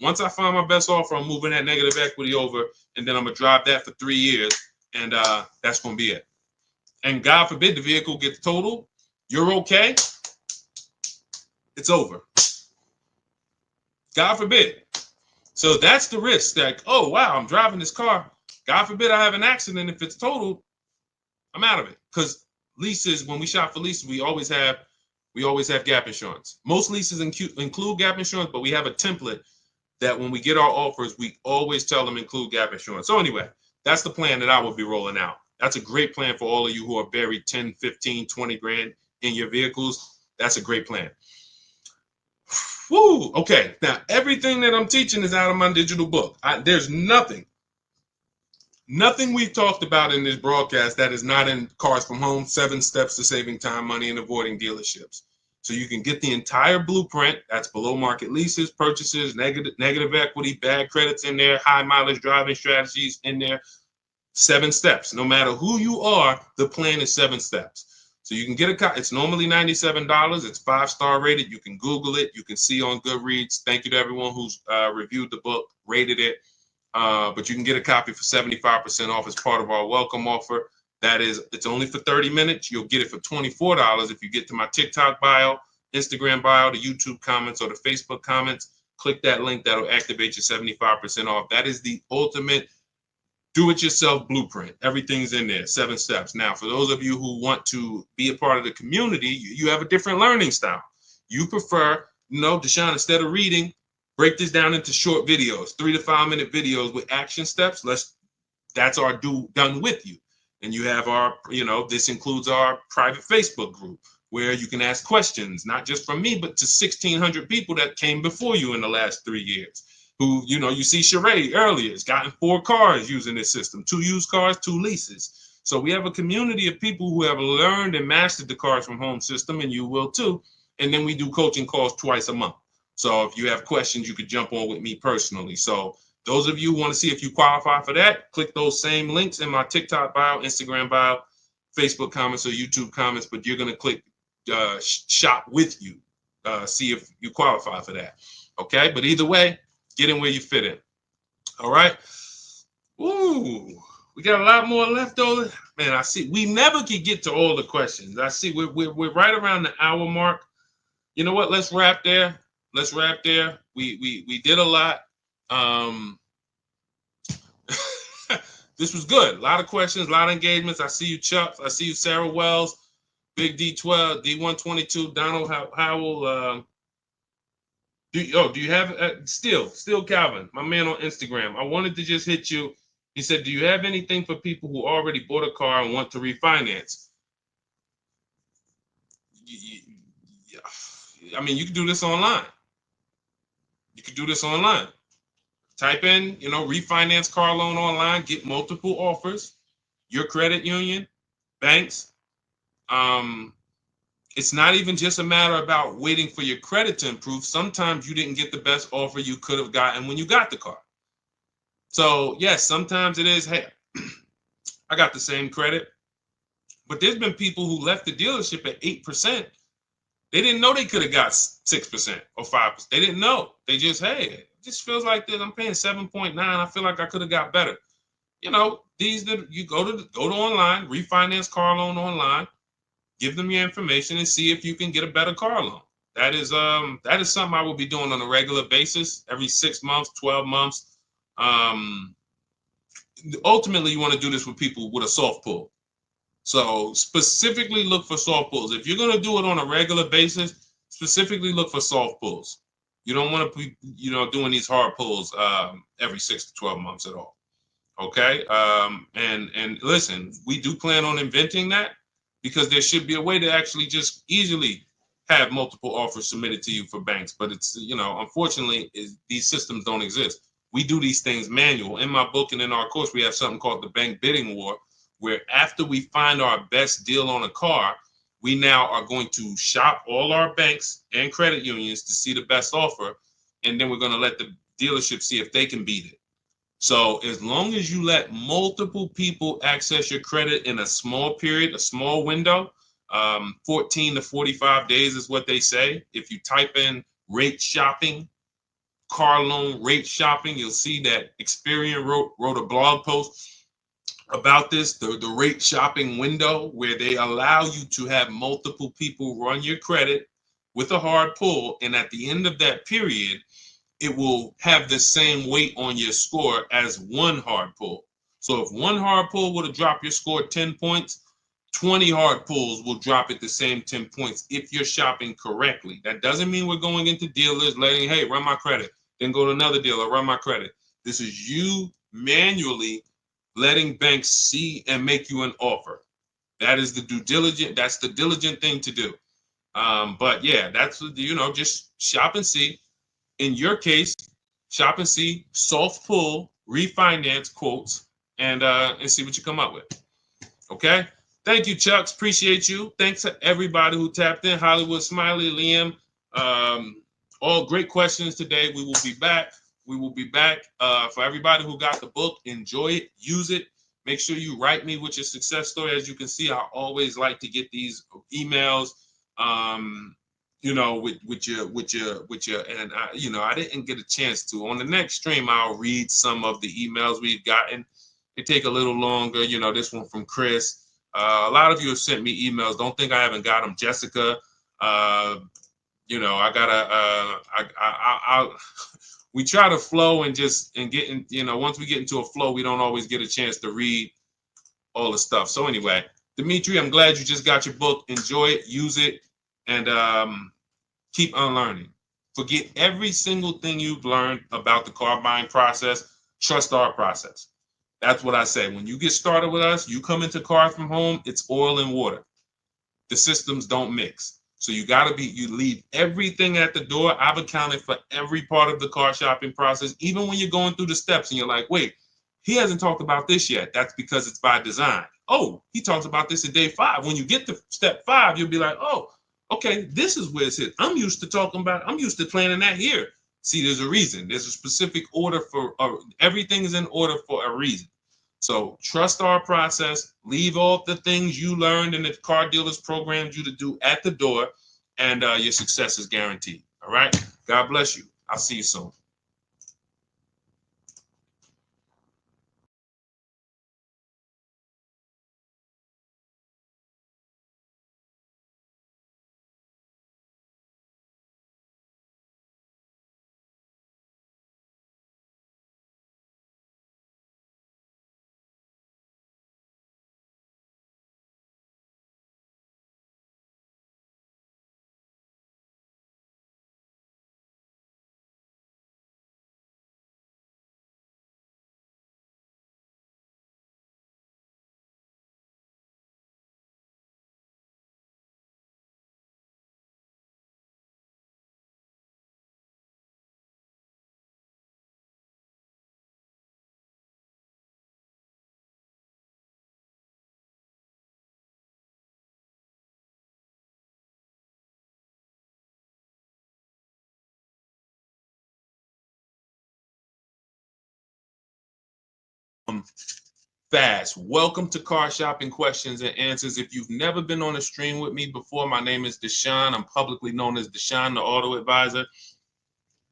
Once I find my best offer, I'm moving that negative equity over, and then I'm going to drive that for 3 years, and that's going to be it. And God forbid the vehicle gets totaled, you're okay, it's over. God forbid. So that's the risk. That, oh, wow, I'm driving this car. God forbid I have an accident. If it's totaled, I'm out of it. Because leases, when we shop for leases, we always have gap insurance. Most leases include gap insurance, but we have a template that when we get our offers, we always tell them include gap insurance. So anyway, that's the plan that I will be rolling out. That's a great plan for all of you who are buried 10, 15, 20 grand in your vehicles. That's a great plan. Woo! Okay, now everything that I'm teaching is out of my digital book. There's nothing we've talked about in this broadcast that is not in Cars from Home, 7 Steps to Saving Time, Money, and Avoiding Dealerships. So you can get the entire blueprint. That's below market leases, purchases, negative equity, bad credits in there, high mileage driving strategies in there. 7 steps. No matter who you are, the plan is 7 steps. So you can get a copy. It's normally $97. It's 5-star rated. You can Google it. You can see on Goodreads. Thank you to everyone who's reviewed the book, rated it. But you can get a copy for 75% off as part of our welcome offer. It's only for 30 minutes. You'll get it for $24 if you get to my TikTok bio, Instagram bio, the YouTube comments, or the Facebook comments. Click that link. That'll activate your 75% off. That is the ultimate do-it-yourself blueprint. Everything's in there, 7 steps. Now, for those of you who want to be a part of the community, you have a different learning style. You prefer, Deshone, instead of reading, break this down into short videos, 3 to 5 minute videos with action steps. That's our done with you. And you have our, this includes our private Facebook group where you can ask questions, not just from me, but to 1,600 people that came before you in the last 3 years. Who, you see Sheree earlier has gotten 4 cars using this system, 2 used cars, 2 leases. So we have a community of people who have learned and mastered the Cars from Home system, and you will too. And then we do coaching calls twice a month. So if you have questions, you could jump on with me personally. So those of you who want to see if you qualify for that, click those same links in my TikTok bio, Instagram bio, Facebook comments, or YouTube comments, but you're going to click shop with you, see if you qualify for that. Okay, but either way, get in where you fit in. All right. Ooh, we got a lot more left over. Man, I see we never can get to all the questions. I see we're right around the hour mark. You know what? Let's wrap there. We did a lot. This was good. A lot of questions, a lot of engagements. I see you, Chuck. I see you, Sarah Wells, Big D12, D122, Donald Howell. Do you have still Calvin, my man on Instagram? I wanted to just hit you. He said, do you have anything for people who already bought a car and want to refinance? I mean, you can do this online. Type in, refinance car loan online, get multiple offers, your credit union, banks. It's not even just a matter about waiting for your credit to improve. Sometimes you didn't get the best offer you could have gotten when you got the car. So yes, sometimes it is, hey, I got the same credit, but there's been people who left the dealership at 8%. They didn't know they could have got 6% or 5%. They didn't know. They just, hey, it just feels like this. I'm paying 7.9. I feel like I could have got better. You go to online, refinance car loan online. Give them your information and see if you can get a better car loan. That is something I will be doing on a regular basis, every 6 months, 12 months. Ultimately, you want to do this with people with a soft pull. So specifically look for soft pulls. If you're going to do it on a regular basis, specifically look for soft pulls. You don't want to be, doing these hard pulls every 6 to 12 months at all. Okay. And listen, we do plan on inventing that, because there should be a way to actually just easily have multiple offers submitted to you for banks. But it's, unfortunately, these systems don't exist. We do these things manual. In my book and in our course, we have something called the bank bidding war, where after we find our best deal on a car, we now are going to shop all our banks and credit unions to see the best offer. And then we're going to let the dealership see if they can beat it. So as long as you let multiple people access your credit in a small period, a small window, 14 to 45 days is what they say. If you type in rate shopping, car loan rate shopping, you'll see that Experian wrote a blog post about this, the rate shopping window, where they allow you to have multiple people run your credit with a hard pull. And at the end of that period, it will have the same weight on your score as one hard pull. So if one hard pull would have dropped your score 10 points, 20 hard pulls will drop it the same 10 points if you're shopping correctly. That doesn't mean we're going into dealers letting, hey, run my credit, then go to another dealer, run my credit. This is you manually letting banks see and make you an offer. That is the due diligent. That's the diligent thing to do. But yeah, that's, just shop and see. In your case, shop and see, soft pull, refinance quotes, and see what you come up with. Okay. Thank you, Chucks. Appreciate you. Thanks to everybody who tapped in. Hollywood Smiley, Liam. All great questions today. We will be back. For everybody who got the book, enjoy it, use it. Make sure you write me with your success story. As you can see, I always like to get these emails, and I didn't get a chance to. On the next stream, I'll read some of the emails we've gotten. They take a little longer. This one from Chris. A lot of you have sent me emails. Don't think I haven't got them. Jessica, I gotta, we try to flow and get in, once we get into a flow, we don't always get a chance to read all the stuff. So anyway, Dimitri, I'm glad you just got your book. Enjoy it, use it, and keep unlearning. Forget every single thing you've learned about the car buying process. Trust our process. That's what I say. When you get started with us, you come into Cars from Home, it's oil and water. The systems don't mix. So you leave everything at the door. I've accounted for every part of the car shopping process, even when you're going through the steps and you're like, wait, he hasn't talked about this yet. That's because it's by design. Oh, he talks about this in day 5. When you get to step 5, you'll be like, oh, okay, this is where it's hit. I'm used to planning that here. See, there's a reason. There's a specific order everything is in order for a reason. So trust our process, leave all the things you learned and the car dealers programmed you to do at the door, and your success is guaranteed. All right. God bless you. I'll see you soon. Fast. Welcome to Car Shopping Questions and Answers. If you've never been on a stream with me before, my name is Deshone. I'm publicly known as Deshone, the Auto Advisor.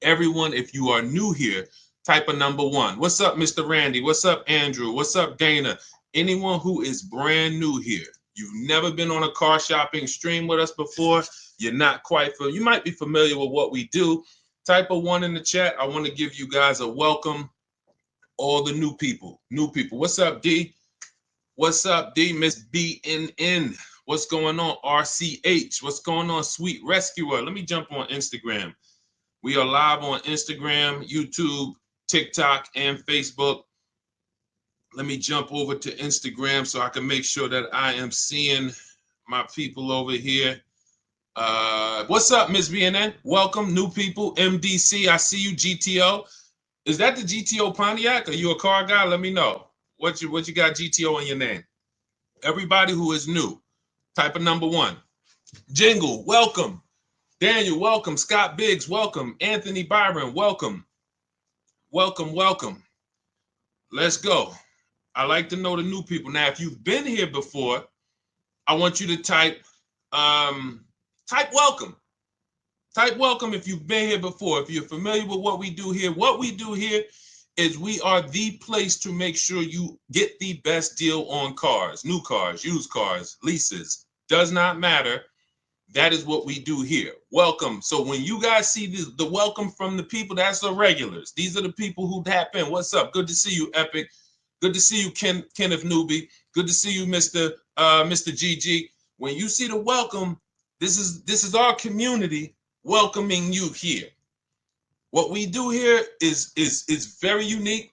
Everyone, if you are new here, type a number 1. What's up, Mr. Randy? What's up, Andrew? What's up, Dana? Anyone who is brand new here, you've never been on a car shopping stream with us before, you might be familiar with what we do. Type a 1 in the chat. I want to give you guys a welcome. All the new people. What's up, D? What's up, D? Miss BNN. What's going on, RCH? What's going on, Sweet Rescuer? Let me jump on Instagram. We are live on Instagram, YouTube, TikTok, and Facebook. Let me jump over to Instagram so I can make sure that I am seeing my people over here. What's up, Miss BNN? Welcome, new people. MDC, I see you. GTO. Is that the GTO Pontiac? Are you a car guy? Let me know. What you got GTO in your name? Everybody who is new, type of number 1. Jingle, welcome. Daniel, welcome. Scott Biggs, welcome. Anthony Byron, welcome. Welcome. Let's go. I like to know the new people. Now, if you've been here before, I want you to type welcome. Type welcome if you've been here before. If you're familiar with what we do here is we are the place to make sure you get the best deal on cars, new cars, used cars, leases, does not matter. That is what we do here. Welcome. So when you guys see the welcome from the people, that's the regulars. These are the people who tap in. What's up? Good to see you, Epic. Good to see you, Kenneth Newby. Good to see you, Mr. GG. When you see the welcome, this is our community welcoming you here. What we do here is very unique.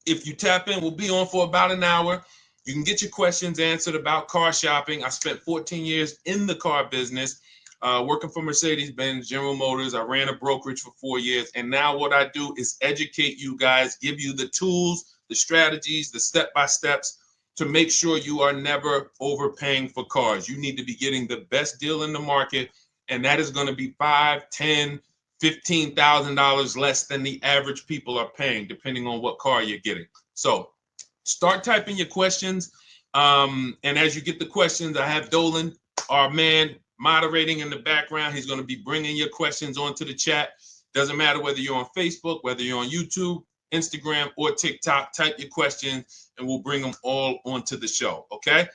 If you tap in, we'll be on for about an hour. You can get your questions answered about car shopping. I spent 14 years in the car business, working for Mercedes-Benz, General Motors. I ran a brokerage for 4 years. And now what I do is educate you guys, give you the tools, the strategies, the step-by-steps to make sure you are never overpaying for cars. You need to be getting the best deal in the market, and that is going to be $5,000, $10,000, $15,000 less than the average people are paying, depending on what car you're getting. So Start typing your questions. And as you get the questions, I have Dolan, our man, moderating in the background. He's going to be bringing your questions onto the chat. Doesn't matter whether you're on Facebook, whether you're on YouTube, Instagram, or TikTok. Type your questions and we'll bring them all onto the show. Okay.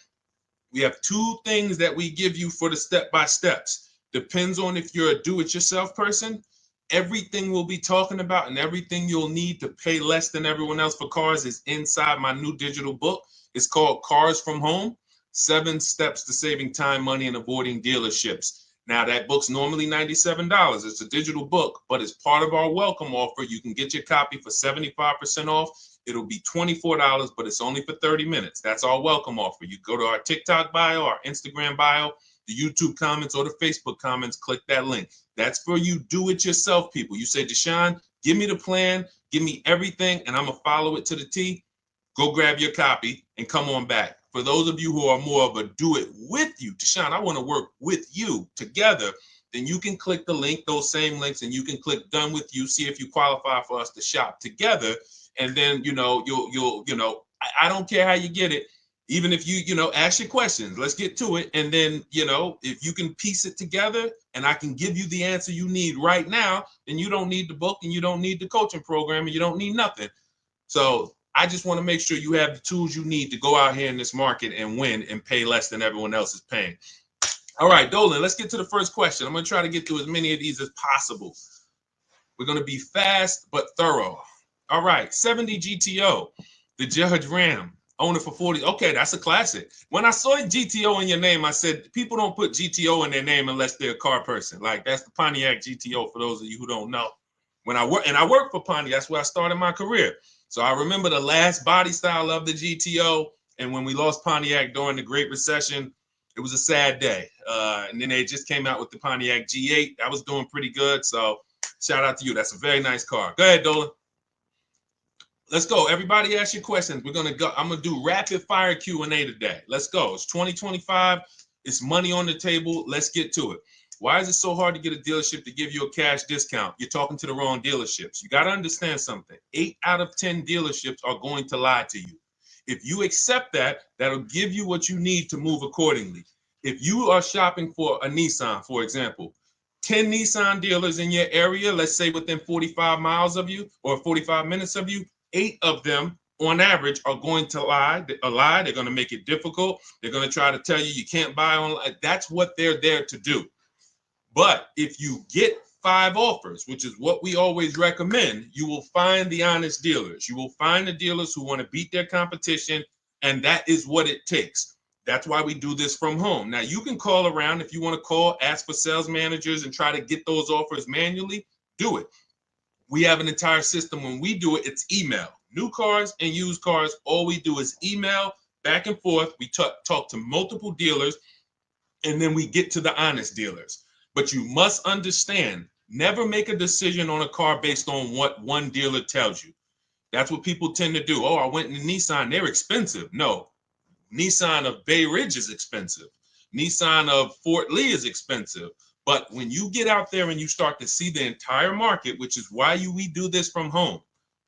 We have 2 things that we give you for the step-by-steps. Depends on if you're a do-it-yourself person. Everything we'll be talking about and everything you'll need to pay less than everyone else for cars is inside my new digital book. It's called Cars from Home, 7 Steps to Saving Time, Money, and Avoiding Dealerships. Now, that book's normally $97. It's a digital book, but as part of our welcome offer, you can get your copy for 75% off. It'll be $24, but it's only for 30 minutes. That's our welcome offer. You go to our TikTok bio, our Instagram bio, the YouTube comments, or the Facebook comments, click that link. That's for you do-it-yourself people. You say, Deshone, give me the plan, give me everything, and I'm going to follow it to the T. Go grab your copy and come on back. For those of you who are more of a do-it-with-you, Deshone, I want to work with you together, then you can click the link, those same links, and you can click Done With You, see if you qualify for us to shop together. And then, you'll I don't care how you get it. Even if you ask your questions, let's get to it. And then, if you can piece it together and I can give you the answer you need right now, then you don't need the book and you don't need the coaching program and you don't need nothing. So I just want to make sure you have the tools you need to go out here in this market and win and pay less than everyone else is paying. All right, Dolan, let's get to the first question. I'm going to try to get through as many of these as possible. We're going to be fast but thorough. All right, 70 GTO, the Judge Ram, owner for 40. Okay, that's a classic. When I saw GTO in your name, I said, people don't put GTO in their name unless they're a car person. Like, that's the Pontiac GTO for those of you who don't know. When I work for Pontiac, that's where I started my career. So I remember the last body style of the GTO. And when we lost Pontiac during the Great Recession, it was a sad day. And then they just came out with the Pontiac G8. That was doing pretty good. So shout out to you. That's a very nice car. Go ahead, Dolan. Let's go. Everybody ask your questions. We're going to go. I'm going to do rapid fire Q&A today. Let's go. It's 2025. It's money on the table. Let's get to it. Why is it so hard to get a dealership to give you a cash discount? You're talking to the wrong dealerships. You got to understand something. 8 out of 10 dealerships are going to lie to you. If you accept that, that'll give you what you need to move accordingly. If you are shopping for a Nissan, for example, 10 Nissan dealers in your area, let's say within 45 miles of you or 45 minutes of you, 8 of them on average are going to lie. They're going to make it difficult. They're going to try to tell you can't buy online. That's what they're there to do. But if you get 5 offers, which is what we always recommend, you will find the honest dealers. You will find the dealers who want to beat their competition, and that is what it takes. That's why we do this from home. Now, you can call around if you want to call, ask for sales managers and try to get those offers manually, do it. We have an entire system. When we do it, it's email. New cars and used cars, all we do is email back and forth. We talk to multiple dealers, and then we get to the honest dealers. But you must understand, never make a decision on a car based on what one dealer tells you. That's what people tend to do. Oh, I went in Nissan, they're expensive. No, Nissan of Bay Ridge is expensive. Nissan of Fort Lee is expensive. But when you get out there and you start to see the entire market, which is why we do this from home.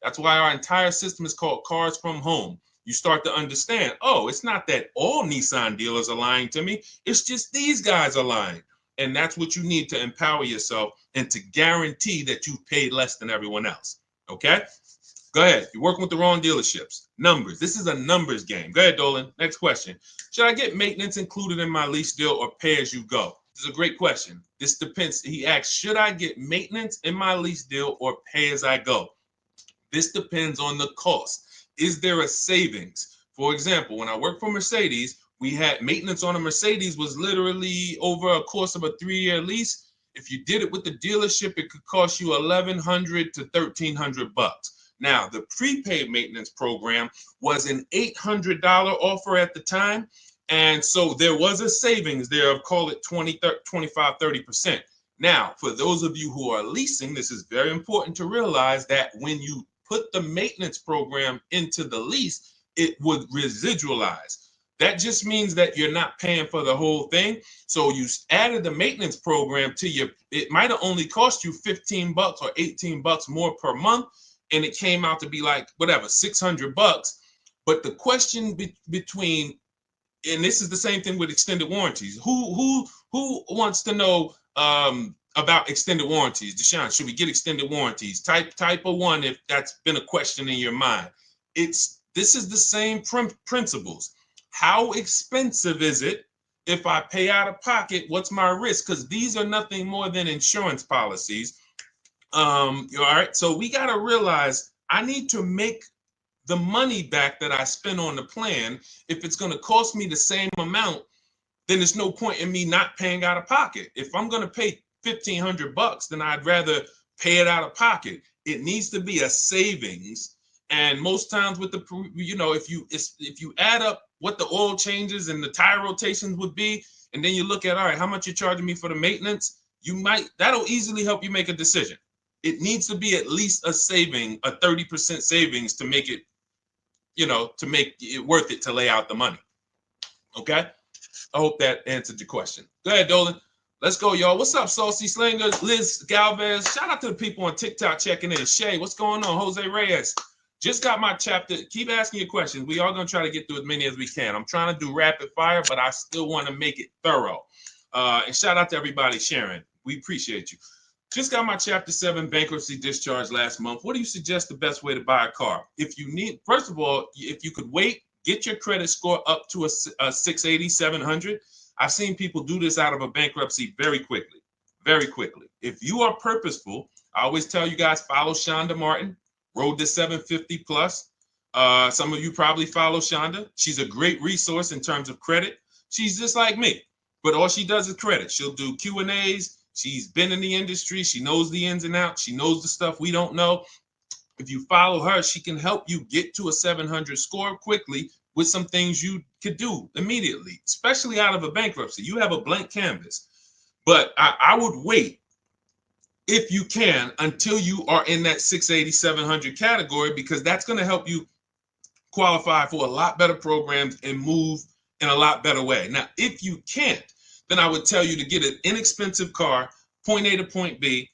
That's why our entire system is called Cars from Home. You start to understand, oh, it's not that all Nissan dealers are lying to me. It's just these guys are lying. And that's what you need to empower yourself and to guarantee that you've paid less than everyone else. Okay? Go ahead. You're working with the wrong dealerships. Numbers. This is a numbers game. Go ahead, Dolan. Next question. Should I get maintenance included in my lease deal or pay as you go? This is a great question. This depends. He asks, should I get maintenance in my lease deal or pay as I go? This depends on the cost. Is there a savings? For example, when I worked for Mercedes, we had maintenance on a Mercedes was literally over a course of a 3-year lease. If you did it with the dealership, it could cost you $1,100 to $1,300. Now, the prepaid maintenance program was an $800 offer at the time. And so there was a savings there of, call it 20, 25, 30%. Now, for those of you who are leasing, this is very important to realize that when you put the maintenance program into the lease, it would residualize. That just means that you're not paying for the whole thing. So you added the maintenance program to your, it might have only cost you $15 or $18 more per month. And it came out to be like, whatever, $600. But the question between, and this is the same thing with extended warranties. Who wants to know about extended warranties? Deshone, should we get extended warranties? Type of one if that's been a question in your mind. This is the same principles. How expensive is it if I pay out of pocket? What's my risk? Because these are nothing more than insurance policies. All right, so we got to realize I need to make the money back that I spent on the plan. If it's going to cost me the same amount, then there's no point in me not paying out of pocket. If I'm going to pay $1,500, then I'd rather pay it out of pocket. It needs to be a savings. And most times with the, if you add up what the oil changes and the tire rotations would be, and then you look at, all right, how much you're charging me for the maintenance, that'll easily help you make a decision. It needs to be at least a saving, a 30% savings to make it, to make it worth it to lay out the money. Okay? I hope that answered your question. Go ahead, Dolan. Let's go, y'all. What's up, Saucy Slinger, Liz Galvez? Shout out to the people on TikTok checking in. Shay, what's going on? Jose Reyes. Just got my chapter. Keep asking your questions. We are going to try to get through as many as we can. I'm trying to do rapid fire, but I still want to make it thorough. And shout out to everybody sharing. We appreciate you. Just got my Chapter 7 bankruptcy discharge last month. What do you suggest the best way to buy a car? If you need, first of all, if you could wait, get your credit score up to a 680, 700. I've seen people do this out of a bankruptcy very quickly, very quickly. If you are purposeful, I always tell you guys, follow Shonda Martin, Road to 750 Plus. Some of you probably follow Shonda. She's a great resource in terms of credit. She's just like me, but all she does is credit. She'll do Q&As. She's been in the industry. She knows the ins and outs. She knows the stuff we don't know. If you follow her, she can help you get to a 700 score quickly with some things you could do immediately, especially out of a bankruptcy. You have a blank canvas. But I would wait, if you can, until you are in that 680, 700 category, because that's going to help you qualify for a lot better programs and move in a lot better way. Now, if you can't, then I would tell you to get an inexpensive car, point A to point B.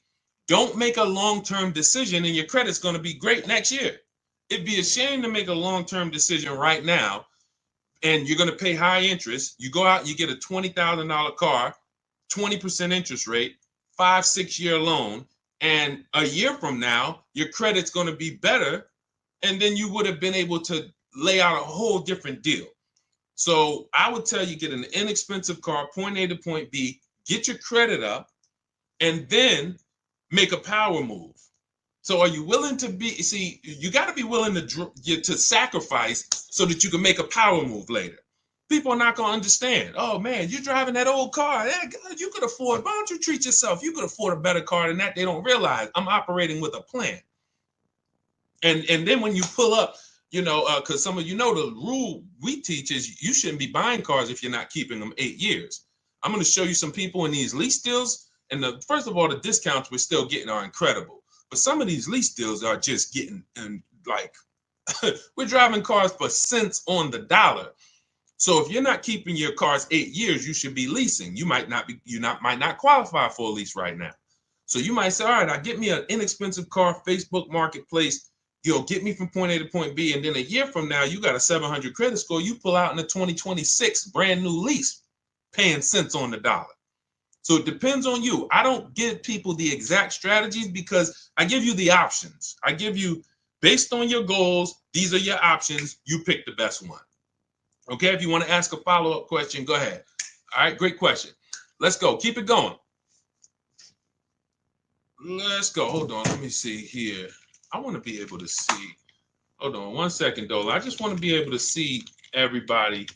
Don't make a long-term decision and your credit's going to be great next year. It'd be a shame to make a long-term decision right now and you're going to pay high interest. You go out, you get a $20,000 car, 20% interest rate, 5-6 year loan, and a year from now, your credit's going to be better, and then you would have been able to lay out a whole different deal. So I would tell you, get an inexpensive car, point A to point B, get your credit up, and then make a power move. So are you willing to you got to be willing to sacrifice so that you can make a power move later. People are not going to understand. Oh, man, you're driving that old car. Yeah, God, you could afford, why don't you treat yourself? You could afford a better car than that. They don't realize I'm operating with a plan. And then when you pull up, because some of the rule we teach is you shouldn't be buying cars if you're not keeping them 8 years. I'm going to show you some people in these lease deals. And first of all, the discounts we're still getting are incredible. But some of these lease deals are just getting, and like, we're driving cars for cents on the dollar. So if you're not keeping your cars 8 years, you should be leasing. You might not qualify for a lease right now. So you might say, all right, get me an inexpensive car, Facebook Marketplace, get me from point A to point B. And then a year from now, you got a 700 credit score. You pull out in a 2026 brand new lease, paying cents on the dollar. So it depends on you. I don't give people the exact strategies because I give you the options. I give you, based on your goals, these are your options. You pick the best one. Okay, if you want to ask a follow-up question, go ahead. All right, great question. Let's go. Keep it going. Let's go. Hold on. Let me see here. I want to be able to see. Hold on 1 second, Dola. I just want to be able to see everybody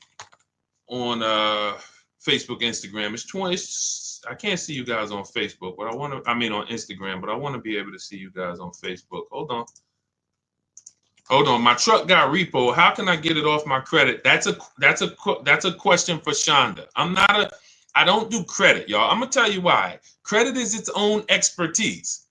on Facebook, Instagram. It's 20. I can't see you guys on Facebook, but on Instagram, but I want to be able to see you guys on Facebook. Hold on. My truck got repo. How can I get it off my credit? That's a question for Shonda. I don't do credit, y'all. I'm gonna tell you why. Credit is its own expertise.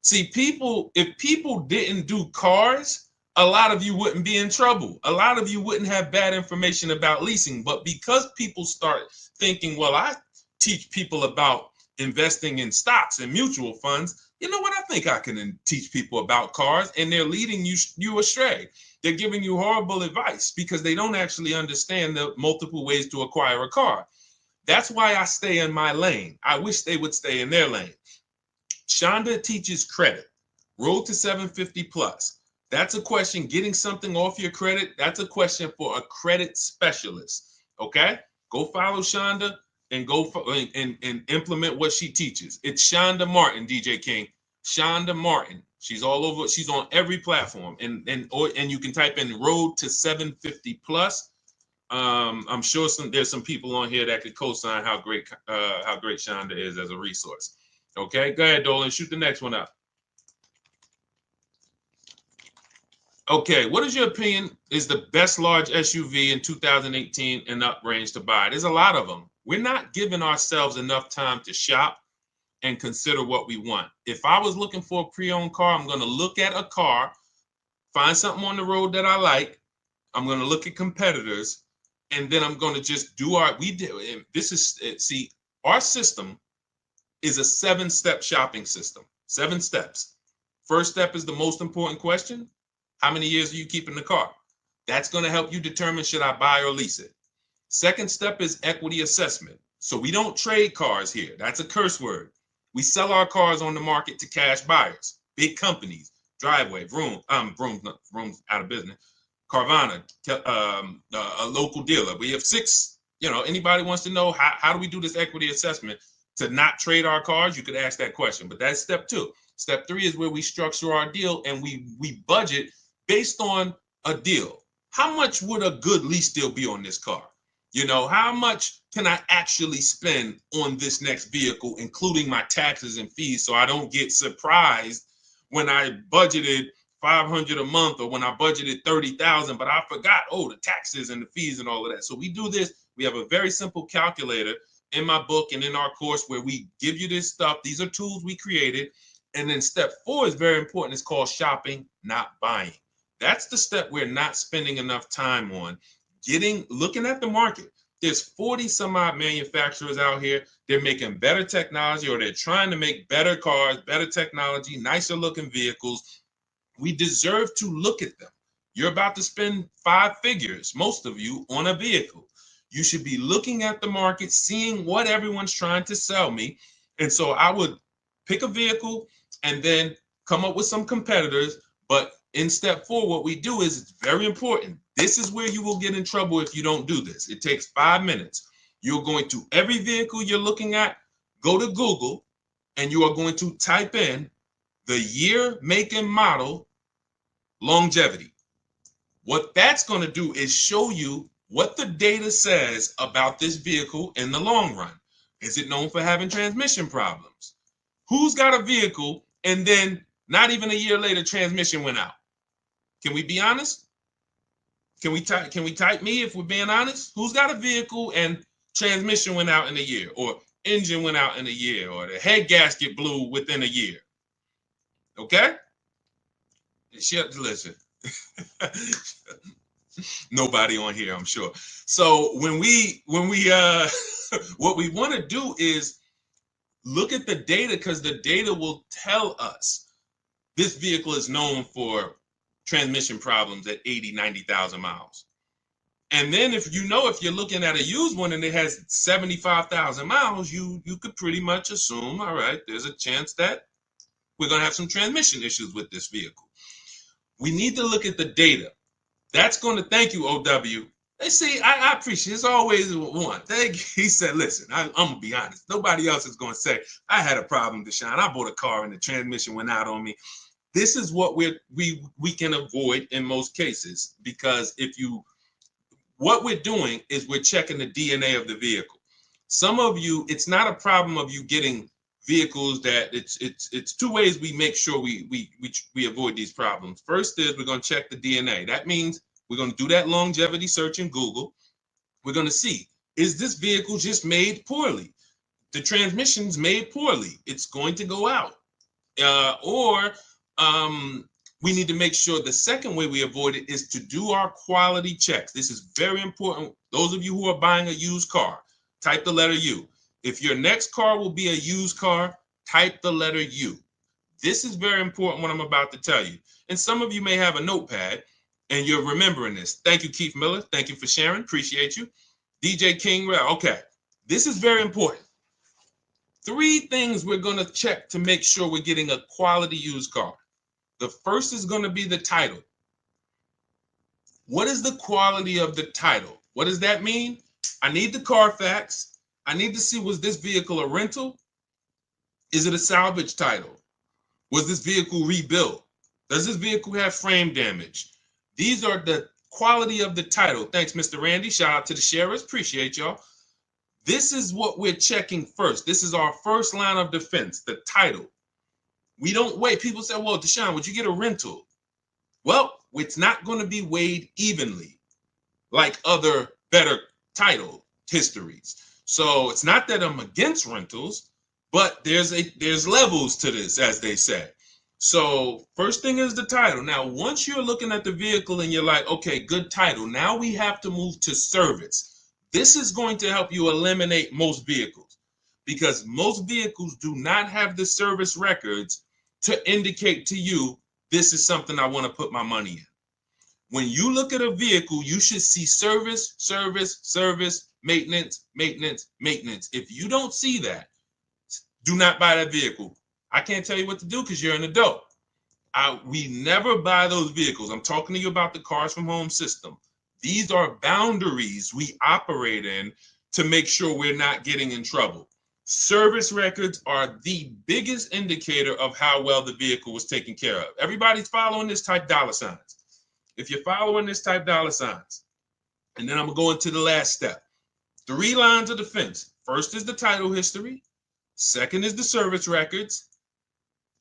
See, if people didn't do cars, a lot of you wouldn't be in trouble. A lot of you wouldn't have bad information about leasing. But because people start thinking, well, I teach people about investing in stocks and mutual funds, you know what, I think I can teach people about cars, and they're leading you astray. They're giving you horrible advice because they don't actually understand the multiple ways to acquire a car. That's why I stay in my lane. I wish they would stay in their lane. Shonda teaches credit. Road to 750 plus. That's a question. Getting something off your credit, that's a question for a credit specialist. Okay? Go follow Shonda and go and implement what she teaches. It's Shonda Martin, DJ King. Shonda Martin. She's all over. She's on every platform. And you can type in Road to 750 plus. I'm sure there's some people on here that could co-sign how great Shonda is as a resource. Okay, go ahead, Dolan. Shoot the next one up. Okay, what is your opinion is the best large SUV in 2018 and up range to buy? There's a lot of them. We're not giving ourselves enough time to shop and consider what we want. If I was looking for a pre-owned car, I'm going to look at a car, find something on the road that I like. I'm going to look at competitors, and then I'm going to just do our, our system is a 7-step shopping system, 7 steps. First step is the most important question. How many years are you keeping the car? That's going to help you determine should I buy or lease it. Second step is equity assessment. So we don't trade cars here. That's a curse word. We sell our cars on the market to cash buyers, big companies, Driveway, Vroom's out of business, Carvana, a local dealer. We have 6, anybody wants to know how do we do this equity assessment to not trade our cars? You could ask that question, but that's step 2. Step 3 is where we structure our deal and we budget based on a deal. How much would a good lease deal be on this car? How much can I actually spend on this next vehicle, including my taxes and fees, so I don't get surprised when I budgeted $500 a month or when I budgeted $30,000, but I forgot, the taxes and the fees and all of that. So we do this. We have a very simple calculator in my book and in our course where we give you this stuff. These are tools we created. And then step 4 is very important. It's called shopping, not buying. That's the step we're not spending enough time on. Looking at the market. There's 40 some odd manufacturers out here. They're making better technology, or they're trying to make better cars, better technology, nicer looking vehicles. We deserve to look at them. You're about to spend 5 figures, most of you, on a vehicle. You should be looking at the market, seeing what everyone's trying to sell me. And so I would pick a vehicle and then come up with some competitors. But in step 4, what we do is, it's very important. This is where you will get in trouble if you don't do this. It takes 5 minutes. You're going to every vehicle you're looking at, go to Google, and you are going to type in the year, make, and model, longevity. What that's going to do is show you what the data says about this vehicle in the long run. Is it known for having transmission problems? Who's got a vehicle and then not even a year later transmission went out? Can we be honest? Can we type me if we're being honest? Who's got a vehicle and transmission went out in a year, or engine went out in a year, or the head gasket blew within a year? Okay? Listen. Nobody on here, I'm sure. So when we what we want to do is look at the data, because the data will tell us this vehicle is known for transmission problems at 80, 90,000 miles. And then if you're looking at a used one and it has 75,000 miles, you could pretty much assume, all right, there's a chance that we're going to have some transmission issues with this vehicle. We need to look at the data. That's going to, thank you, OW. They see, I appreciate it. It's always one. He said, listen, I'm going to be honest. Nobody else is going to say, I had a problem, Deshone. I bought a car and the transmission went out on me. This is what we can avoid in most cases, because what we're doing is we're checking the DNA of the vehicle. Some of you, it's not a problem of you getting vehicles that it's 2 ways we make sure we avoid these problems. First is we're going to check the DNA. That means we're going to do that longevity search in Google. We're going to see, is this vehicle just made poorly? The transmission's made poorly. It's going to go out. We need to make sure the second way we avoid it is to do our quality checks. This is very important. Those of you who are buying a used car, type the letter U. If your next car will be a used car, type the letter U. This is very important what I'm about to tell you. And some of you may have a notepad and you're remembering this. Thank you, Keith Miller. Thank you for sharing. Appreciate you. DJ King. Okay. This is very important. 3 things we're going to check to make sure we're getting a quality used car. The first is going to be the title. What is the quality of the title? What does that mean? I need the Carfax. I need to see, was this vehicle a rental? Is it a salvage title? Was this vehicle rebuilt? Does this vehicle have frame damage? These are the quality of the title. Thanks, Mr. Randy. Shout out to the sharers. Appreciate y'all. This is what we're checking first. This is our first line of defense, the title. We don't wait. People say, well, Deshone, would you get a rental? Well, it's not going to be weighed evenly like other better title histories. So it's not that I'm against rentals, but there's levels to this, as they say. So first thing is the title. Now, once you're looking at the vehicle and you're like, okay, good title, now we have to move to service. This is going to help you eliminate most vehicles because most vehicles do not have the service records to indicate to you, this is something I want to put my money in. When you look at a vehicle, you should see service, service, service, maintenance, maintenance, maintenance. If you don't see that, do not buy that vehicle. I can't tell you what to do because you're an adult. We never buy those vehicles. I'm talking to you about the Cars from Home system. These are boundaries we operate in to make sure we're not getting in trouble. Service records are the biggest indicator of how well the vehicle was taken care of. Everybody's following this, type dollar signs. If you're following this, type dollar signs. And then I'm going to go into the last step. 3 lines of defense. First is the title history. Second is the service records.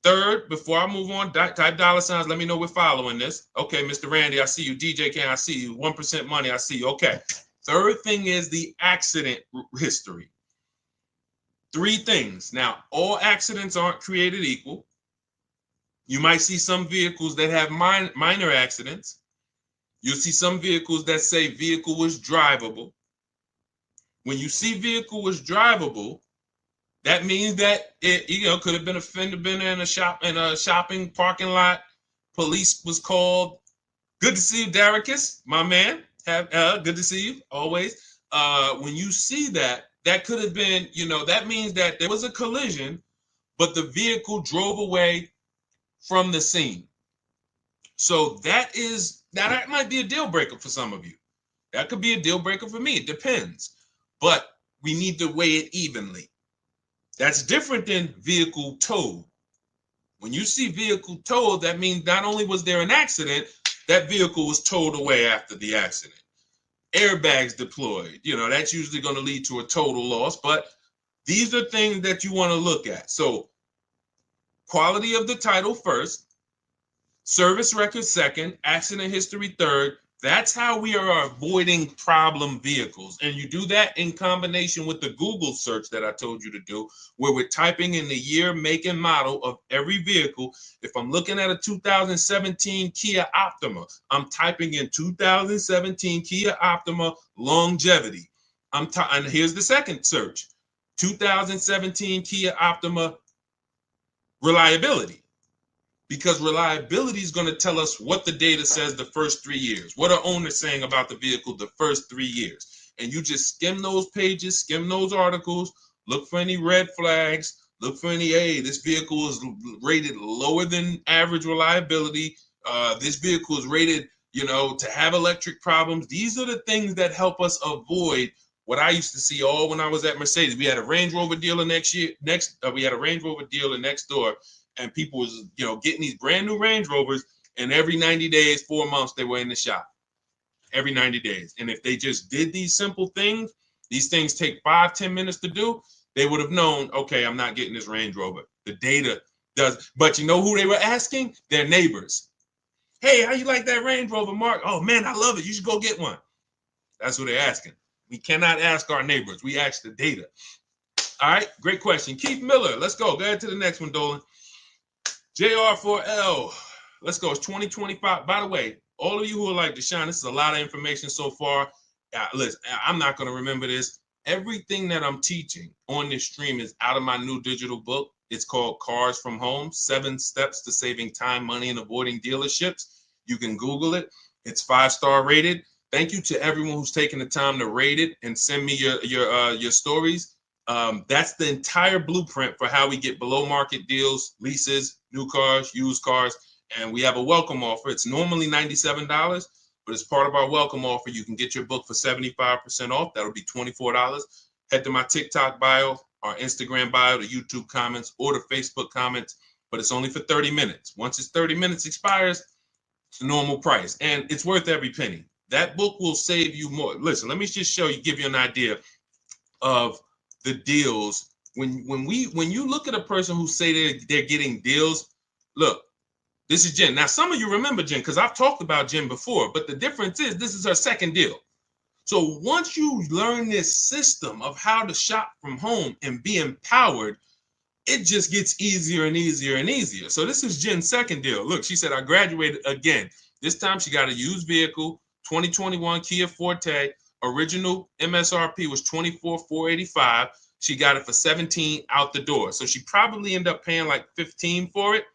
Third, before I move on, type dollar signs. Let me know we're following this. Okay, Mr. Randy, I see you. DJ Ken, I see you. 1% money, I see you. Okay. Third thing is the accident history. 3 things. Now, all accidents aren't created equal. You might see some vehicles that have minor accidents. You'll see some vehicles that say vehicle was drivable. When you see vehicle was drivable, that means that it, could have been a fender bender in a shopping parking lot. Police was called. Good to see you, Daricus, my man. Good to see you always. When you see that, that could have been, that means that there was a collision, but the vehicle drove away from the scene. So that might be a deal breaker for some of you. That could be a deal breaker for me. It depends. But we need to weigh it evenly. That's different than vehicle towed. When you see vehicle towed, that means not only was there an accident, that vehicle was towed away after the accident. Airbags deployed, that's usually going to lead to a total loss, but these are things that you want to look at. So quality of the title first, service record second, accident history third. That's how we are avoiding problem vehicles. And you do that in combination with the Google search that I told you to do, where we're typing in the year, make, and model of every vehicle. If I'm looking at a 2017 Kia Optima, I'm typing in 2017 Kia Optima longevity. And here's the second search, 2017 Kia Optima reliability. Because reliability is going to tell us what the data says the first 3 years. What are owners saying about the vehicle the first 3 years? And you just skim those pages, skim those articles, look for any red flags, look for any, hey, this vehicle is rated lower than average reliability. This vehicle is rated, to have electric problems. These are the things that help us avoid what I used to see all when I was at Mercedes. We had a Range Rover dealer we had a Range Rover dealer next door. And people was, getting these brand new Range Rovers, and every 90 days, 4 months, they were in the shop. Every 90 days. And if they just did these simple things, these things take 5-10 minutes to do, they would have known, okay, I'm not getting this Range Rover. The data does. But you know who they were asking? Their neighbors. Hey, how you like that Range Rover, Mark? Oh, man, I love it. You should go get one. That's what they're asking. We cannot ask our neighbors. We ask the data. All right, great question. Keith Miller, let's go. Go ahead to the next one, Dolan. JR4L, let's go. It's 2025. By the way, all of you who are like, Deshone, this is a lot of information so far. Listen, I'm not going to remember this. Everything that I'm teaching on this stream is out of my new digital book. It's called Cars from Home, 7 Steps to Saving Time, Money, and Avoiding Dealerships. You can Google it. It's 5-star rated. Thank you to everyone who's taken the time to rate it and send me your stories. That's the entire blueprint for how we get below market deals, leases, new cars, used cars, and we have a welcome offer. It's normally $97, but as part of our welcome offer, you can get your book for 75% off. That'll be $24. Head to my TikTok bio, our Instagram bio, the YouTube comments, or the Facebook comments, but it's only for 30 minutes. Once it's 30 minutes expires, it's the normal price, and it's worth every penny. That book will save you more. Listen, let me just show you, give you an idea of the deals. When you look at a person who say they're getting deals, look, this is Jen. Now, some of you remember Jen because I've talked about Jen before, but the difference is this is her second deal. So once you learn this system of how to shop from home and be empowered, it just gets easier and easier and easier. So this is Jen's second deal. Look, she said, I graduated again. This time she got a used vehicle, 2021 Kia Forte. Original MSRP was $24,485. She got it for $17 out the door. So she probably ended up paying like $15 for it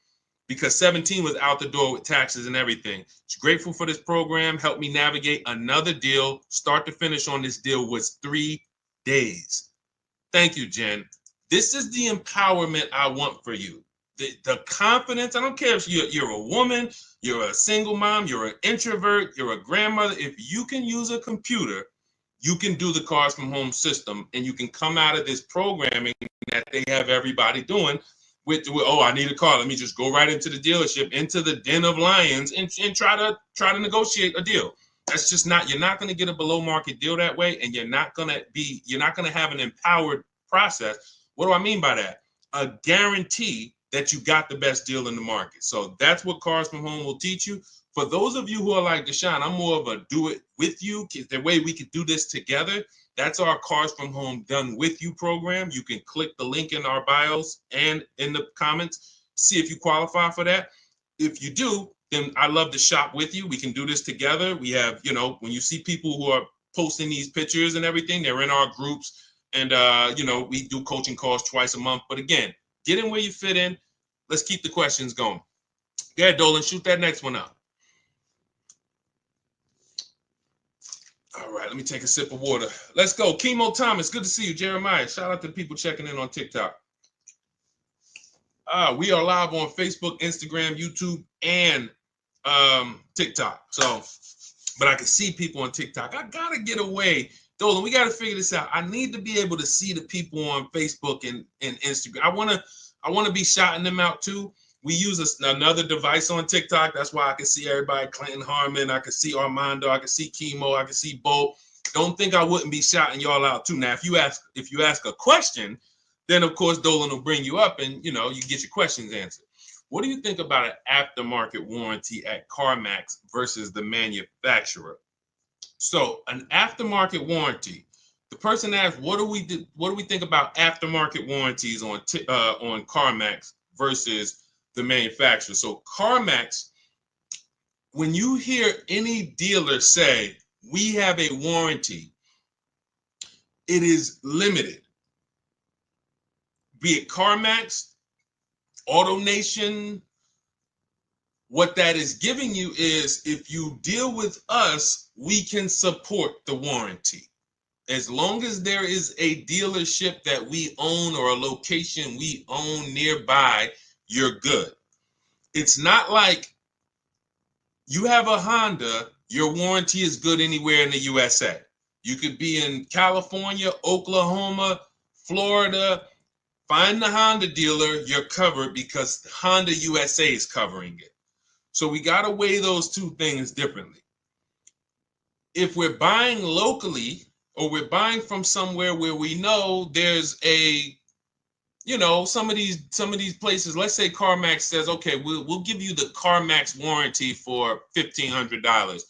because $17 was out the door with taxes and everything. She's grateful for this program. Helped me navigate another deal. Start to finish on this deal was 3 days. Thank you, Jen. This is the empowerment I want for you. The confidence. I don't care if you're a woman, you're a single mom, you're an introvert, you're a grandmother. If you can use a computer, you can do the Cars from Home system, and you can come out of this programming that they have everybody doing with oh, I need a car. Let me just go right into the dealership, into the den of lions, and try to negotiate a deal. That's just not. You're not going to get a below market deal that way, and you're not going to have an empowered process. What do I mean by that? A guarantee that you got the best deal in the market. So that's what Cars from Home will teach you. For those of you who are like Deshone, I'm more of a do it with you. The way we could do this together. That's our Cars from Home Done With You program. You can click the link in our bios and in the comments, see if you qualify for that. If you do, then I love to shop with you. We can do this together. We have, when you see people who are posting these pictures and everything, they're in our groups. And, we do coaching calls twice a month. But again, get in where you fit in. Let's keep the questions going. Go ahead, Dolan, shoot that next one up. All right, let me take a sip of water. Let's go. Chemo Thomas, good to see you. Jeremiah, shout out to people checking in on TikTok. We are live on Facebook, Instagram, YouTube, and TikTok. So, but I can see people on TikTok. I got to get away. Dolan, we got to figure this out. I need to be able to see the people on Facebook and Instagram. I want to be shouting them out too. We use another device on TikTok. That's why I can see everybody. Clinton Harmon. I can see Armando. I can see Chemo. I can see Bo. Don't think I wouldn't be shouting y'all out too. Now, if you ask a question, then of course Dolan will bring you up and you get your questions answered. What do you think about an aftermarket warranty at CarMax versus the manufacturer? So an aftermarket warranty. The person asked, what do we think about aftermarket warranties on CarMax versus the manufacturer? So CarMax, when you hear any dealer say we have a warranty, it is limited. Be it CarMax, AutoNation, what that is giving you is if you deal with us, we can support the warranty. As long as there is a dealership that we own or a location we own nearby, you're good. It's not like you have a Honda, your warranty is good anywhere in the USA. You could be in California, Oklahoma, Florida. Find the Honda dealer, you're covered because Honda USA is covering it. So we got to weigh those two things differently. If we're buying locally or we're buying from somewhere where we know there's some of these places, let's say CarMax says, okay, we'll give you the CarMax warranty for $1,500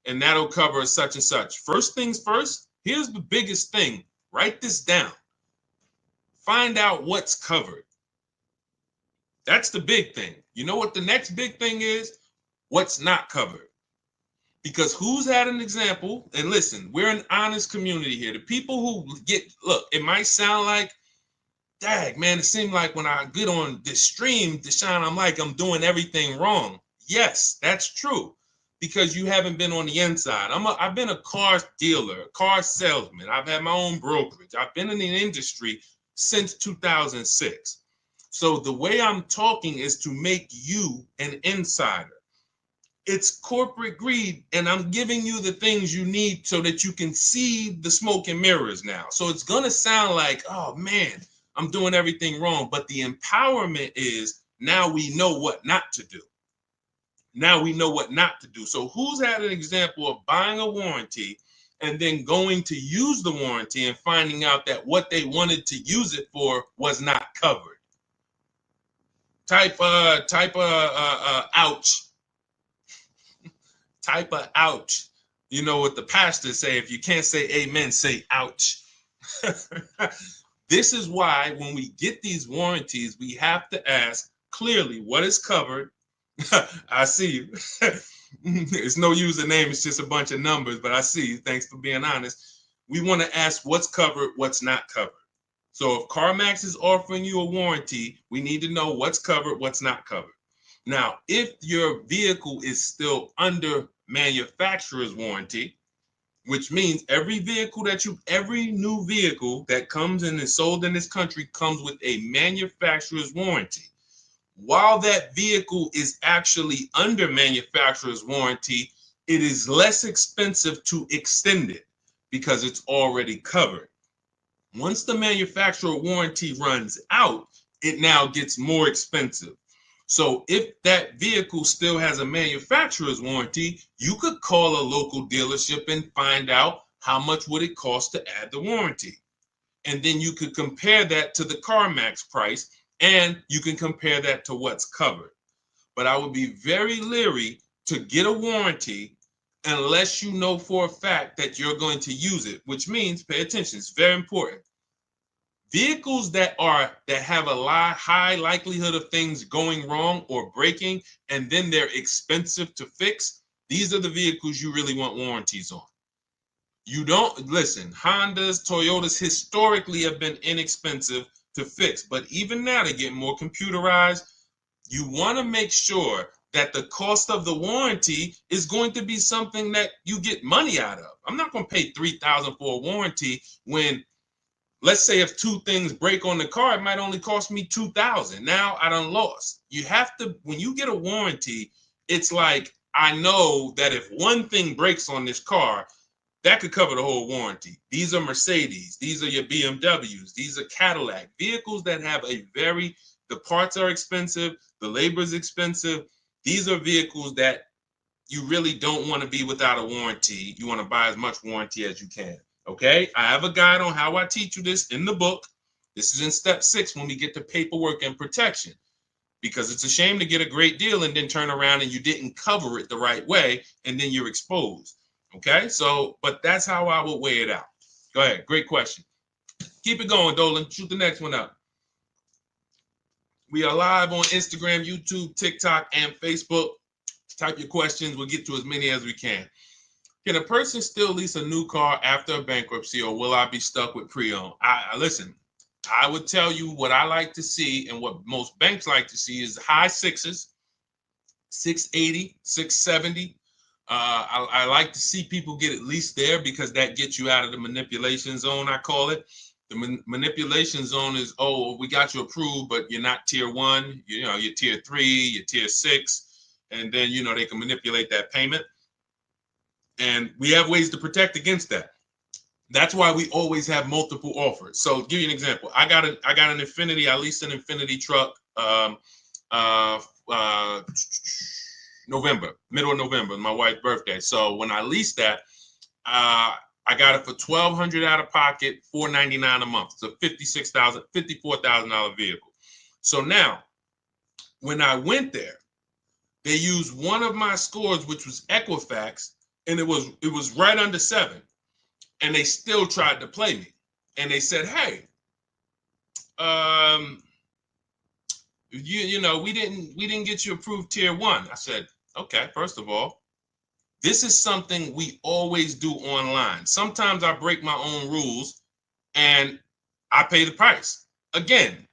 and that'll cover such and such. First things first, here's the biggest thing. Write this down. Find out what's covered. That's the big thing. You know what the next big thing is? What's not covered. Because who's had an example? And listen, we're an honest community here. The people who look, it might sound like Dag, man, it seemed like when I get on this stream, Deshone, I'm like I'm doing everything wrong. Yes, that's true, because you haven't been on the inside. I've been a car dealer, car salesman. I've had my own brokerage. I've been in the industry since 2006. So the way I'm talking is to make you an insider. It's corporate greed, and I'm giving you the things you need so that you can see the smoke and mirrors now. So it's going to sound like, oh man, I'm doing everything wrong. But the empowerment is now we know what not to do. Now we know what not to do. So who's had an example of buying a warranty and then going to use the warranty and finding out that what they wanted to use it for was not covered? Type ouch. Type of ouch. You know what the pastors say, if you can't say amen, say ouch. This is why when we get these warranties, we have to ask clearly what is covered. I see you. It's no username, it's just a bunch of numbers, but I see you. Thanks for being honest. We want to ask what's covered, what's not covered. So if CarMax is offering you a warranty, we need to know what's covered, what's not covered. Now, if your vehicle is still under manufacturer's warranty, which means every new vehicle that comes in and is sold in this country comes with a manufacturer's warranty. While that vehicle is actually under manufacturer's warranty, it is less expensive to extend it because it's already covered. Once the manufacturer warranty runs out, it now gets more expensive. So if that vehicle still has a manufacturer's warranty, you could call a local dealership and find out how much would it cost to add the warranty. And then you could compare that to the CarMax price, and you can compare that to what's covered. But I would be very leery to get a warranty unless you know for a fact that you're going to use it, which means, pay attention, it's very important. Vehicles that have a high likelihood of things going wrong or breaking, and then they're expensive to fix, these are the vehicles you really want warranties on. You don't, listen, Hondas, Toyotas historically have been inexpensive to fix, but even now they're getting more computerized. You want to make sure that the cost of the warranty is going to be something that you get money out of. I'm not going to pay $3,000 for a warranty when, let's say, if two things break on the car, it might only cost me $2,000. Now I done lost. You have to, when you get a warranty, it's like, I know that if one thing breaks on this car, that could cover the whole warranty. These are Mercedes. These are your BMWs. These are Cadillac. Vehicles that have the parts are expensive, the labor is expensive. These are vehicles that you really don't want to be without a warranty. You want to buy as much warranty as you can. Okay, I have a guide on how I teach you this in the book. This is in step 6 when we get to paperwork and protection, because it's a shame to get a great deal and then turn around and you didn't cover it the right way and then you're exposed. Okay, so, but that's how I would weigh it out. Go ahead, great question. Keep it going, Dolan. Shoot the next one up. We are live on Instagram, YouTube, TikTok, and Facebook. Type your questions. We'll get to as many as we can. Can a person still lease a new car after a bankruptcy, or will I be stuck with pre-owned? Listen, I would tell you what I like to see, and what most banks like to see is high sixes, 680, 670. I like to see people get at least there, because that gets you out of the manipulation zone, I call it. The manipulation zone is, oh, we got you approved, but you're not tier 1. You're tier 3, you're tier 6, and then they can manipulate that payment. And we have ways to protect against that. That's why we always have multiple offers. So I'll give you an example. I got an Infiniti. I leased an Infiniti truck middle of November, my wife's birthday. So when I leased that, I got it for $1,200 out of pocket, $499 a month. So $54,000 vehicle. So now, when I went there, they used one of my scores, which was Equifax, and it was right under 7. And they still tried to play me. And they said, hey, we didn't get you approved tier 1. I said, okay, first of all, this is something we always do online. Sometimes I break my own rules and I pay the price. again,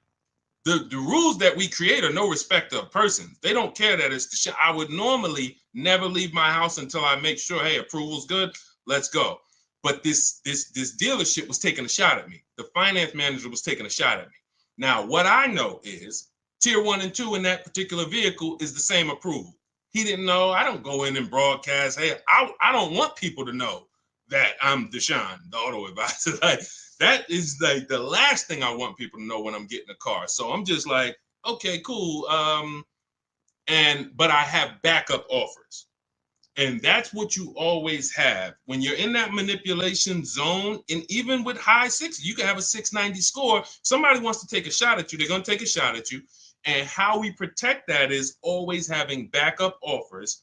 the rules that we create are no respect of persons. They don't care that it's the shot. I would normally never leave my house until I make sure, hey, approval's good, let's go. But this dealership was taking a shot at me. The finance manager was taking a shot at me. Now, what I know is tier 1 and 2 in that particular vehicle is the same approval. He didn't know. I don't go in and broadcast, hey, I don't want people to know that I'm Deshone, the auto advisor. Like, that is like the last thing I want people to know when I'm getting a car. So I'm just like, okay, cool. But I have backup offers. And that's what you always have when you're in that manipulation zone. And even with high 6, you can have a 690 score. Somebody wants to take a shot at you, they're going to take a shot at you. And how we protect that is always having backup offers.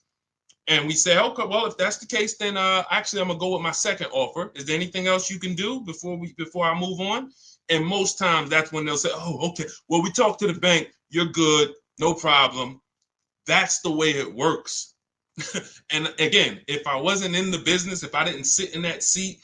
And we say, okay, well, if that's the case, then actually I'm gonna go with my second offer. Is there anything else you can do before I move on? And most times that's when they'll say, oh, okay, well, we talked to the bank, you're good, no problem. That's the way it works. And again, if I wasn't in the business, if I didn't sit in that seat,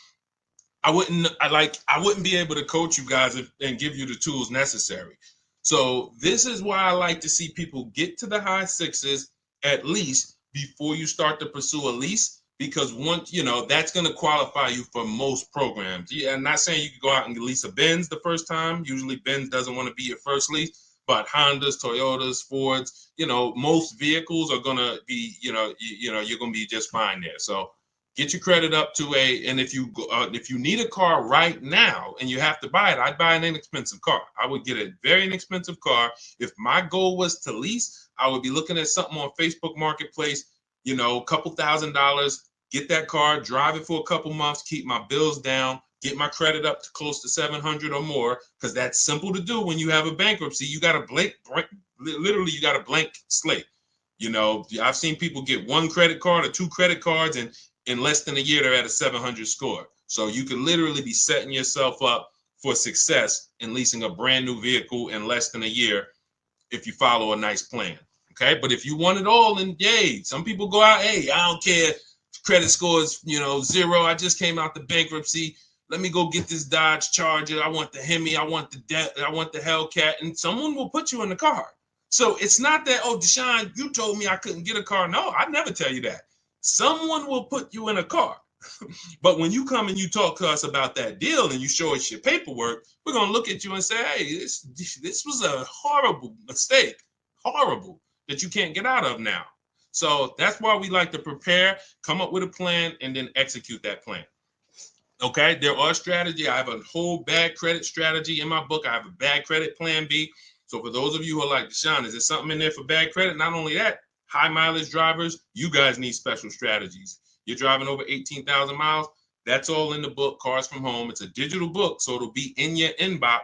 I wouldn't be able to coach you guys and give you the tools necessary. So this is why I like to see people get to the high 6s at least before you start to pursue a lease, because once that's going to qualify you for most programs. Yeah, I'm not saying you can go out and lease a Benz the first time. Usually Benz doesn't want to be your first lease, but Hondas, Toyotas, Fords, most vehicles are going to be, you're going to be just fine there. So get your credit up to and if you need a car right now and you have to buy it, I'd buy an inexpensive car. I would get a very inexpensive car. If my goal was to lease, I would be looking at something on Facebook Marketplace, a couple $1,000s, get that car, drive it for a couple months, keep my bills down, get my credit up to close to 700 or more, because that's simple to do when you have a bankruptcy. You got a literally you got a blank slate. I've seen people get one credit card or two credit cards, and in less than a year, they're at a 700 score. So you can literally be setting yourself up for success in leasing a brand new vehicle in less than a year if you follow a nice plan. Okay. But if you want it all, and yay, some people go out, hey, I don't care. Credit score is, 0. I just came out the bankruptcy. Let me go get this Dodge Charger. I want the Hemi. I want the Hellcat. And someone will put you in the car. So it's not that, oh, Deshone, you told me I couldn't get a car. No, I'd never tell you that. Someone will put you in a car. But when you come and you talk to us about that deal and you show us your paperwork, we're going to look at you and say, hey, this was a horrible mistake, horrible, that you can't get out of now. So that's why we like to prepare, come up with a plan, and then execute that plan. Okay, there are strategies. I have a whole bad credit strategy in my book. I have a bad credit plan B. So for those of you who are like, Deshone, is there something in there for bad credit? Not only that, high mileage drivers, you guys need special strategies. You're driving over 18,000 miles. That's all in the book, Cars from Home. It's a digital book, so it'll be in your inbox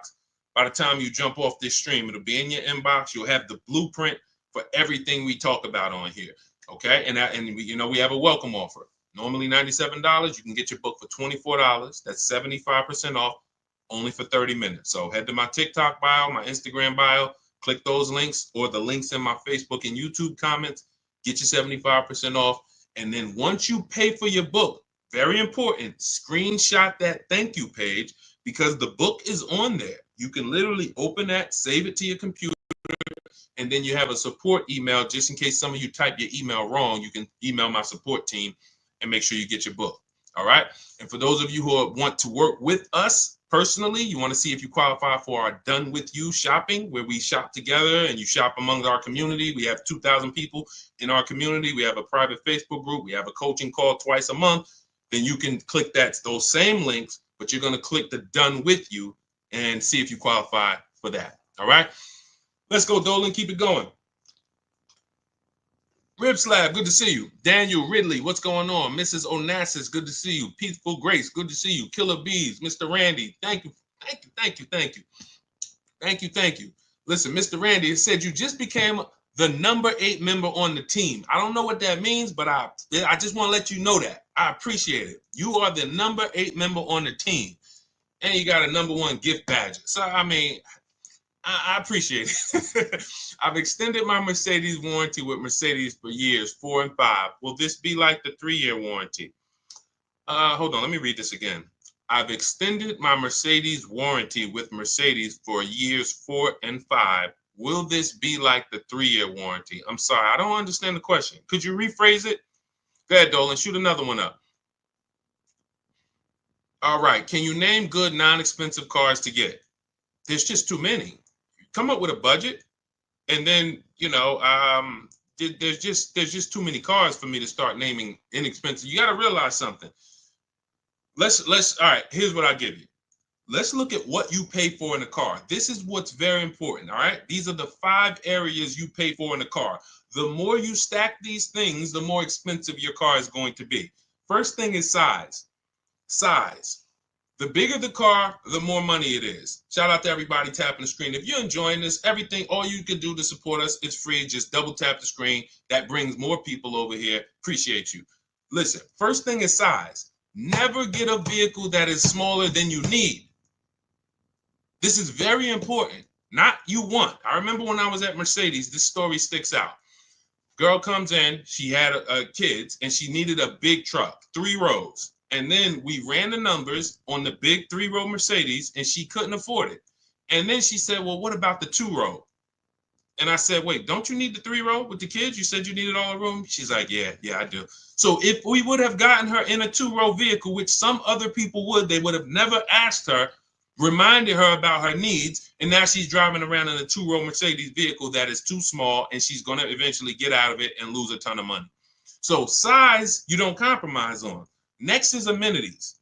by the time you jump off this stream. It'll be in your inbox. You'll have the blueprint for everything we talk about on here. Okay, and we have a welcome offer. Normally $97. You can get your book for $24. That's 75% off, only for 30 minutes. So head to my TikTok bio, my Instagram bio, click those links or the links in my Facebook and YouTube comments, get your 75% off. And then once you pay for your book, very important, screenshot that thank you page, because the book is on there. You can literally open that, save it to your computer, and then you have a support email. Just in case some of you type your email wrong, you can email my support team and make sure you get your book. All right. And for those of you who want to work with us personally, you want to see if you qualify for our Done With You shopping, where we shop together and you shop among our community. We have 2,000 people in our community. We have a private Facebook group. We have a coaching call twice a month. Then you can click those same links, but you're going to click the Done With You and see if you qualify for that. All right. Let's go, Dolan. Keep it going. Rib Slab, good to see you. Daniel Ridley, what's going on? Mrs. Onassis, good to see you. Peaceful Grace, good to see you. Killer Bees, Mr. Randy, thank you. Listen, Mr. Randy, it said you just became the number 8 member on the team. I don't know what that means, but I just want to let you know that. I appreciate it. You are the number 8 member on the team. And you got a number 1 gift badge. So, I mean, I appreciate it. I've extended my Mercedes warranty with Mercedes for years, 4 and 5. Will this be like the 3-year warranty? Hold on, let me read this again. I've extended my Mercedes warranty with Mercedes for years 4 and 5. Will this be like the 3-year warranty? I'm sorry, I don't understand the question. Could you rephrase it? Go ahead, Dolan, shoot another one up. All right, can you name good non-expensive cars to get? There's just too many. Come up with a budget, and then there's just too many cars for me to start naming inexpensive. You got to realize something. Let's all right, here's what I give you. Let's look at what you pay for in a car. This is what's very important, all right? These are the 5 areas you pay for in a car. The more you stack these things, the more expensive your car is going to be. First thing is size. Size. The bigger the car, the more money it is. Shout out to everybody tapping the screen. If you're enjoying this, all you can do to support us, it's free. Just double tap the screen. That brings more people over here. Appreciate you. Listen, first thing is size. Never get a vehicle that is smaller than you need. This is very important. Not you want. I remember when I was at Mercedes, this story sticks out. Girl comes in, she had kids, and she needed a big truck, 3 rows. And then we ran the numbers on the big 3-row Mercedes, and she couldn't afford it. And then she said, well, what about the 2-row? And I said, wait, don't you need the 3-row with the kids? You said you needed all the room. She's like, yeah, I do. So if we would have gotten her in a 2-row vehicle, which some other people would, they would have never asked her, reminded her about her needs, and now she's driving around in a 2-row Mercedes vehicle that is too small, and she's going to eventually get out of it and lose a ton of money. So size, you don't compromise on. Next is amenities.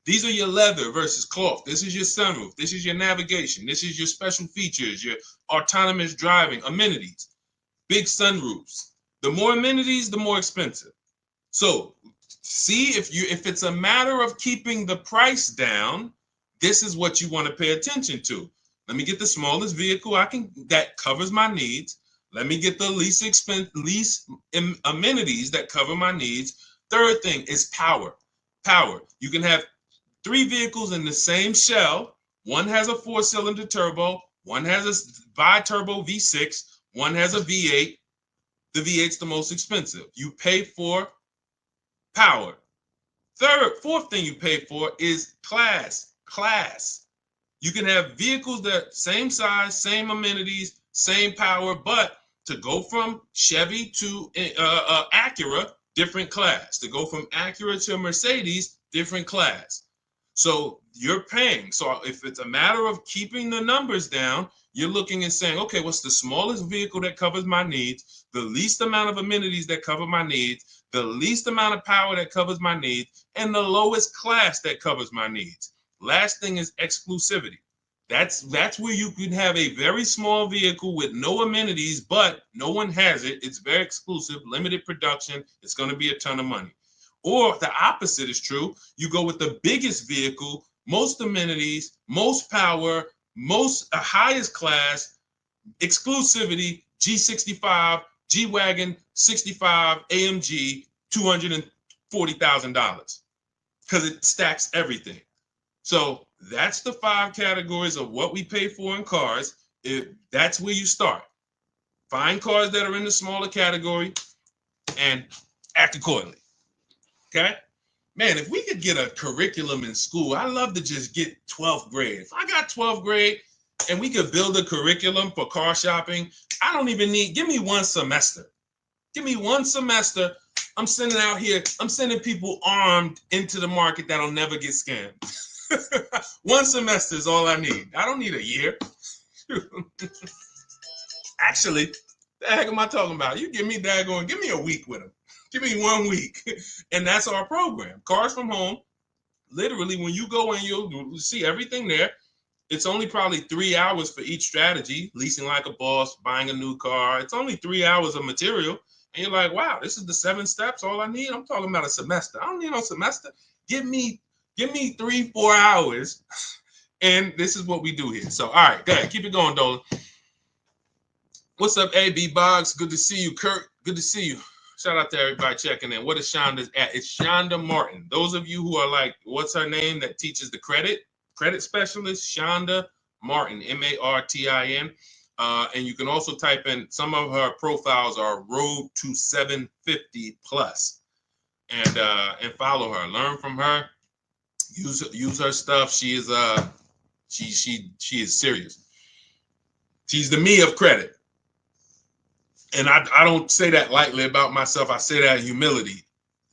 These are your leather versus cloth. This is your sunroof. This is your navigation. This is your special features, your autonomous driving, amenities, big sunroofs. The more amenities, the more expensive. So see, if it's a matter of keeping the price down, this is what you want to pay attention to. Let me get the smallest vehicle that covers my needs. Let me get the least amenities that cover my needs. Third thing is power. Power. You can have 3 vehicles in the same shell. One has a 4-cylinder turbo. One has a bi-turbo V6. One has a V8. The V8's the most expensive. You pay for power. Fourth thing you pay for is class. You can have vehicles that same size, same amenities, same power, but to go from Chevy to Acura, different class. To go from Acura to Mercedes, different class. So you're paying. So if it's a matter of keeping the numbers down, you're looking and saying, okay, what's the smallest vehicle that covers my needs, the least amount of amenities that cover my needs, the least amount of power that covers my needs, and the lowest class that covers my needs. Last thing is exclusivity. That's where you can have a very small vehicle with no amenities, but no one has it. It's very exclusive, limited production. It's going to be a ton of money. Or the opposite is true. You go with the biggest vehicle, most amenities, most power, most highest class, exclusivity, G65, G-Wagon, 65, AMG, $240,000 because it stacks everything. So that's the 5 categories of what we pay for in cars. That's where you start. Find cars that are in the smaller category and act accordingly. Okay? Man, if we could get a curriculum in school, I'd love to just get 12th grade. If I got 12th grade and we could build a curriculum for car shopping, I don't even give me 1 semester. Give me 1 semester. I'm sending people armed into the market that'll never get scammed. 1 semester is all I need. I don't need a year. Actually, the heck am I talking about? You give me a week with them. Give me 1 week. And that's our program. Cars from Home. Literally, when you go in, you'll see everything there. It's only probably 3 hours for each strategy. Leasing like a boss, buying a new car. It's only 3 hours of material. And you're like, wow, this is the 7 steps, all I need? I'm talking about a semester. I don't need no semester. Give me 3-4 hours, and this is what we do here. So, all right, go ahead. Keep it going, Dolan. What's up, AB Boggs? Good to see you, Kurt. Good to see you. Shout out to everybody checking in. What is Shonda's at? It's Shonda Martin. Those of you who are like, what's her name that teaches the credit specialist? Shonda Martin, Martin. And you can also type in, some of her profiles are Road to 750 Plus. And follow her. Learn from her. Use her stuff. She is she is serious. She's the me of credit. And I don't say that lightly about myself. I say that in humility.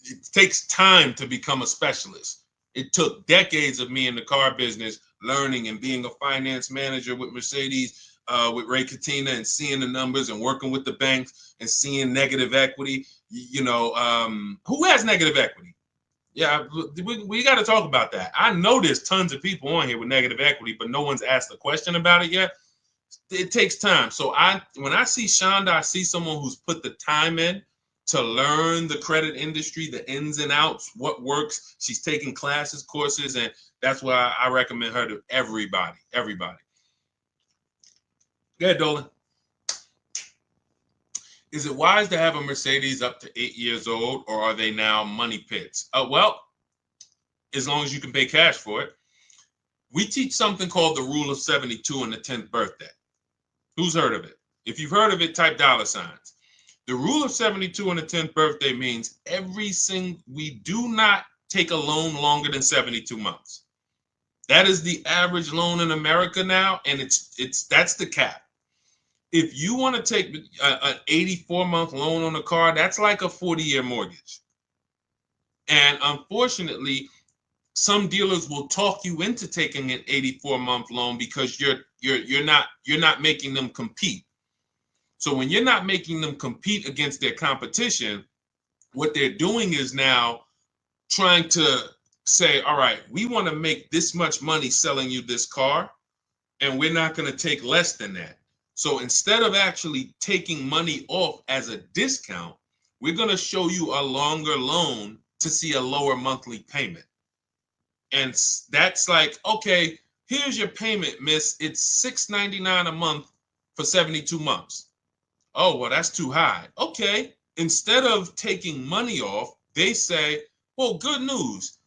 It takes time to become a specialist. It took decades of me in the car business learning and being a finance manager with Mercedes, with Ray Katina, and seeing the numbers and working with the banks and seeing negative equity. Who has negative equity? Yeah, we got to talk about that. I know there's tons of people on here with negative equity, but no one's asked a question about it yet. It takes time. So when I see Shonda, I see someone who's put the time in to learn the credit industry, the ins and outs, what works. She's taking classes, courses, and that's why I recommend her to everybody. Everybody. Go ahead, Dolan. Is it wise to have a Mercedes up to 8 years old, or are they now money pits? Well, as long as you can pay cash for it. We teach something called the rule of 72 on the 10th birthday. Who's heard of it? If you've heard of it, type $signs. The rule of 72 on the 10th birthday means we do not take a loan longer than 72 months. That is the average loan in America now, and that's the cap. If you want to take an 84-month loan on a car, that's like a 40-year mortgage. And unfortunately, some dealers will talk you into taking an 84-month loan because you're not making them compete. So when you're not making them compete against their competition, what they're doing is now trying to say, all right, we want to make this much money selling you this car, and we're not going to take less than that. So instead of actually taking money off as a discount, we're going to show you a longer loan to see a lower monthly payment. And that's like, okay, here's your payment, miss. It's $6.99 a month for 72 months. Oh, well, that's too high. Okay. Instead of taking money off, they say, well, good news.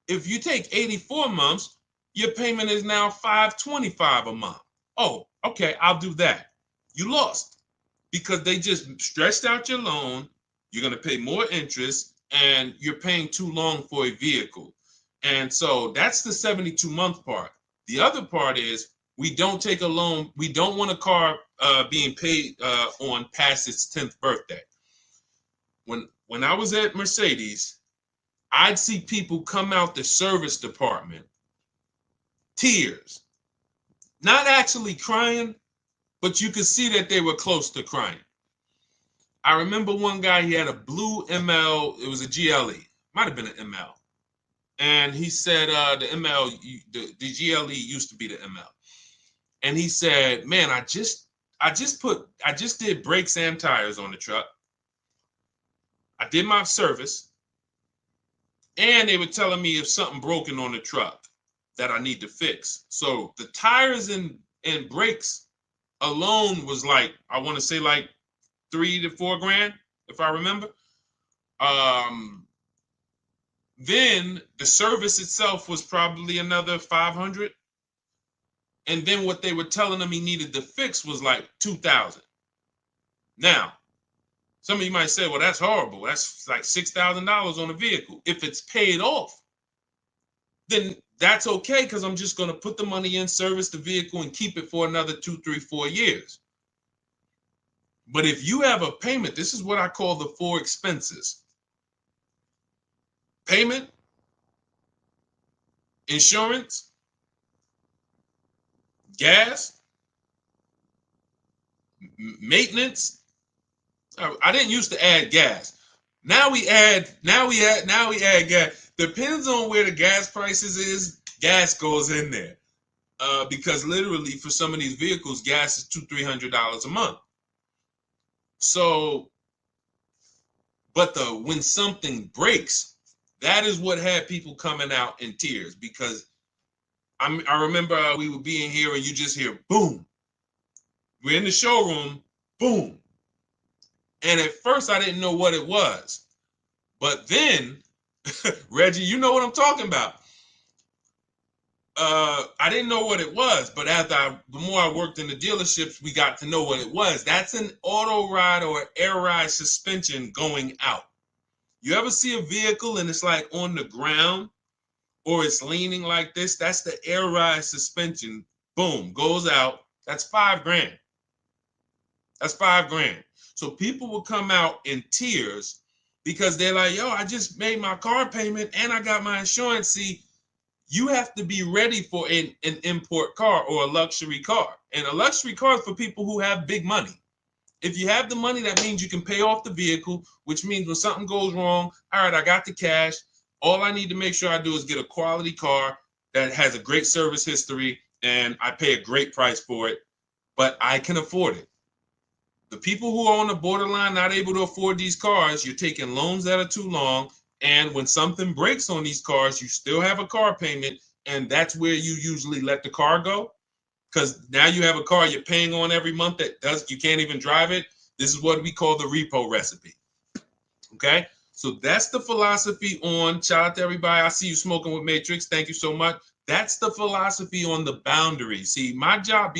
If you take 84 months, your payment is now $525 a month. Oh, okay, I'll do that. You lost because they just stretched out your loan. You're going to pay more interest and you're paying too long for a vehicle. And so that's the 72-month part. The other part is we don't take a loan. We don't want a car being paid on past its 10th birthday. When I was at Mercedes, I'd see people come out the service department, tears, not actually crying, but you could see that they were close to crying. I remember one guy, he had a blue ML, it was a GLE, might have been an ML. And he said the ML, the GLE used to be the ML. And he said, man, I just did brakes and tires on the truck. I did my service. And they were telling me if something broken on the truck that I need to fix. So the tires and brakes alone was like, I want to say like $3 to $4 grand, if I remember. Then the service itself was probably another 500. And then what they were telling him he needed to fix was like 2,000. Now, some of you might say, well, that's horrible. That's like $6,000 on a vehicle. If it's paid off, then that's okay because I'm just going to put the money in, service the vehicle, and keep it for another 2, 3, 4 years. But if you have a payment, this is what I call the 4 expenses. Payment, insurance, gas, maintenance. I didn't used to add gas. Now we add gas. Depends on where the gas prices is, gas goes in there. Because literally for some of these vehicles, gas is $200-300 a month. So, but when something breaks, that is what had people coming out in tears because I remember we would be in here and you just hear boom. We're in the showroom, boom. And at first I didn't know what it was. But then, Reggie, you know what I'm talking about. I didn't know what it was, but the more I worked in the dealerships, we got to know what it was. That's an auto ride or air ride suspension going out. You ever see a vehicle and it's like on the ground, or it's leaning like this, that's the air ride suspension. Boom, goes out. That's $5,000. That's $5,000. So people will come out in tears because they're like, yo, I just made my car payment and I got my insurance. See, you have to be ready for an import car or a luxury car. And a luxury car is for people who have big money. If you have the money, that means you can pay off the vehicle, which means when something goes wrong, all right, I got the cash. All I need to make sure I do is get a quality car that has a great service history and I pay a great price for it, but I can afford it. The people who are on the borderline, not able to afford these cars, you're taking loans that are too long. And when something breaks on these cars, you still have a car payment. And that's where you usually let the car go. Because now you have a car you're paying on every month you can't even drive it. This is what we call the repo recipe. Okay. So that's the philosophy on, shout out to everybody. I see you smoking with Matrix. Thank you so much. That's the philosophy on the boundaries. See, my job,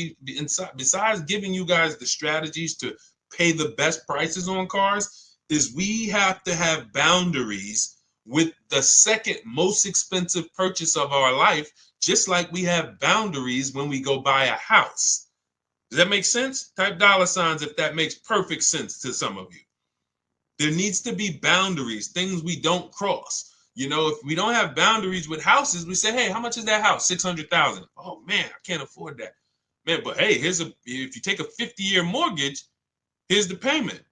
besides giving you guys the strategies to pay the best prices on cars, is we have to have boundaries with the second most expensive purchase of our life, just like we have boundaries when we go buy a house. Does that make sense? Type $ if that makes perfect sense to some of you. There needs to be boundaries, things we don't cross. You know, if we don't have boundaries with houses, we say, hey, how much is that house? $600,000. Oh man, I can't afford that. Man, but hey, if you take a 50-year mortgage, here's the payment.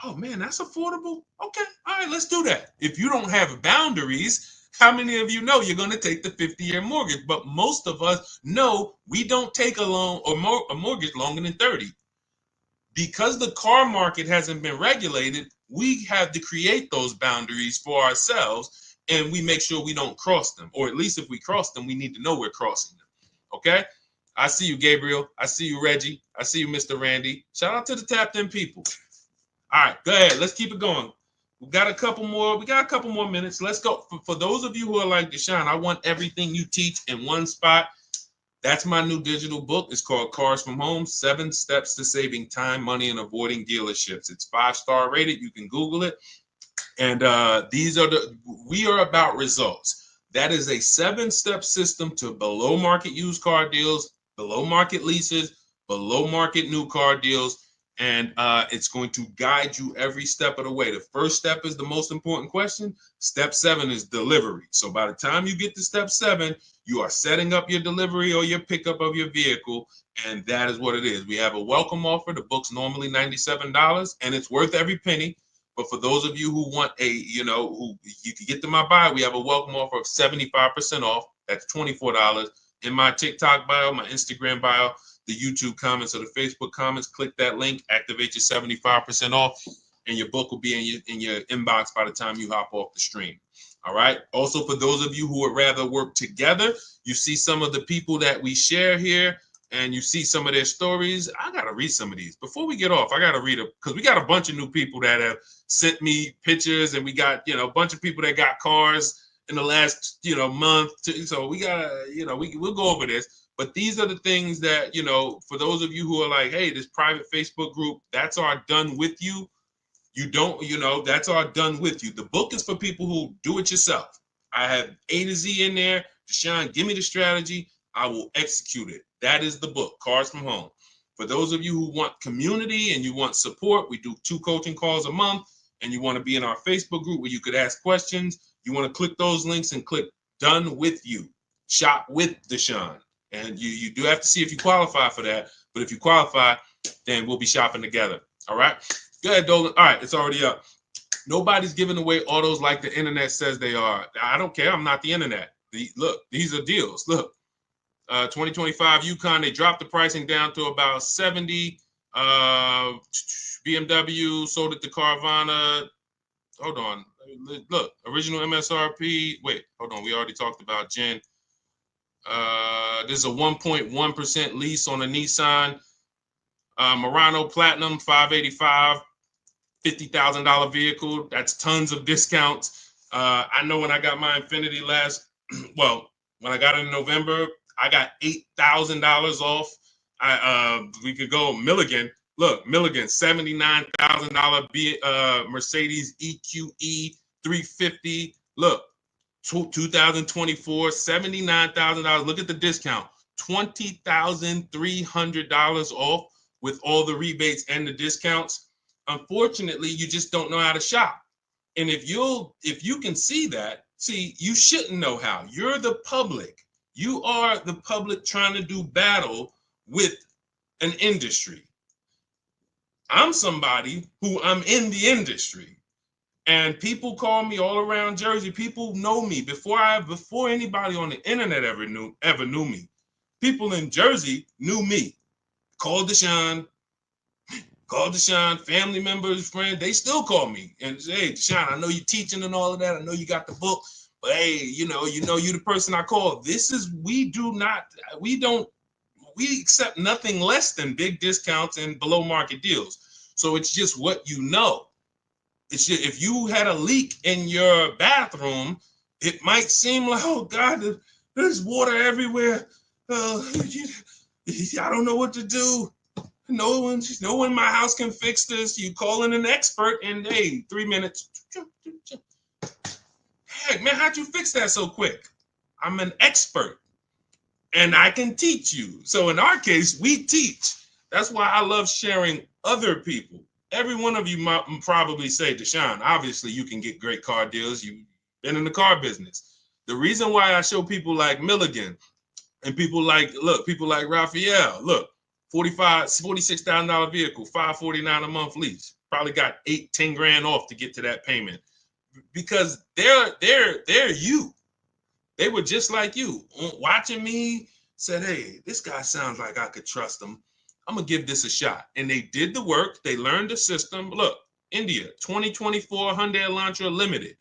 Oh man, that's affordable. Okay, all right, let's do that. If you don't have boundaries, how many of you know you're going to take the 50-year mortgage? But most of us know we don't take a loan or a mortgage longer than 30. Because the car market hasn't been regulated, we have to create those boundaries for ourselves, and we make sure we don't cross them. Or at least if we cross them, we need to know we're crossing them. Okay? I see you, Gabriel. I see you, Reggie. I see you, Mr. Randy. Shout out to the tapped in people. All right, go ahead. Let's keep it going. We got a couple more minutes. Let's go. For those of you who are like Deshone, I want everything you teach in one spot. That's my new digital book. It's called Cars from Home, 7 Steps to Saving Time, Money, and Avoiding Dealerships. It's 5-star rated. You can Google it. And we are about results. That is a 7-step system to below market used car deals, below market leases, below market new car deals. And it's going to guide you every step of the way. The first step is the most important question. Step 7 is delivery. So by the time you get to step 7, you are setting up your delivery or your pickup of your vehicle. And that is what it is. We have a welcome offer. The book's normally $97 and it's worth every penny. But for those of you who want who you can get to my bio, we have a welcome offer of 75% off. That's $24 in my TikTok bio, my Instagram bio, the YouTube comments or the Facebook comments. Click that link, activate your 75% off, and your book will be in your inbox by the time you hop off the stream. All right. Also, for those of you who would rather work together, you see some of the people that we share here, and you see some of their stories. I gotta read some of these before we get off. I gotta read it because we got a bunch of new people that have sent me pictures, and we got a bunch of people that got cars in the last month. So we gotta we'll go over this. But these are the things that for those of you who are like, hey, this private Facebook group, that's our done with you. You don't, that's our done with you. The book is for people who do it yourself. I have A to Z in there. Deshone, give me the strategy. I will execute it. That is the book, Cars from Home. For those of you who want community and you want support, we do 2 coaching calls a month, and you want to be in our Facebook group where you could ask questions. You want to click those links and click done with you. Shop with Deshone. And you do have to see if you qualify for that. But if you qualify, then we'll be shopping together. All right? Go ahead, Dolan. All right, it's already up. Nobody's giving away autos like the internet says they are. I don't care. I'm not the internet. Look, these are deals. Look, 2025 Yukon, they dropped the pricing down to about 70. BMW sold it to Carvana. Hold on. Look, original MSRP. Wait, hold on. We already talked about Jen. This is a 1.1% lease on a Nissan Murano Platinum 585, $50,000 vehicle. That's tons of discounts. I know when I got my Infinity when I got it in November, I got $8,000 off. We could go Milligan. Look, Milligan, $79,000 Mercedes EQE 350. Look, 2024, $79,000. Look at the discount, $20,300 off with all the rebates and the discounts. Unfortunately, you just don't know how to shop. And if you can see that, you shouldn't know how. You're the public. You are the public trying to do battle with an industry. I'm somebody who I'm in the industry. And people call me all around Jersey. People know me before anybody on the internet ever knew me. People in Jersey knew me. Call Deshone, family members, friends. They still call me and say, "Hey, Deshone, I know you're teaching and all of that. I know you got the book, but hey, you know you're the person I call." We accept nothing less than big discounts and below market deals. So it's just what you know. It's just, if you had a leak in your bathroom, it might seem like, oh God, there's water everywhere. I don't know what to do. No one in my house can fix this. You call in an expert and hey, 3 minutes. Heck, man, how'd you fix that so quick? I'm an expert and I can teach you. So in our case, we teach. That's why I love sharing other people. Every one of you might probably say, Deshone, obviously you can get great car deals. You've been in the car business. The reason why I show people like Milligan and people like Raphael, look, $46,000 vehicle, $549 a month lease. Probably got 8-10 grand off to get to that payment because they're you. They were just like you, watching me, said, hey, this guy sounds like I could trust him. I'm going to give this a shot. And they did the work. They learned the system. Look, India, 2024 Hyundai Elantra Limited,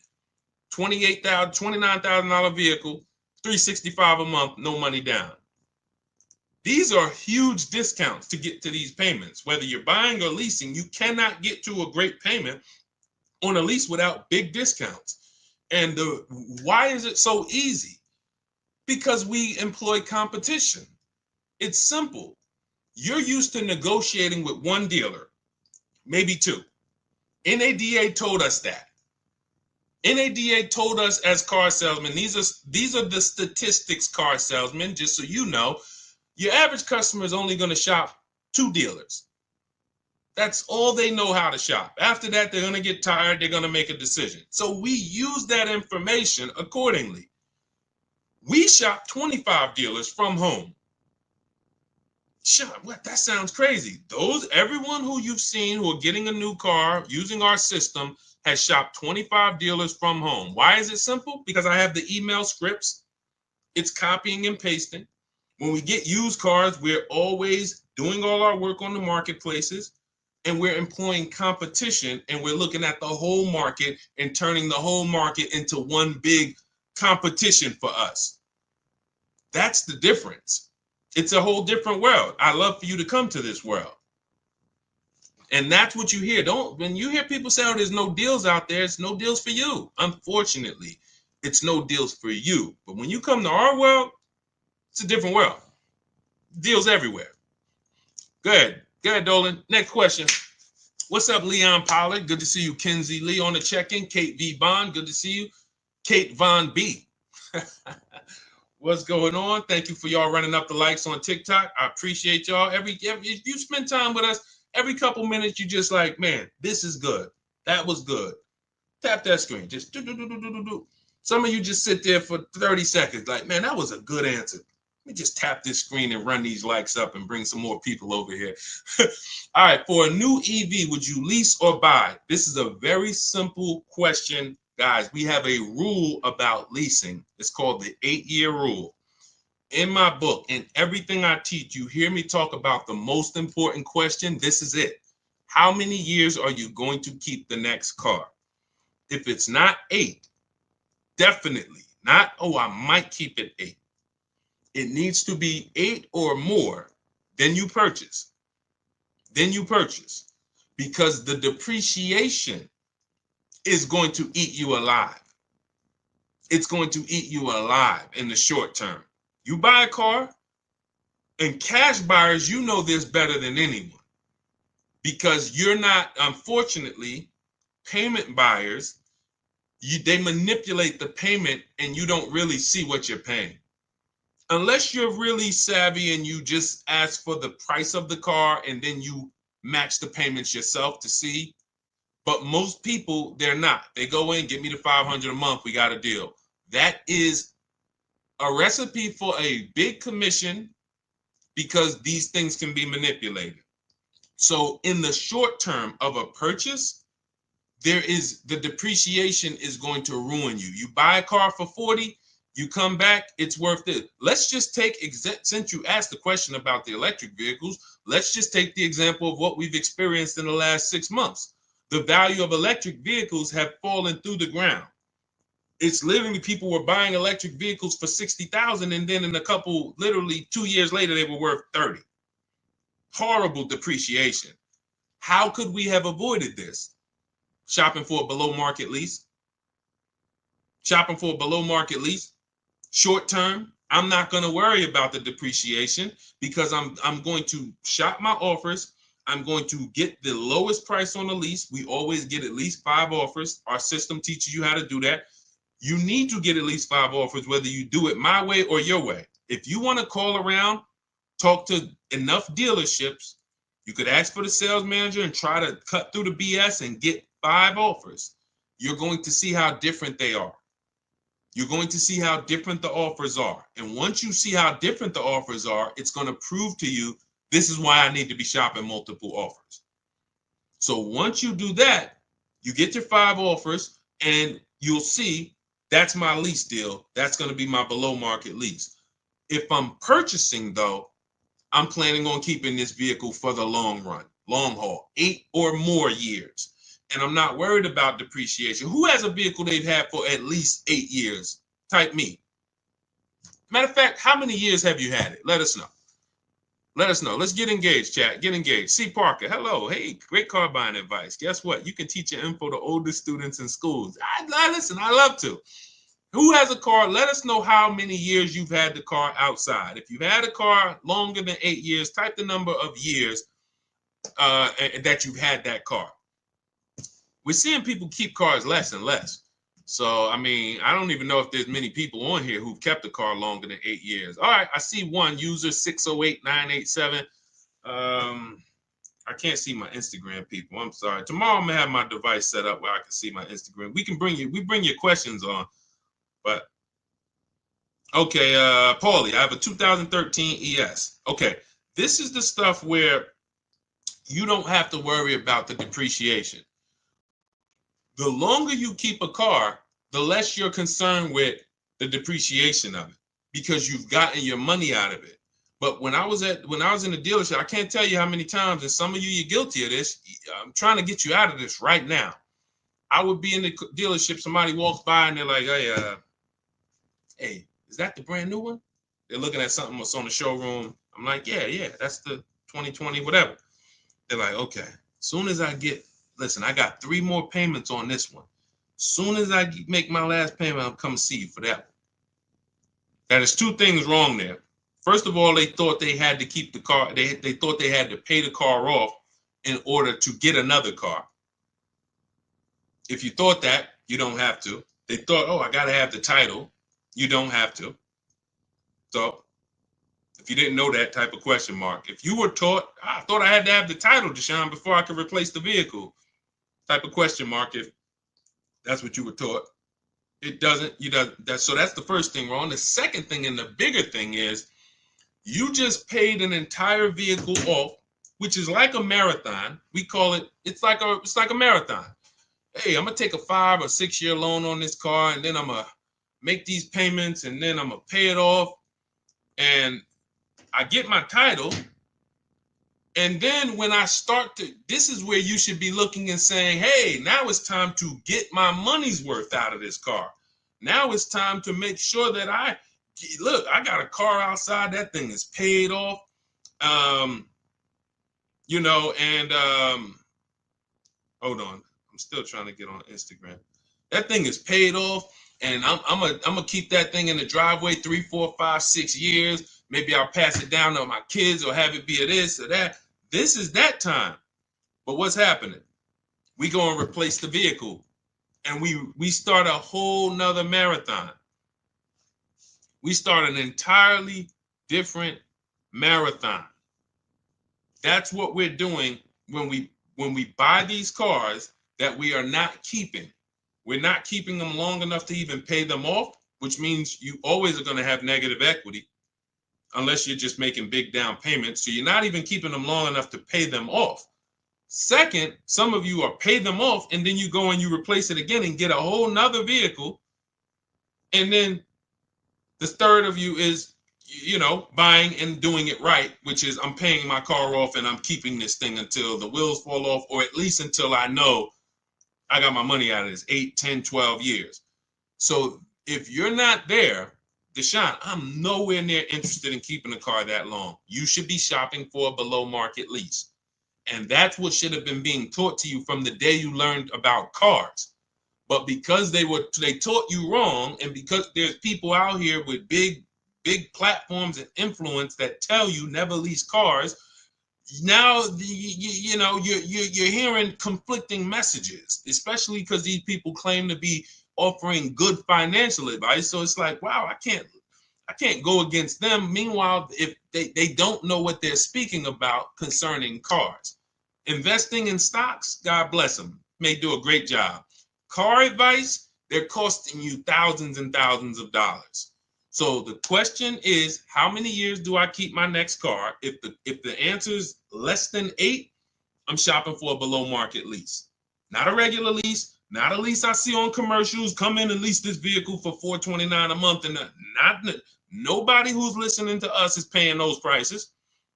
$29,000 vehicle, $365 a month, no money down. These are huge discounts to get to these payments. Whether you're buying or leasing, you cannot get to a great payment on a lease without big discounts. And why is it so easy? Because we employ competition. It's simple. You're used to negotiating with one dealer, maybe two. NADA told us that. NADA told us as car salesmen, these are the statistics, car salesmen, just so you know, your average customer is only going to shop 2 dealers. That's all they know how to shop. After that, they're going to get tired. They're going to make a decision. So we use that information accordingly. We shop 25 dealers from home. Shut, what? That sounds crazy. Everyone who you've seen who are getting a new car using our system has shopped 25 dealers from home. Why is it simple? Because I have the email scripts. It's copying and pasting. When we get used cars, we're always doing all our work on the marketplaces and we're employing competition and we're looking at the whole market and turning the whole market into one big competition for us. That's the difference. It's a whole different world. I love for you to come to this world. And that's what you hear. When you hear people say, oh, there's no deals out there, it's no deals for you. Unfortunately, it's no deals for you. But when you come to our world, it's a different world. Deals everywhere. Go ahead, Dolan. Next question. What's up, Leon Pollard? Good to see you. Kenzie Lee on the check-in. Kate V. Bond, good to see you. Kate Von B. What's going on? Thank you for y'all running up the likes on TikTok. I appreciate y'all. If you spend time with us, every couple minutes, you just like, man, this is good. That was good. Tap that screen. Just do. Some of you just sit there for 30 seconds like, man, that was a good answer. Let me just tap this screen and run these likes up and bring some more people over here. All right, for a new EV, would you lease or buy? This is a very simple question, guys. We have a rule about leasing. It's called the 8-year rule. In my book, in everything I teach, you hear me talk about the most important question. This is it. How many years are you going to keep the next car? If it's not 8, definitely not, oh, I might keep it 8. It needs to be 8 or more. Then you purchase. Because the depreciation is going to eat you alive. It's going to eat you alive in the short term. You buy a car, and cash buyers, you know this better than anyone. Because you're not, unfortunately, payment buyers, They manipulate the payment and you don't really see what you're paying. Unless you're really savvy and you just ask for the price of the car and then you match the payments yourself to see. But most people, they're not. They go in, give me the $500 a month, we got a deal. That is a recipe for a big commission because these things can be manipulated. So in the short term of a purchase, the depreciation is going to ruin you. You buy a car for 40, you come back, it's worth it. Let's just take, since you asked the question about the electric vehicles, let's just take the example of what we've experienced in the last 6 months. The value of electric vehicles have fallen through the ground. It's literally people were buying electric vehicles for 60,000 and then in a couple, literally 2 years later, they were worth 30. Horrible depreciation. How could we have avoided this? Shopping for a below market lease. Shopping for a below market lease. Short term, I'm not going to worry about the depreciation because I'm going to shop my offers. I'm going to get the lowest price on the lease. We always get at least 5 offers. Our system teaches you how to do that. You need to get at least 5 offers, whether you do it my way or your way. If you want to call around, talk to enough dealerships, you could ask for the sales manager and try to cut through the BS and get 5 offers. You're going to see how different they are. You're going to see how different the offers are. And once you see how different the offers are, it's going to prove to you, this is why I need to be shopping multiple offers. So once you do that, you get your 5 offers and you'll see that's my lease deal. That's going to be my below market lease. If I'm purchasing though, I'm planning on keeping this vehicle for the long run, long haul, 8 or more years. And I'm not worried about depreciation. Who has a vehicle they've had for at least 8 years? Type me. Matter of fact, how many years have you had it? Let us know. Let us know. Let's get engaged, chat. Get engaged. C. Parker, hello. Hey, great car buying advice. Guess what? You can teach your info to older students in schools. I listen, I love to. Who has a car? Let us know how many years you've had the car outside. If you've had a car longer than 8 years, type the number of years that you've had that car. We're seeing people keep cars less and less. So, I mean, I don't even know if there's many people on here who've kept a car longer than 8 years. All right, I see one user 608987. I can't see my Instagram people. I'm sorry. Tomorrow I'm gonna have my device set up where I can see my Instagram. We bring your questions on, but okay, Paulie, I have a 2013 ES. Okay, this is the stuff where you don't have to worry about the depreciation. The longer you keep a car, the less you're concerned with the depreciation of it because you've gotten your money out of it. But when I was in the dealership, I can't tell you how many times, and some of you're guilty of this. I'm trying to get you out of this right now. I would be in the dealership, somebody walks by and they're like, hey, is that the brand new one? They're looking at something that's on the showroom. I'm like, yeah, that's the 2020, whatever. They're like, okay, soon as I listen, I got 3 more payments on this one. Soon as I make my last payment, I'll come see you for that one. That is 2 things wrong there. First of all, they thought they had to keep the car. They thought they had to pay the car off in order to get another car. If you thought that, you don't have to. They thought, oh, I got to have the title. You don't have to. So if you didn't know that, type of question mark. If you were taught, I thought I had to have the title, Deshone, before I could replace the vehicle, type of question mark, if that's what you were taught. It doesn't, so that's the first thing wrong. The second thing and the bigger thing is you just paid an entire vehicle off, which is like a marathon. We call it, it's like a marathon. Hey, I'm gonna take a 5 or 6 year loan on this car, and then I'm gonna make these payments, and then I'm gonna pay it off. And I get my title. And then when I this is where you should be looking and saying, hey, now it's time to get my money's worth out of this car. Now it's time to make sure that I got a car outside. That thing is paid off. Hold on. I'm still trying to get on Instagram. That thing is paid off. And I'm gonna keep that thing in the driveway 3, 4, 5, 6 years. Maybe I'll pass it down to my kids or have it be a this or that. This is that time. But what's happening? We go and replace the vehicle. and we start a whole nother marathon. We start an entirely different marathon. That's what we're doing when we buy these cars that we are not keeping. We're not keeping them long enough to even pay them off, which means you always are going to have negative equity unless you're just making big down payments. So you're not even keeping them long enough to pay them off. Second, some of you are pay them off and then you go and you replace it again and get a whole nother vehicle. And then the third of you is, buying and doing it right, which is I'm paying my car off and I'm keeping this thing until the wheels fall off, or at least until I know I got my money out of this 8, 10, 12 years. So if you're not there, Deshone, I'm nowhere near interested in keeping a car that long. You should be shopping for a below market lease. And that's what should have been being taught to you from the day you learned about cars. But because they taught you wrong, and because there's people out here with big platforms and influence that tell you never lease cars, now you're hearing conflicting messages, especially because these people claim to be offering good financial advice. So it's like, wow, I can't go against them. Meanwhile, if they don't know what they're speaking about concerning cars. Investing in stocks, God bless them, may do a great job. Car advice, they're costing you thousands and thousands of dollars. So the question is, how many years do I keep my next car? If the answer is less than 8, I'm shopping for a below market lease. Not a regular lease, not a lease I see on commercials. Come in and lease this vehicle for $429 a month, and nobody who's listening to us is paying those prices.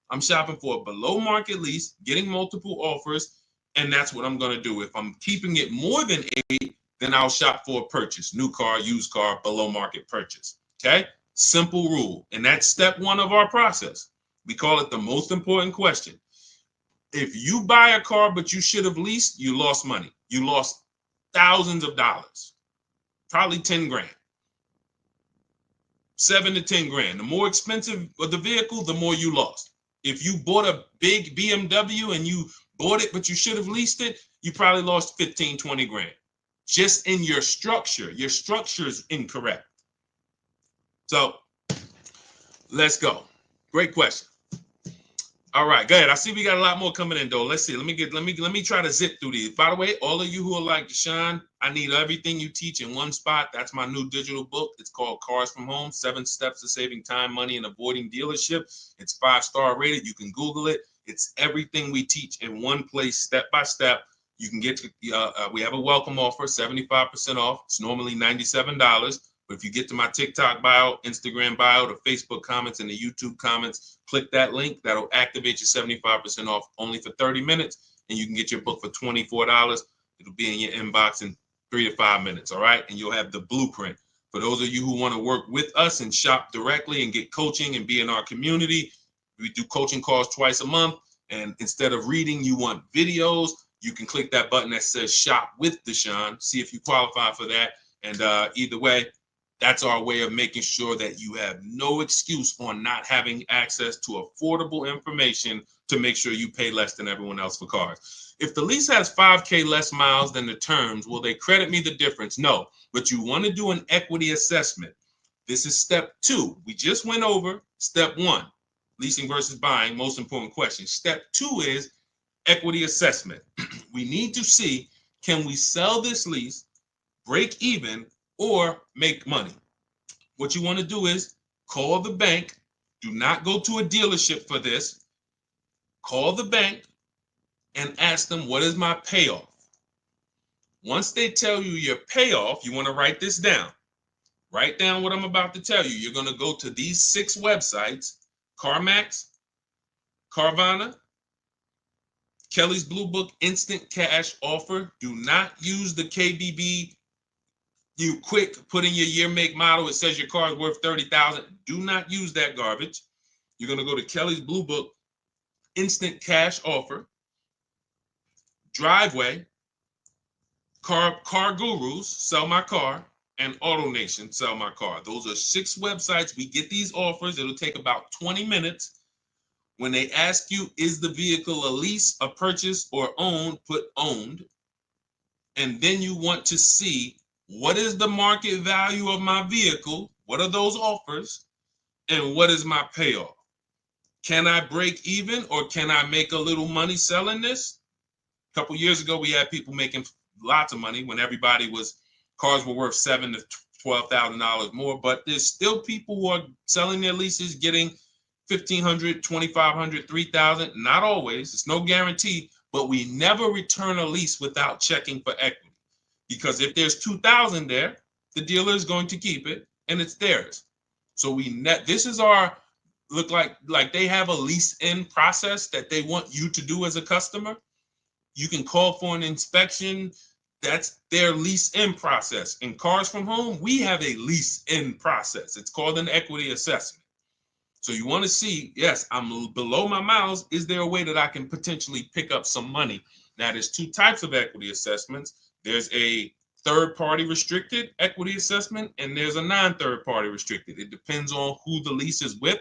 I'm shopping for a below market lease, getting multiple offers, and that's what I'm going to do. If I'm keeping it more than 8, then I'll shop for a purchase, new car, used car, below market purchase. Okay? Simple rule. And that's step 1 of our process. We call it the most important question. If you buy a car but you should have leased, you lost money. You lost thousands of dollars, probably 10 grand. 7 to 10 grand. The more expensive of the vehicle, the more you lost. If you bought a big BMW and you bought it but you should have leased it, you probably lost 15, 20 grand. Just in your structure. Your structure is incorrect. So let's go. Great question. All right, go ahead. I see we got a lot more coming in though. Let's see. Let me try to zip through these. By the way, all of you who are like, Deshone, I need everything you teach in one spot. That's my new digital book. It's called Cars from Home: 7 Steps to Saving Time, Money, and Avoiding Dealership. It's 5-star rated. You can Google it. It's everything we teach in one place, step by step. You can get we have a welcome offer, 75% off. It's normally $97. But if you get to my TikTok bio, Instagram bio, the Facebook comments, and the YouTube comments, click that link. That'll activate your 75% off only for 30 minutes. And you can get your book for $24. It'll be in your inbox in 3 to 5 minutes. All right. And you'll have the blueprint. For those of you who want to work with us and shop directly and get coaching and be in our community, we do coaching calls twice a month. And instead of reading, you want videos, you can click that button that says Shop with Deshone. See if you qualify for that. And either way, that's our way of making sure that you have no excuse on not having access to affordable information to make sure you pay less than everyone else for cars. If the lease has 5K less miles than the terms, will they credit me the difference? No, but you want to do an equity assessment. This is step 2. We just went over step 1, leasing versus buying, most important question. Step 2 is equity assessment. We need to see, can we sell this lease, break even, or make money? What you want to do is call the bank. Do not go to a dealership for this. Call the bank and ask them, what is my payoff? Once they tell you your payoff, you want to write this down. Write down what I'm about to tell you. You're going to go to these 6 websites: CarMax, Carvana, Kelly's Blue Book Instant Cash Offer. Do not use the KBB. You quick put in your year, make, model. It says your car is worth $30,000. Do not use that garbage. You're going to go to Kelly's Blue Book Instant Cash Offer, Driveway, Car Gurus, Sell My Car, and AutoNation, Sell My Car. Those are 6 websites. We get these offers. It'll take about 20 minutes. When they ask you, is the vehicle a lease, a purchase, or owned, put owned. and then you want to see what is the market value of my vehicle, what are those offers, and what is my payoff. Can I break even, or can I make a little money selling this? A couple years ago, we had people making lots of money when cars were worth $7,000 to $12,000 more. But there's still people who are selling their leases, getting $1,500, $2,500, $3,000. Not always. It's no guarantee. But we never return a lease without checking for equity, because if there's $2,000 there, the dealer is going to keep it and it's theirs. So this is our look like they have a lease in process that they want you to do as a customer. You can call for an inspection. That's their lease in process. In Cars from Home, we have a lease in process. It's called an equity assessment. So you want to see, yes, I'm below my miles. Is there a way that I can potentially pick up some money? Now, there's two types of equity assessments. There's a third-party restricted equity assessment, and there's a non-third-party restricted. It depends on who the lease is with.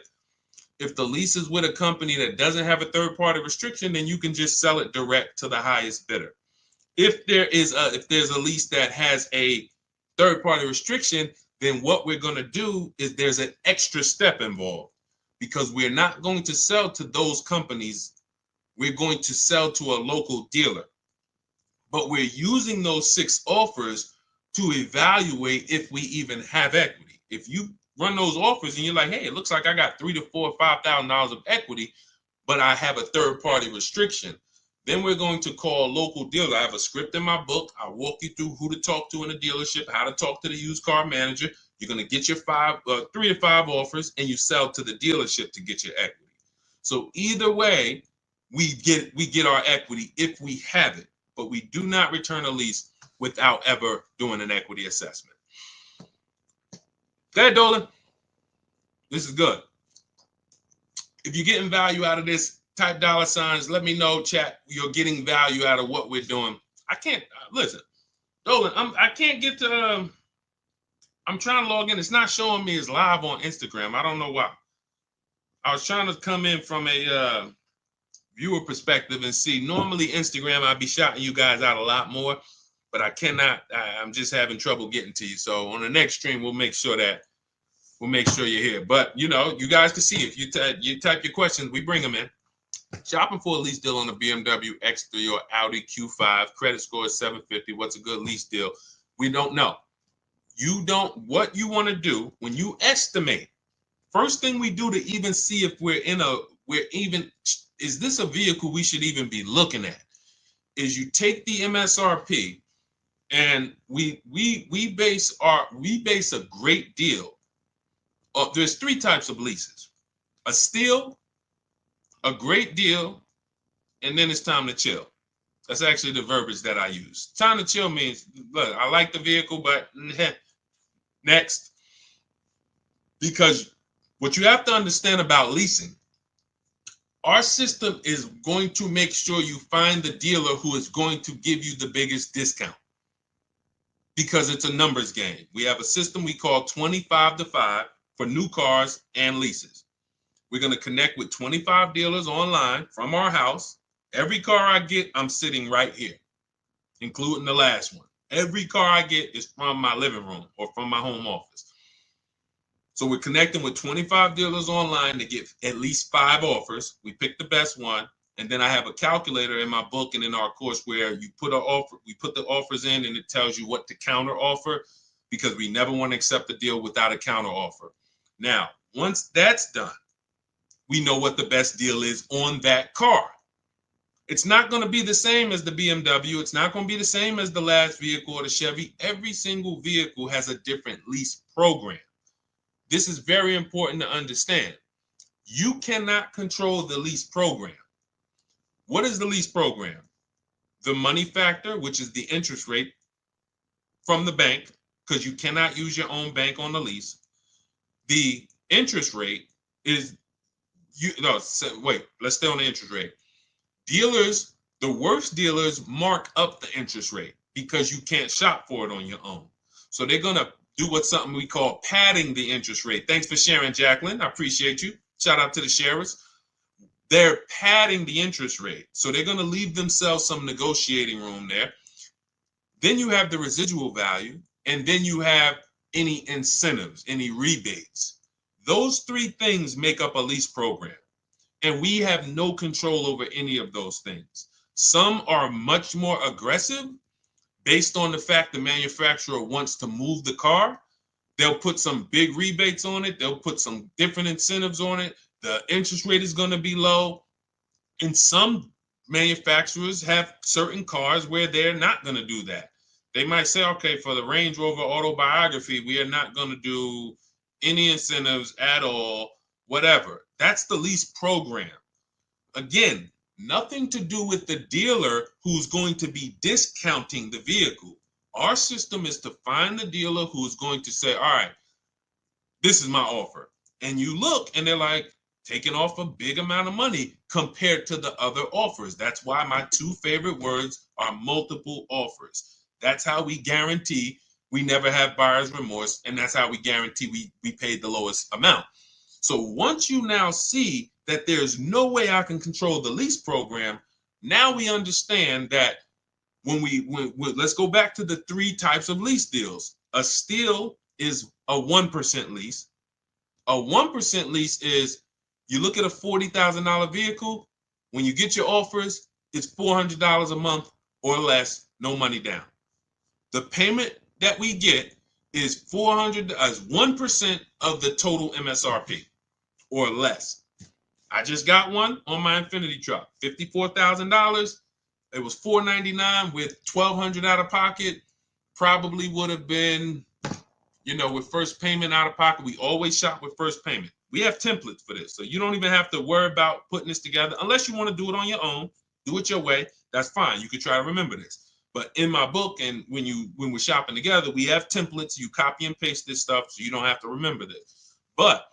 If the lease is with a company that doesn't have a third-party restriction, then you can just sell it direct to the highest bidder. If there's a lease that has a third-party restriction, then what we're going to do is there's an extra step involved, because we're not going to sell to those companies. We're going to sell to a local dealer. But we're using those 6 offers to evaluate if we even have equity. If you run those offers and you're like, hey, it looks like I got $3,000 to $4,000 or $5,000 of equity, but I have a third-party restriction, then we're going to call a local dealer. I have a script in my book. I'll walk you through who to talk to in a dealership, how to talk to the used car manager. You're going to get your 3 to 5 offers, and you sell to the dealership to get your equity. So either way, we get our equity if we have it, but we do not return a lease without ever doing an equity assessment. Go ahead, Dolan. This is good. If you're getting value out of this, type $signs. Let me know, chat. You're getting value out of what we're doing. I can't listen, Dolan. I can't get to. I'm trying to log in. It's not showing me as live on Instagram. I don't know why. I was trying to come in from a viewer perspective and see. Normally Instagram, I'd be shouting you guys out a lot more, but I cannot. I'm just having trouble getting to you. So on the next stream, we'll make sure you're here. But you guys can see if you type your questions, we bring them in. Shopping for a lease deal on a BMW X3 or Audi Q5. Credit score is 750. What's a good lease deal? We don't know. What you want to do when you estimate, first thing we do to even see if is this a vehicle we should even be looking at, is you take the MSRP, and we base a great deal. There's 3 types of leases: a steal, a great deal, and then it's time to chill. That's actually the verbiage that I use. Time to chill means, look, I like the vehicle, but next. Because what you have to understand about leasing, our system is going to make sure you find the dealer who is going to give you the biggest discount, because it's a numbers game. We have a system we call 25 to 5 for new cars and leases. We're going to connect with 25 dealers online from our house. Every car I get, I'm sitting right here, including the last one. Every car I get is from my living room or from my home office. So we're connecting with 25 dealers online to get at least 5 offers. We pick the best one. And then I have a calculator in my book and in our course where we put the offers in, and it tells you what to counter offer, because we never want to accept a deal without a counter offer. Now, once that's done, we know what the best deal is on that car. It's not going to be the same as the BMW. It's not going to be the same as the last vehicle or the Chevy. Every single vehicle has a different lease program. This is very important to understand. You cannot control the lease program. What is the lease program? The money factor, which is the interest rate from the bank, because you cannot use your own bank on the lease. The interest rate is let's stay on the interest rate. Dealers, the worst dealers, mark up the interest rate because you can't shop for it on your own. So they're going to do something we call padding the interest rate. Thanks for sharing, Jacqueline. I appreciate you. Shout out to the sharers. They're padding the interest rate. So they're going to leave themselves some negotiating room there. Then you have the residual value, and then you have any incentives, any rebates. Those three things make up a lease program, and we have no control over any of those things. Some are much more aggressive based on the fact the manufacturer wants to move the car. They'll put some big rebates on it. They'll put some different incentives on it. The interest rate is going to be low. And some manufacturers have certain cars where they're not going to do that. They might say, okay, for the Range Rover Autobiography, we are not going to do any incentives at all, whatever. That's the lease program. Again, nothing to do with the dealer who's going to be discounting the vehicle. Our system is to find the dealer who's going to say, all right, this is my offer. And you look and they're like taking off a big amount of money compared to the other offers. That's why my two favorite words are multiple offers. That's how we guarantee we never have buyer's remorse. And that's how we guarantee we paid the lowest amount. So once you now see that there's no way I can control the lease program, now we understand that when let's go back to the three types of lease deals. A steal is a 1% lease. A 1% lease is you look at a $40,000 vehicle, when you get your offers, it's $400 a month or less, no money down. The payment that we get is 1% of the total MSRP or less. I just got one on my Infinity truck, $54,000. It was $499 with $1,200 out of pocket. Probably would have been, with first payment out of pocket. We always shop with first payment. We have templates for this, so you don't even have to worry about putting this together unless you want to do it on your own. Do it your way. That's fine. You can try to remember this. But in my book, and when we're shopping together, we have templates. You copy and paste this stuff, so you don't have to remember this. But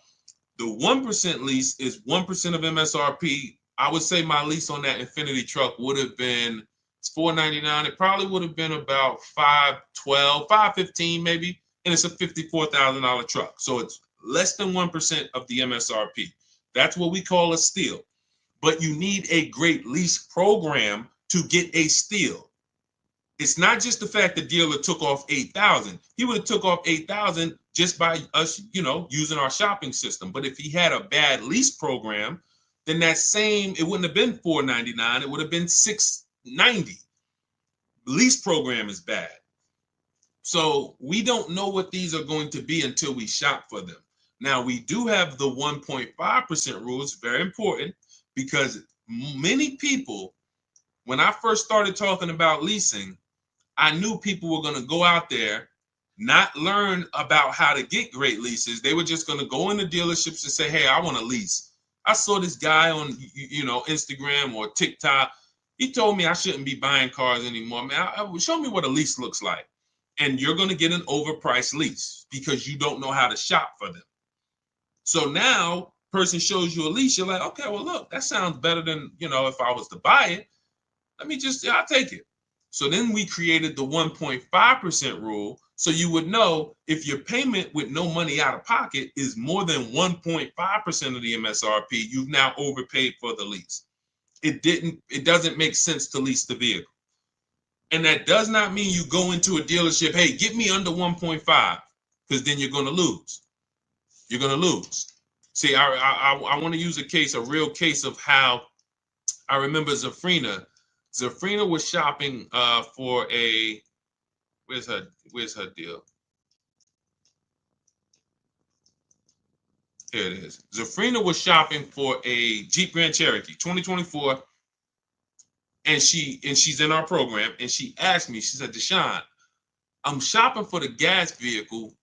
the 1% lease is 1% of MSRP. I would say my lease on that Infinity truck would have been, it's $499. It probably would have been about $512, $515 maybe, and it's a $54,000 truck. So it's less than 1% of the MSRP. That's what we call a steal. But you need a great lease program to get a steal. It's not just the fact the dealer took off $8,000. He would have took off $8,000 just by us, using our shopping system. But if he had a bad lease program, then it wouldn't have been $499. It would have been $690. Lease program is bad. So we don't know what these are going to be until we shop for them. Now, we do have the 1.5% rule. It's very important because many people, when I first started talking about leasing, I knew people were going to go out there, not learn about how to get great leases. They were just going to go into dealerships and say, hey, I want to lease. I saw this guy on, Instagram or TikTok. He told me I shouldn't be buying cars anymore. Man, show me what a lease looks like. And you're going to get an overpriced lease because you don't know how to shop for them. So now person shows you a lease, you're like, okay, well, look, that sounds better than, if I was to buy it. I'll take it. So then we created the 1.5% rule. So you would know if your payment with no money out of pocket is more than 1.5% of the MSRP, you've now overpaid for the lease. It doesn't make sense to lease the vehicle. And that does not mean you go into a dealership, hey, get me under 1.5, because then you're going to lose. You're going to lose. See, I want to use a real case of how I remember Zafrina. Zafrina was shopping for a, where's her deal? Here it is. Zafrina was shopping for a Jeep Grand Cherokee 2024. And she's in our program, and she asked me, she said, Deshone, I'm shopping for the gas vehicle.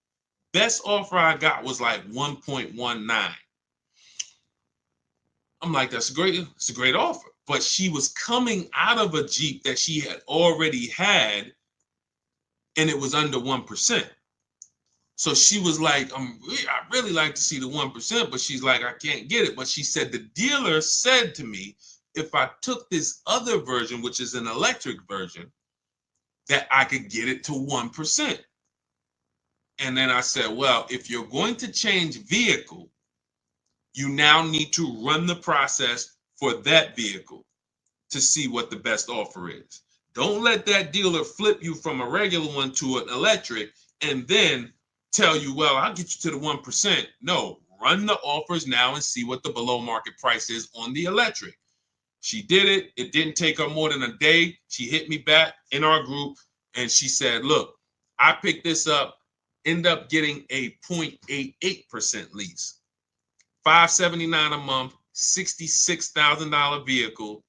Best offer I got was like 1.19. I'm like, it's a great offer. But she was coming out of a Jeep that she had already had, and it was under 1%. So she was like, I really like to see the 1%, but she's like, I can't get it. But she said, the dealer said to me, if I took this other version, which is an electric version, that I could get it to 1%. And then I said, well, if you're going to change vehicle, you now need to run the process for that vehicle to see what the best offer is. Don't let that dealer flip you from a regular one to an electric and then tell you, well, I'll get you to the 1%. No, run the offers now and see what the below market price is on the electric. She did it. It didn't take her more than a day. She hit me back in our group and she said, look, I picked this up, end up getting a 0.88% lease, $579 a month, $66,000 vehicle.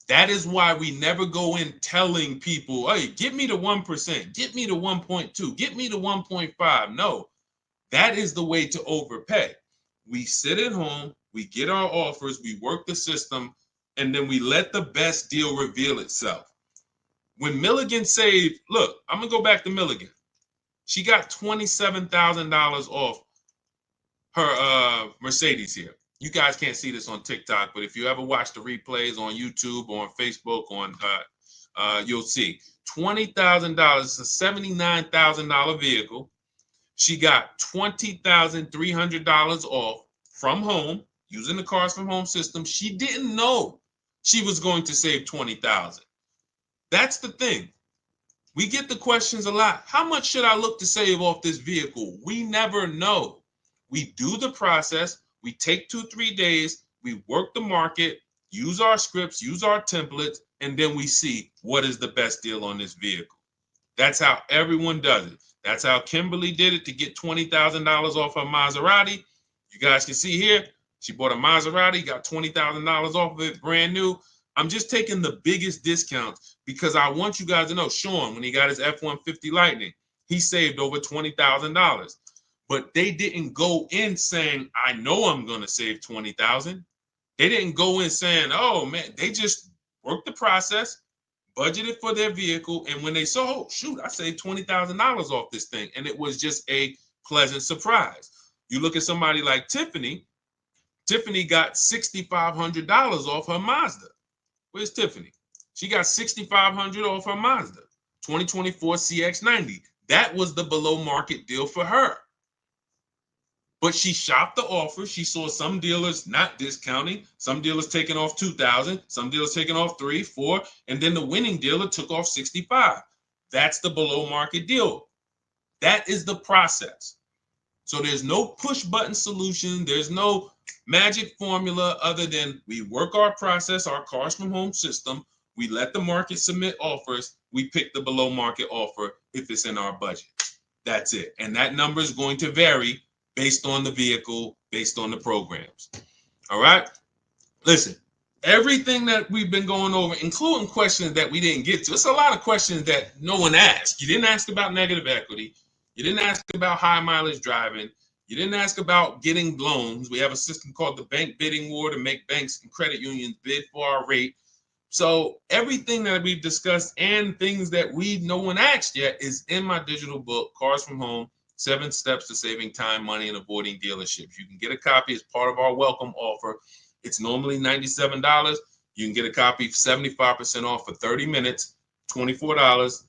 That is why we never go in telling people, hey, get me to 1%, get me to 1.2, get me to 1.5. No, that is the way to overpay. We sit at home, we get our offers, we work the system, and then we let the best deal reveal itself. When Milligan saved, look, I'm going to go back to Milligan. She got $27,000 off her Mercedes here. You guys can't see this on TikTok, but if you ever watch the replays on YouTube or on Facebook, you'll see $20,000. It's a $79,000 vehicle. She got $20,300 off from home using the Cars from Home system. She didn't know she was going to save $20,000. That's the thing. We get the questions a lot. How much should I look to save off this vehicle? We never know. We do the process. We take 2-3 days. We work the market, use our scripts, use our templates, and then we see what is the best deal on this vehicle. That's how everyone does it. That's how Kimberly did it to get $20,000 off her Maserati. You guys can see here, she bought a Maserati, got $20,000 off of it, brand new. I'm just taking the biggest discounts because I want you guys to know, Sean, when he got his F-150 Lightning, he saved over $20,000. But they didn't go in saying, I know I'm going to save $20,000. They didn't go in saying, oh, man, they just worked the process, budgeted for their vehicle. And when they saw, oh, shoot, I saved $20,000 off this thing. And it was just a pleasant surprise. You look at somebody like Tiffany. Tiffany got $6,500 off her Mazda. Where's Tiffany? She got $6,500 off her Mazda, 2024 CX-90. That was the below market deal for her. But she shopped the offer. She saw some dealers not discounting, some dealers taking off $2,000, some dealers taking off $3,000, $4,000, and then the winning dealer took off $65,000. That's the below market deal. That is the process. So there's no push button solution. There's no magic formula other than we work our process, our Cars from Home system. We let the market submit offers. We pick the below market offer if it's in our budget. That's it. And that number is going to vary based on the vehicle, based on the programs. All right? Listen, everything that we've been going over, including questions that we didn't get to, it's a lot of questions that no one asked. You didn't ask about negative equity. You didn't ask about high mileage driving. You didn't ask about getting loans. We have a system called the bank bidding war to make banks and credit unions bid for our rate. So everything that we've discussed and things that no one asked yet is in my digital book, Cars from Home, 7 Steps to Saving Time, Money, and Avoiding Dealerships. You can get a copy as part of our welcome offer. It's normally $97. You can get a copy 75% off for 30 minutes, $24.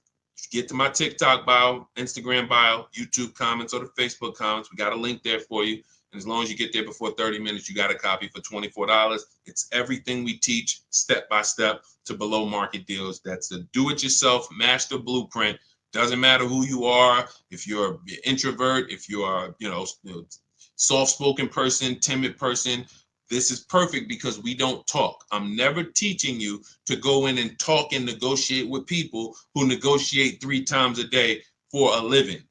Get to my TikTok bio, Instagram bio, YouTube comments, or the Facebook comments. We got a link there for you. And as long as you get there before 30 minutes, you got a copy for $24. It's everything we teach step by step to below market deals. That's a do-it-yourself master blueprint. Doesn't matter who you are, if you're an introvert, if you are, soft-spoken person, timid person, this is perfect because we don't talk. I'm never teaching you to go in and talk and negotiate with people who negotiate 3 times a day for a living.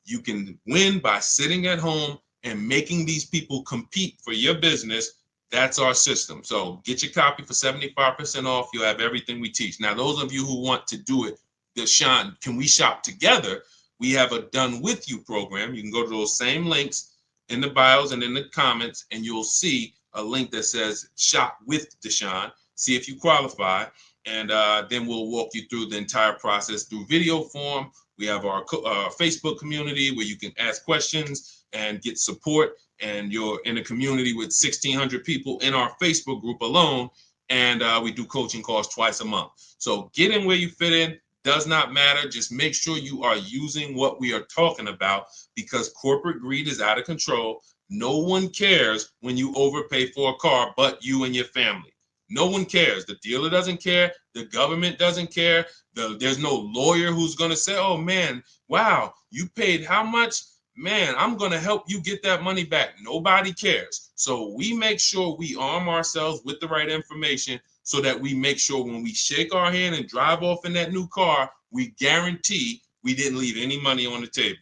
You can win by sitting at home and making these people compete for your business. That's our system. So get your copy for 75% off. You'll have everything we teach. Now, those of you who want to do it, Deshone, can we shop together? We have a done with you program. You can go to those same links in the bios and in the comments, and you'll see a link that says shop with Deshone. See if you qualify, and then we'll walk you through the entire process through video form. We have our Facebook community where you can ask questions and get support, and you're in a community with 1,600 people in our Facebook group alone, and we do coaching calls twice a month. So get in where you fit in. Does not matter. Just make sure you are using what we are talking about, because corporate greed is out of control. No one cares when you overpay for a car but you and your family. No one cares. The dealer doesn't care. The government doesn't care. There's no lawyer who's going to say, oh, man, wow, you paid how much? Man, I'm going to help you get that money back. Nobody cares. So we make sure we arm ourselves with the right information so that we make sure when we shake our hand and drive off in that new car, we guarantee we didn't leave any money on the table.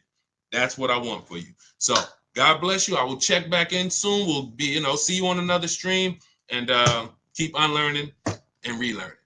That's what I want for you. So God bless you. I will check back in soon. We'll be, see you on another stream, and keep unlearning and relearning.